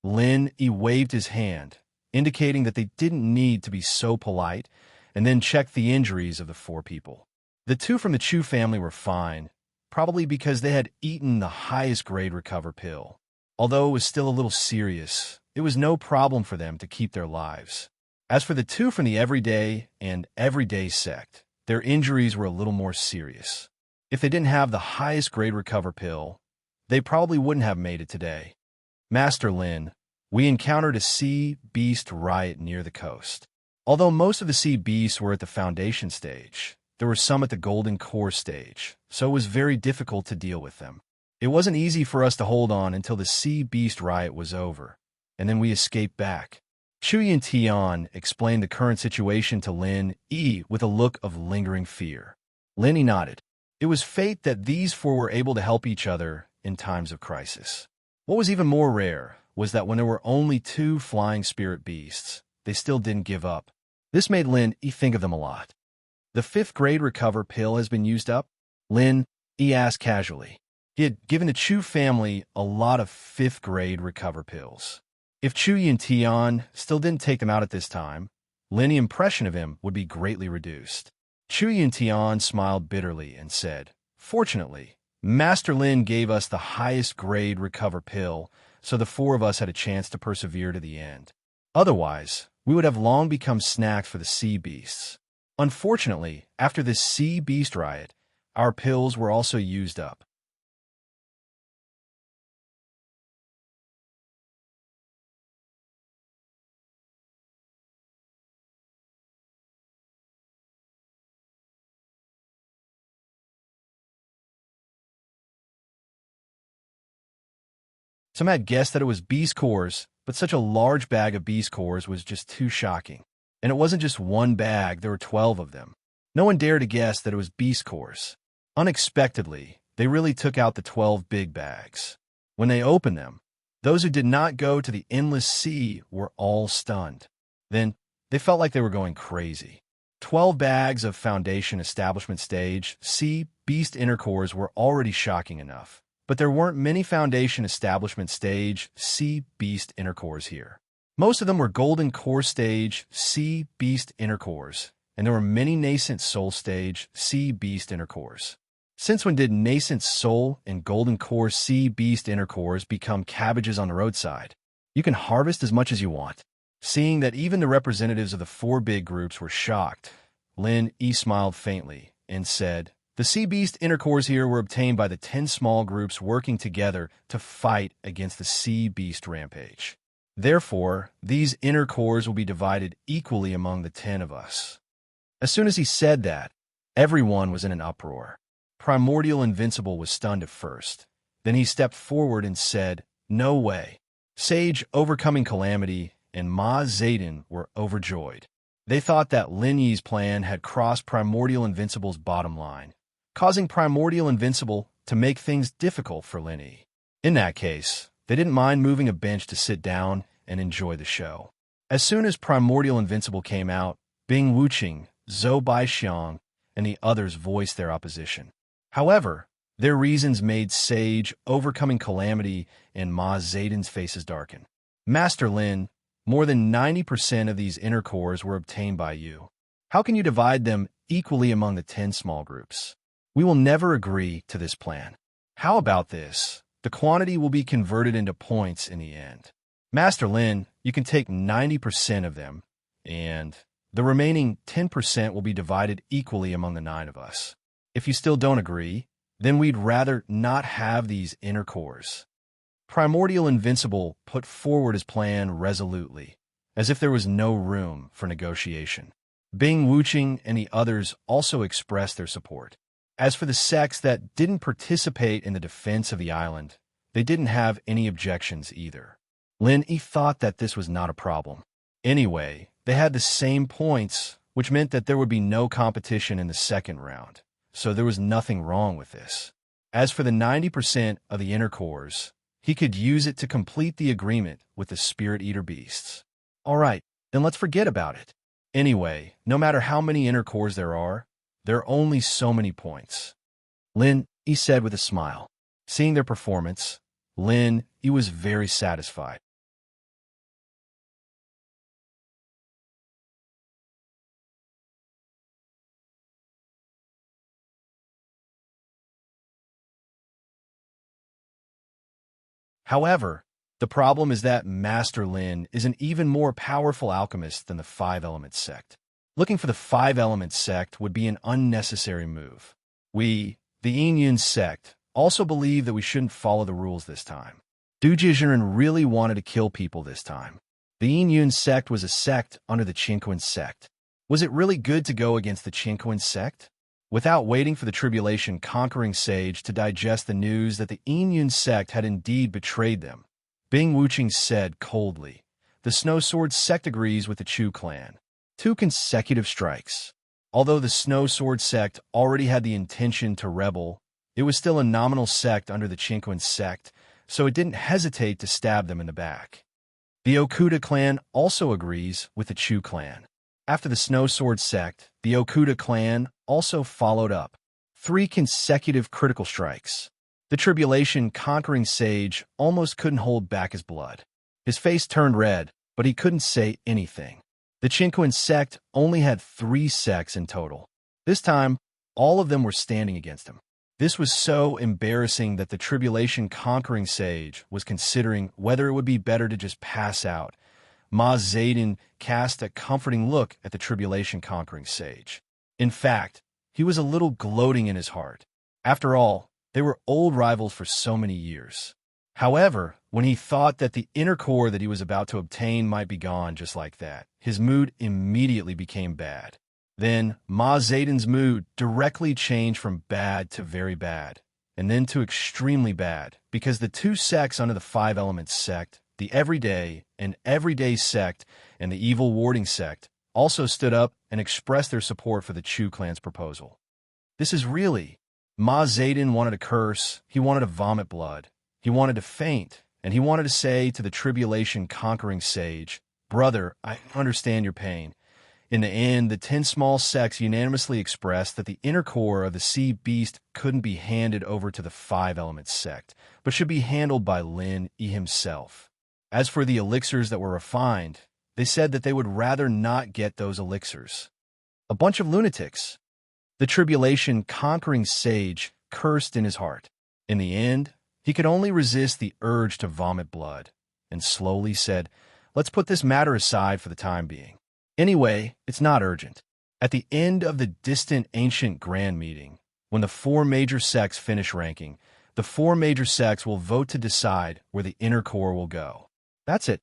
Lin Yi waved his hand, indicating that they didn't need to be so polite, and then checked the injuries of the four people. The two from the Chu family were fine, probably because they had eaten the highest grade recover pill. Although it was still a little serious, it was no problem for them to keep their lives. As for the two from the Everyday and Everyday sect, their injuries were a little more serious. If they didn't have the highest grade recover pill, they probably wouldn't have made it today. Master Lin, we encountered a sea beast riot near the coast. Although most of the sea beasts were at the foundation stage, there were some at the golden core stage, so it was very difficult to deal with them. It wasn't easy for us to hold on until the sea beast riot was over, and then we escaped back. Chu Yintian explained the current situation to Lin Yi with a look of lingering fear. Lin Yi nodded. It was fate that these four were able to help each other in times of crisis. What was even more rare was that when there were only two flying spirit beasts, they still didn't give up. This made Lin Yi think of them a lot. The 5th grade recover pill has been used up? Lin Yi asked casually. He had given the Chu family a lot of 5th grade recover pills. If Chu Yintian still didn't take them out at this time, Lin's impression of him would be greatly reduced. Chu Yintian smiled bitterly and said, Fortunately, Master Lin gave us the highest grade recover pill, so the four of us had a chance to persevere to the end. Otherwise, we would have long become snacks for the sea beasts. Unfortunately, after this sea beast riot, our pills were also used up. Some had guessed that it was beast cores, but such a large bag of beast cores was just too shocking. And it wasn't just one bag, there were 12 of them. No one dared to guess that it was beast cores. Unexpectedly, they really took out the 12 big bags. When they opened them, those who did not go to the endless sea were all stunned. Then, they felt like they were going crazy. 12 bags of Foundation Establishment Stage Sea Beast Inner Cores were already shocking enough. But there weren't many Foundation Establishment Stage Sea Beast Inner Cores here. Most of them were Golden Core Stage Sea Beast Inner Cores, and there were many Nascent Soul Stage Sea Beast Inner Cores. Since when did Nascent Soul and Golden Core Sea Beast Inner Cores become cabbages on the roadside? You can harvest as much as you want. Seeing that even the representatives of the four big groups were shocked, Lin Yi smiled faintly and said, The Sea Beast Inner Cores here were obtained by the 10 small groups working together to fight against the Sea Beast Rampage. Therefore, these inner cores will be divided equally among the 10 of us. As soon as he said that, everyone was in an uproar. Primordial Invincible was stunned at first. Then he stepped forward and said, No way. Sage Overcoming Calamity and Ma Zayden were overjoyed. They thought that Lin Yi's plan had crossed Primordial Invincible's bottom line, causing Primordial Invincible to make things difficult for Lin Yi. In that case, They didn't mind moving a bench to sit down and enjoy the show. As soon as Primordial Invincible came out, Bing Wuqing, Zhou Baixiang, and the others voiced their opposition. However, their reasons made Sage, Overcoming Calamity, and Ma Zedon's faces darken. Master Lin, more than 90% of these inner cores were obtained by you. How can you divide them equally among the 10 small groups? We will never agree to this plan. How about this? The quantity will be converted into points in the end. Master Lin, you can take 90% of them, and the remaining 10% will be divided equally among the 9 of us. If you still don't agree, then we'd rather not have these inner cores. Primordial Invincible put forward his plan resolutely, as if there was no room for negotiation. Bing Wuqing and the others also expressed their support. As for the sects that didn't participate in the defense of the island, they didn't have any objections either. Lin Yi thought that this was not a problem. Anyway, they had the same points, which meant that there would be no competition in the second round, so there was nothing wrong with this. As for the 90% of the inner cores, he could use it to complete the agreement with the Spirit Eater beasts. All right, then let's forget about it. Anyway, no matter how many inner cores there are only so many points. Lin Yi said with a smile. Seeing their performance, Lin Yi was very satisfied. However, the problem is that Master Lin is an even more powerful alchemist than the Five-Element sect. Looking for the Five-Element sect would be an unnecessary move. We, the Yinyun sect, also believe that we shouldn't follow the rules this time. Du Jizhen really wanted to kill people this time. The Yinyun sect was a sect under the Qinquan sect. Was it really good to go against the Qinquan sect? Without waiting for the tribulation conquering sage to digest the news that the Yinyun sect had indeed betrayed them, Bing Wuqing said coldly, "The Snow Sword sect agrees with the Chu clan." 2 consecutive strikes. Although the Snow Sword sect already had the intention to rebel, it was still a nominal sect under the Qinquan sect, so it didn't hesitate to stab them in the back. The Okuda clan also agrees with the Chu clan. After the Snow Sword sect, the Okuda clan also followed up. 3 consecutive critical strikes. The tribulation conquering sage almost couldn't hold back his blood. His face turned red, but he couldn't say anything. The Qinquan sect only had 3 sects in total. This time, all of them were standing against him. This was so embarrassing that the tribulation conquering sage was considering whether it would be better to just pass out. Ma Zedon cast a comforting look at the tribulation conquering sage. In fact, he was a little gloating in his heart. After all, they were old rivals for so many years. However, when he thought that the inner core that he was about to obtain might be gone just like that, his mood immediately became bad. Then, Ma Zedon's mood directly changed from bad to very bad, and then to extremely bad, because the 2 sects under the Five-Element sect, the Everyday sect, and the Evil Warding sect, also stood up and expressed their support for the Chu clan's proposal. This is really... Ma Zedon wanted to curse, he wanted to vomit blood, he wanted to faint, and he wanted to say to the tribulation conquering sage, "Brother, I understand your pain." In the end, the 10 small sects unanimously expressed that the inner core of the sea beast couldn't be handed over to the Five-Element sect, but should be handled by Lin Yi himself. As for the elixirs that were refined, they said that they would rather not get those elixirs. A bunch of lunatics. The tribulation conquering sage cursed in his heart. In the end, he could only resist the urge to vomit blood, and slowly said, "Let's put this matter aside for the time being. Anyway, it's not urgent." At the end of the distant ancient grand meeting, when the 4 major sects finish ranking, the 4 major sects will vote to decide where the inner core will go. That's it.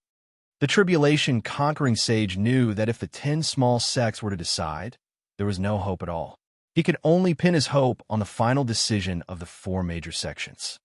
The tribulation conquering sage knew that if the 10 small sects were to decide, there was no hope at all. He could only pin his hope on the final decision of the 4 major sections.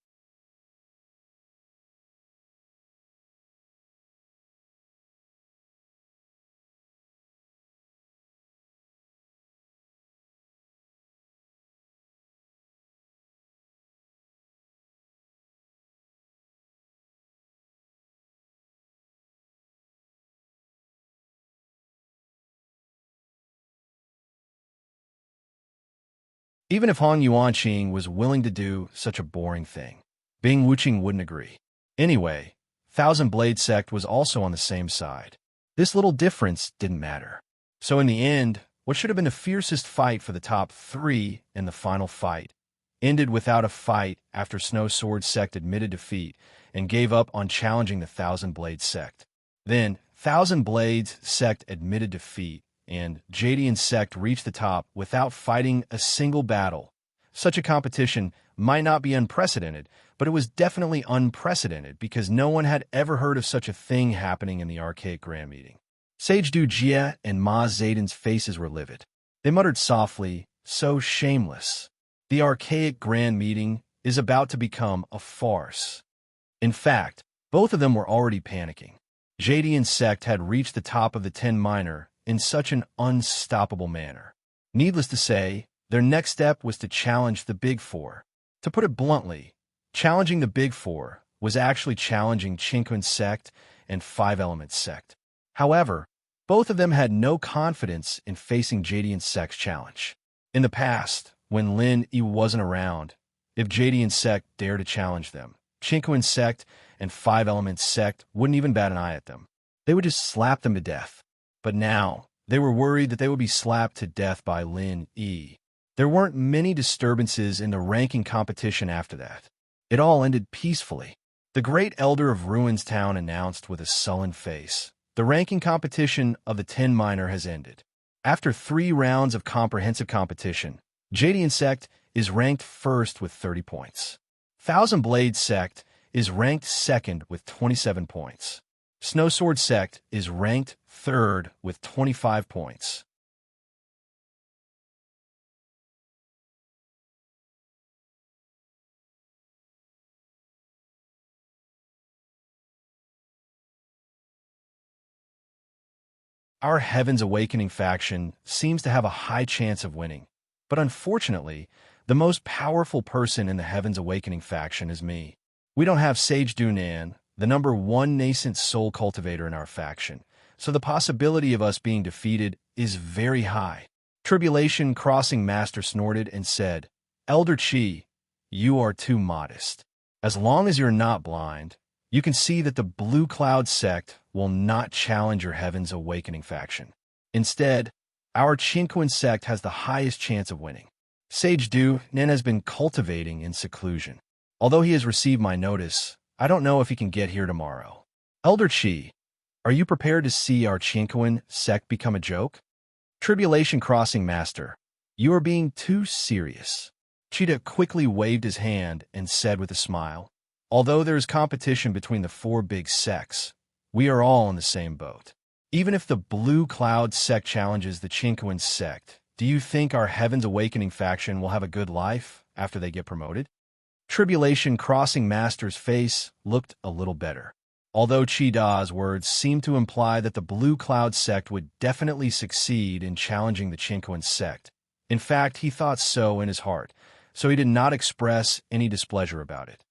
Even if Hong Yuanqing was willing to do such a boring thing, Bing Wuqing wouldn't agree. Anyway, Thousand Blade Sect was also on the same side. This little difference didn't matter. So in the end, what should have been the fiercest fight for the top three in the final fight ended without a fight after Snow Sword Sect admitted defeat and gave up on challenging the Thousand Blade Sect. Then, Thousand Blades Sect admitted defeat, and Jadian Sect reached the top without fighting a single battle. Such a competition might not be unprecedented, but it was definitely unprecedented because no one had ever heard of such a thing happening in the archaic Grand Meeting. Sage Du Jie and Ma Zayden's faces were livid. They muttered softly, "So shameless. The archaic Grand Meeting is about to become a farce." In fact, both of them were already panicking. Jadian Sect had reached the top of the 10 Minor in such an unstoppable manner. Needless to say, their next step was to challenge the Big Four. To put it bluntly, challenging the Big Four was actually challenging Qinquan Sect and Five Elements Sect. However, both of them had no confidence in facing Jadian Sect's challenge. In the past, when Lin Yi wasn't around, if Jadian Sect dared to challenge them, Qinquan Sect and Five Elements Sect wouldn't even bat an eye at them. They would just slap them to death. But now, they were worried that they would be slapped to death by Lin Yi. There weren't many disturbances in the ranking competition after that. It all ended peacefully. The great elder of Ruins Town announced with a sullen face, "The ranking competition of the 10 Minor has ended." After 3 rounds of comprehensive competition, Jadian Sect is ranked first with 30 points. Thousand Blade Sect is ranked second with 27 points. Snow Sword Sect is ranked third with 25 points. Our Heaven's Awakening faction seems to have a high chance of winning, but unfortunately, the most powerful person in the Heaven's Awakening faction is me. We don't have Sage Dunan, the #1 nascent soul cultivator in our faction, so the possibility of us being defeated is very high. Tribulation Crossing Master snorted and said, "Elder Qi, you are too modest. As long as you're not blind, you can see that the Blue Cloud Sect will not challenge your Heaven's Awakening faction. Instead, our Qinquan Sect has the highest chance of winning. Sage Du Nen has been cultivating in seclusion. Although he has received my notice, I don't know if he can get here tomorrow. Elder Qi, are you prepared to see our Qinquan Sect become a joke?" Tribulation Crossing Master, you are being too serious. Cheetah quickly waved his hand and said with a smile, "Although there is competition between the 4 big sects, we are all in the same boat. Even if the Blue Cloud Sect challenges the Qinquan Sect, do you think our Heaven's Awakening faction will have a good life after they get promoted?" Tribulation Crossing Master's face looked a little better. Although Chi Da's words seemed to imply that the Blue Cloud Sect would definitely succeed in challenging the Qinquan Sect. In fact, he thought so in his heart, so he did not express any displeasure about it.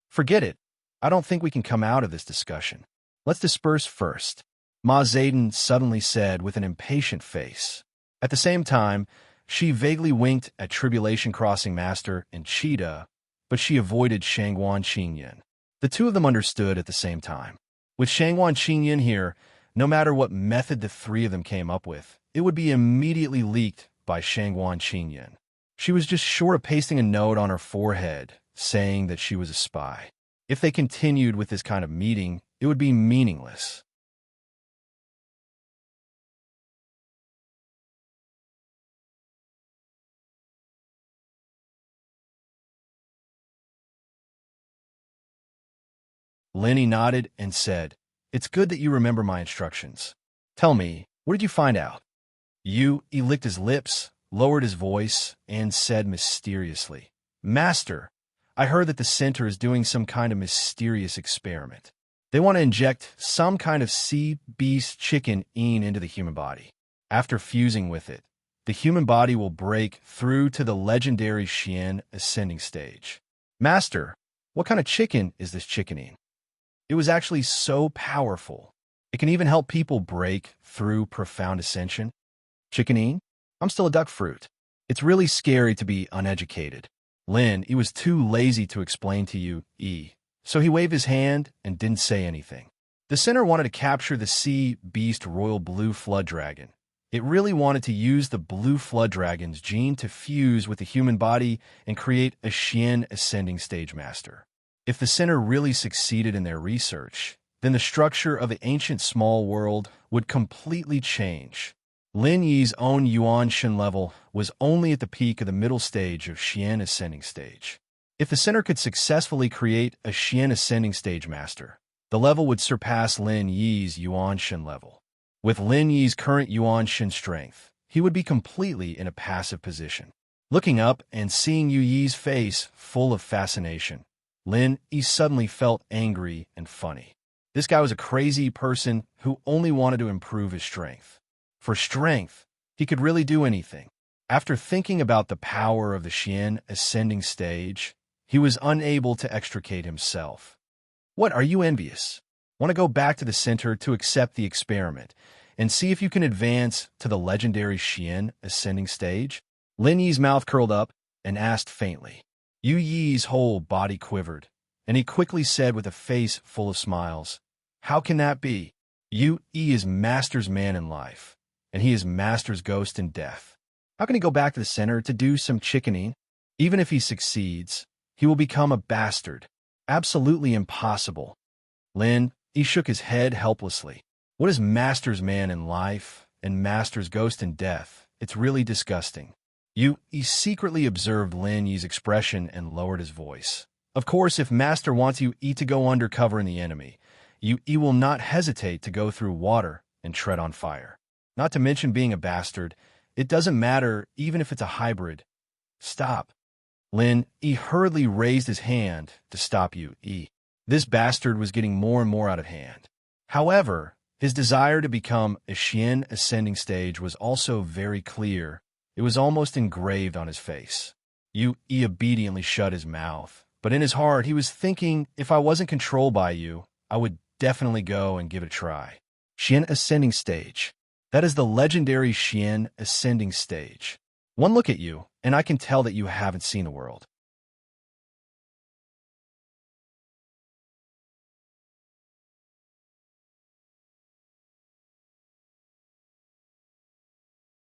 "Forget it. I don't think we can come out of this discussion. Let's disperse first," Ma Zayden suddenly said with an impatient face. At the same time, she vaguely winked at Tribulation Crossing Master and Cheetah, but she avoided Shangguan Qingyan. The two of them understood at the same time. With Shangguan Qingyan here, no matter what method the 3 of them came up with, it would be immediately leaked by Shangguan Qingyan. She was just short of pasting a note on her forehead, saying that she was a spy. If they continued with this kind of meeting, it would be meaningless. Lenny nodded and said, "It's good that you remember my instructions. Tell me, what did you find out?" He licked his lips, lowered his voice, and said mysteriously, "Master, I heard that the center is doing some kind of mysterious experiment. They want to inject some kind of sea beast chicken into the human body. After fusing with it, the human body will break through to the legendary Xian ascending stage. Master, what kind of chicken is this chicken? It was actually so powerful. It can even help people break through profound ascension. Chicken? I'm still a duck fruit. It's really scary to be uneducated. Lin, he was too lazy to explain to you, so he waved his hand and didn't say anything. The center wanted to capture the sea beast royal blue flood dragon. It really wanted to use the blue flood dragon's gene to fuse with the human body and create a Xian ascending stage master. If the center really succeeded in their research, then the structure of the ancient small world would completely change. Lin Yi's own Yuan Shen level was only at the peak of the middle stage of Xian ascending stage. If the center could successfully create a Xian ascending stage master, the level would surpass Lin Yi's Yuan Shen level. With Lin Yi's current Yuan Shen strength, he would be completely in a passive position. Looking up and seeing Yu Yi's face full of fascination, Lin Yi suddenly felt angry and funny. This guy was a crazy person who only wanted to improve his strength. For strength, he could really do anything. After thinking about the power of the Xian ascending stage, he was unable to extricate himself. What, are you envious? Want to go back to the center to accept the experiment and see if you can advance to the legendary Xian ascending stage? Lin Yi's mouth curled up and asked faintly. Yu Yi's whole body quivered, and he quickly said with a face full of smiles, "How can that be? Yu Yi is Master's man in life, and he is Master's ghost in death. How can he go back to the center to do some chickening? Even if he succeeds, he will become a bastard. Absolutely impossible." Lin Yi shook his head helplessly. What is Master's man in life and Master's ghost in death? It's really disgusting. Yu Yi secretly observed Lin Yi's expression and lowered his voice. Of course, if Master wants Yu Yi to go undercover in the enemy, Yu Yi will not hesitate to go through water and tread on fire. Not to mention being a bastard, it doesn't matter even if it's a hybrid. Stop. Lin Yi hurriedly raised his hand to stop Yu Yi. This bastard was getting more and more out of hand. However, his desire to become a Xian ascending stage was also very clear. It was almost engraved on his face. Yu Yi obediently shut his mouth, but in his heart he was thinking, if I wasn't controlled by you, I would definitely go and give it a try. Xian ascending stage. That is the legendary Xian ascending stage. One look at you, and I can tell that you haven't seen the world.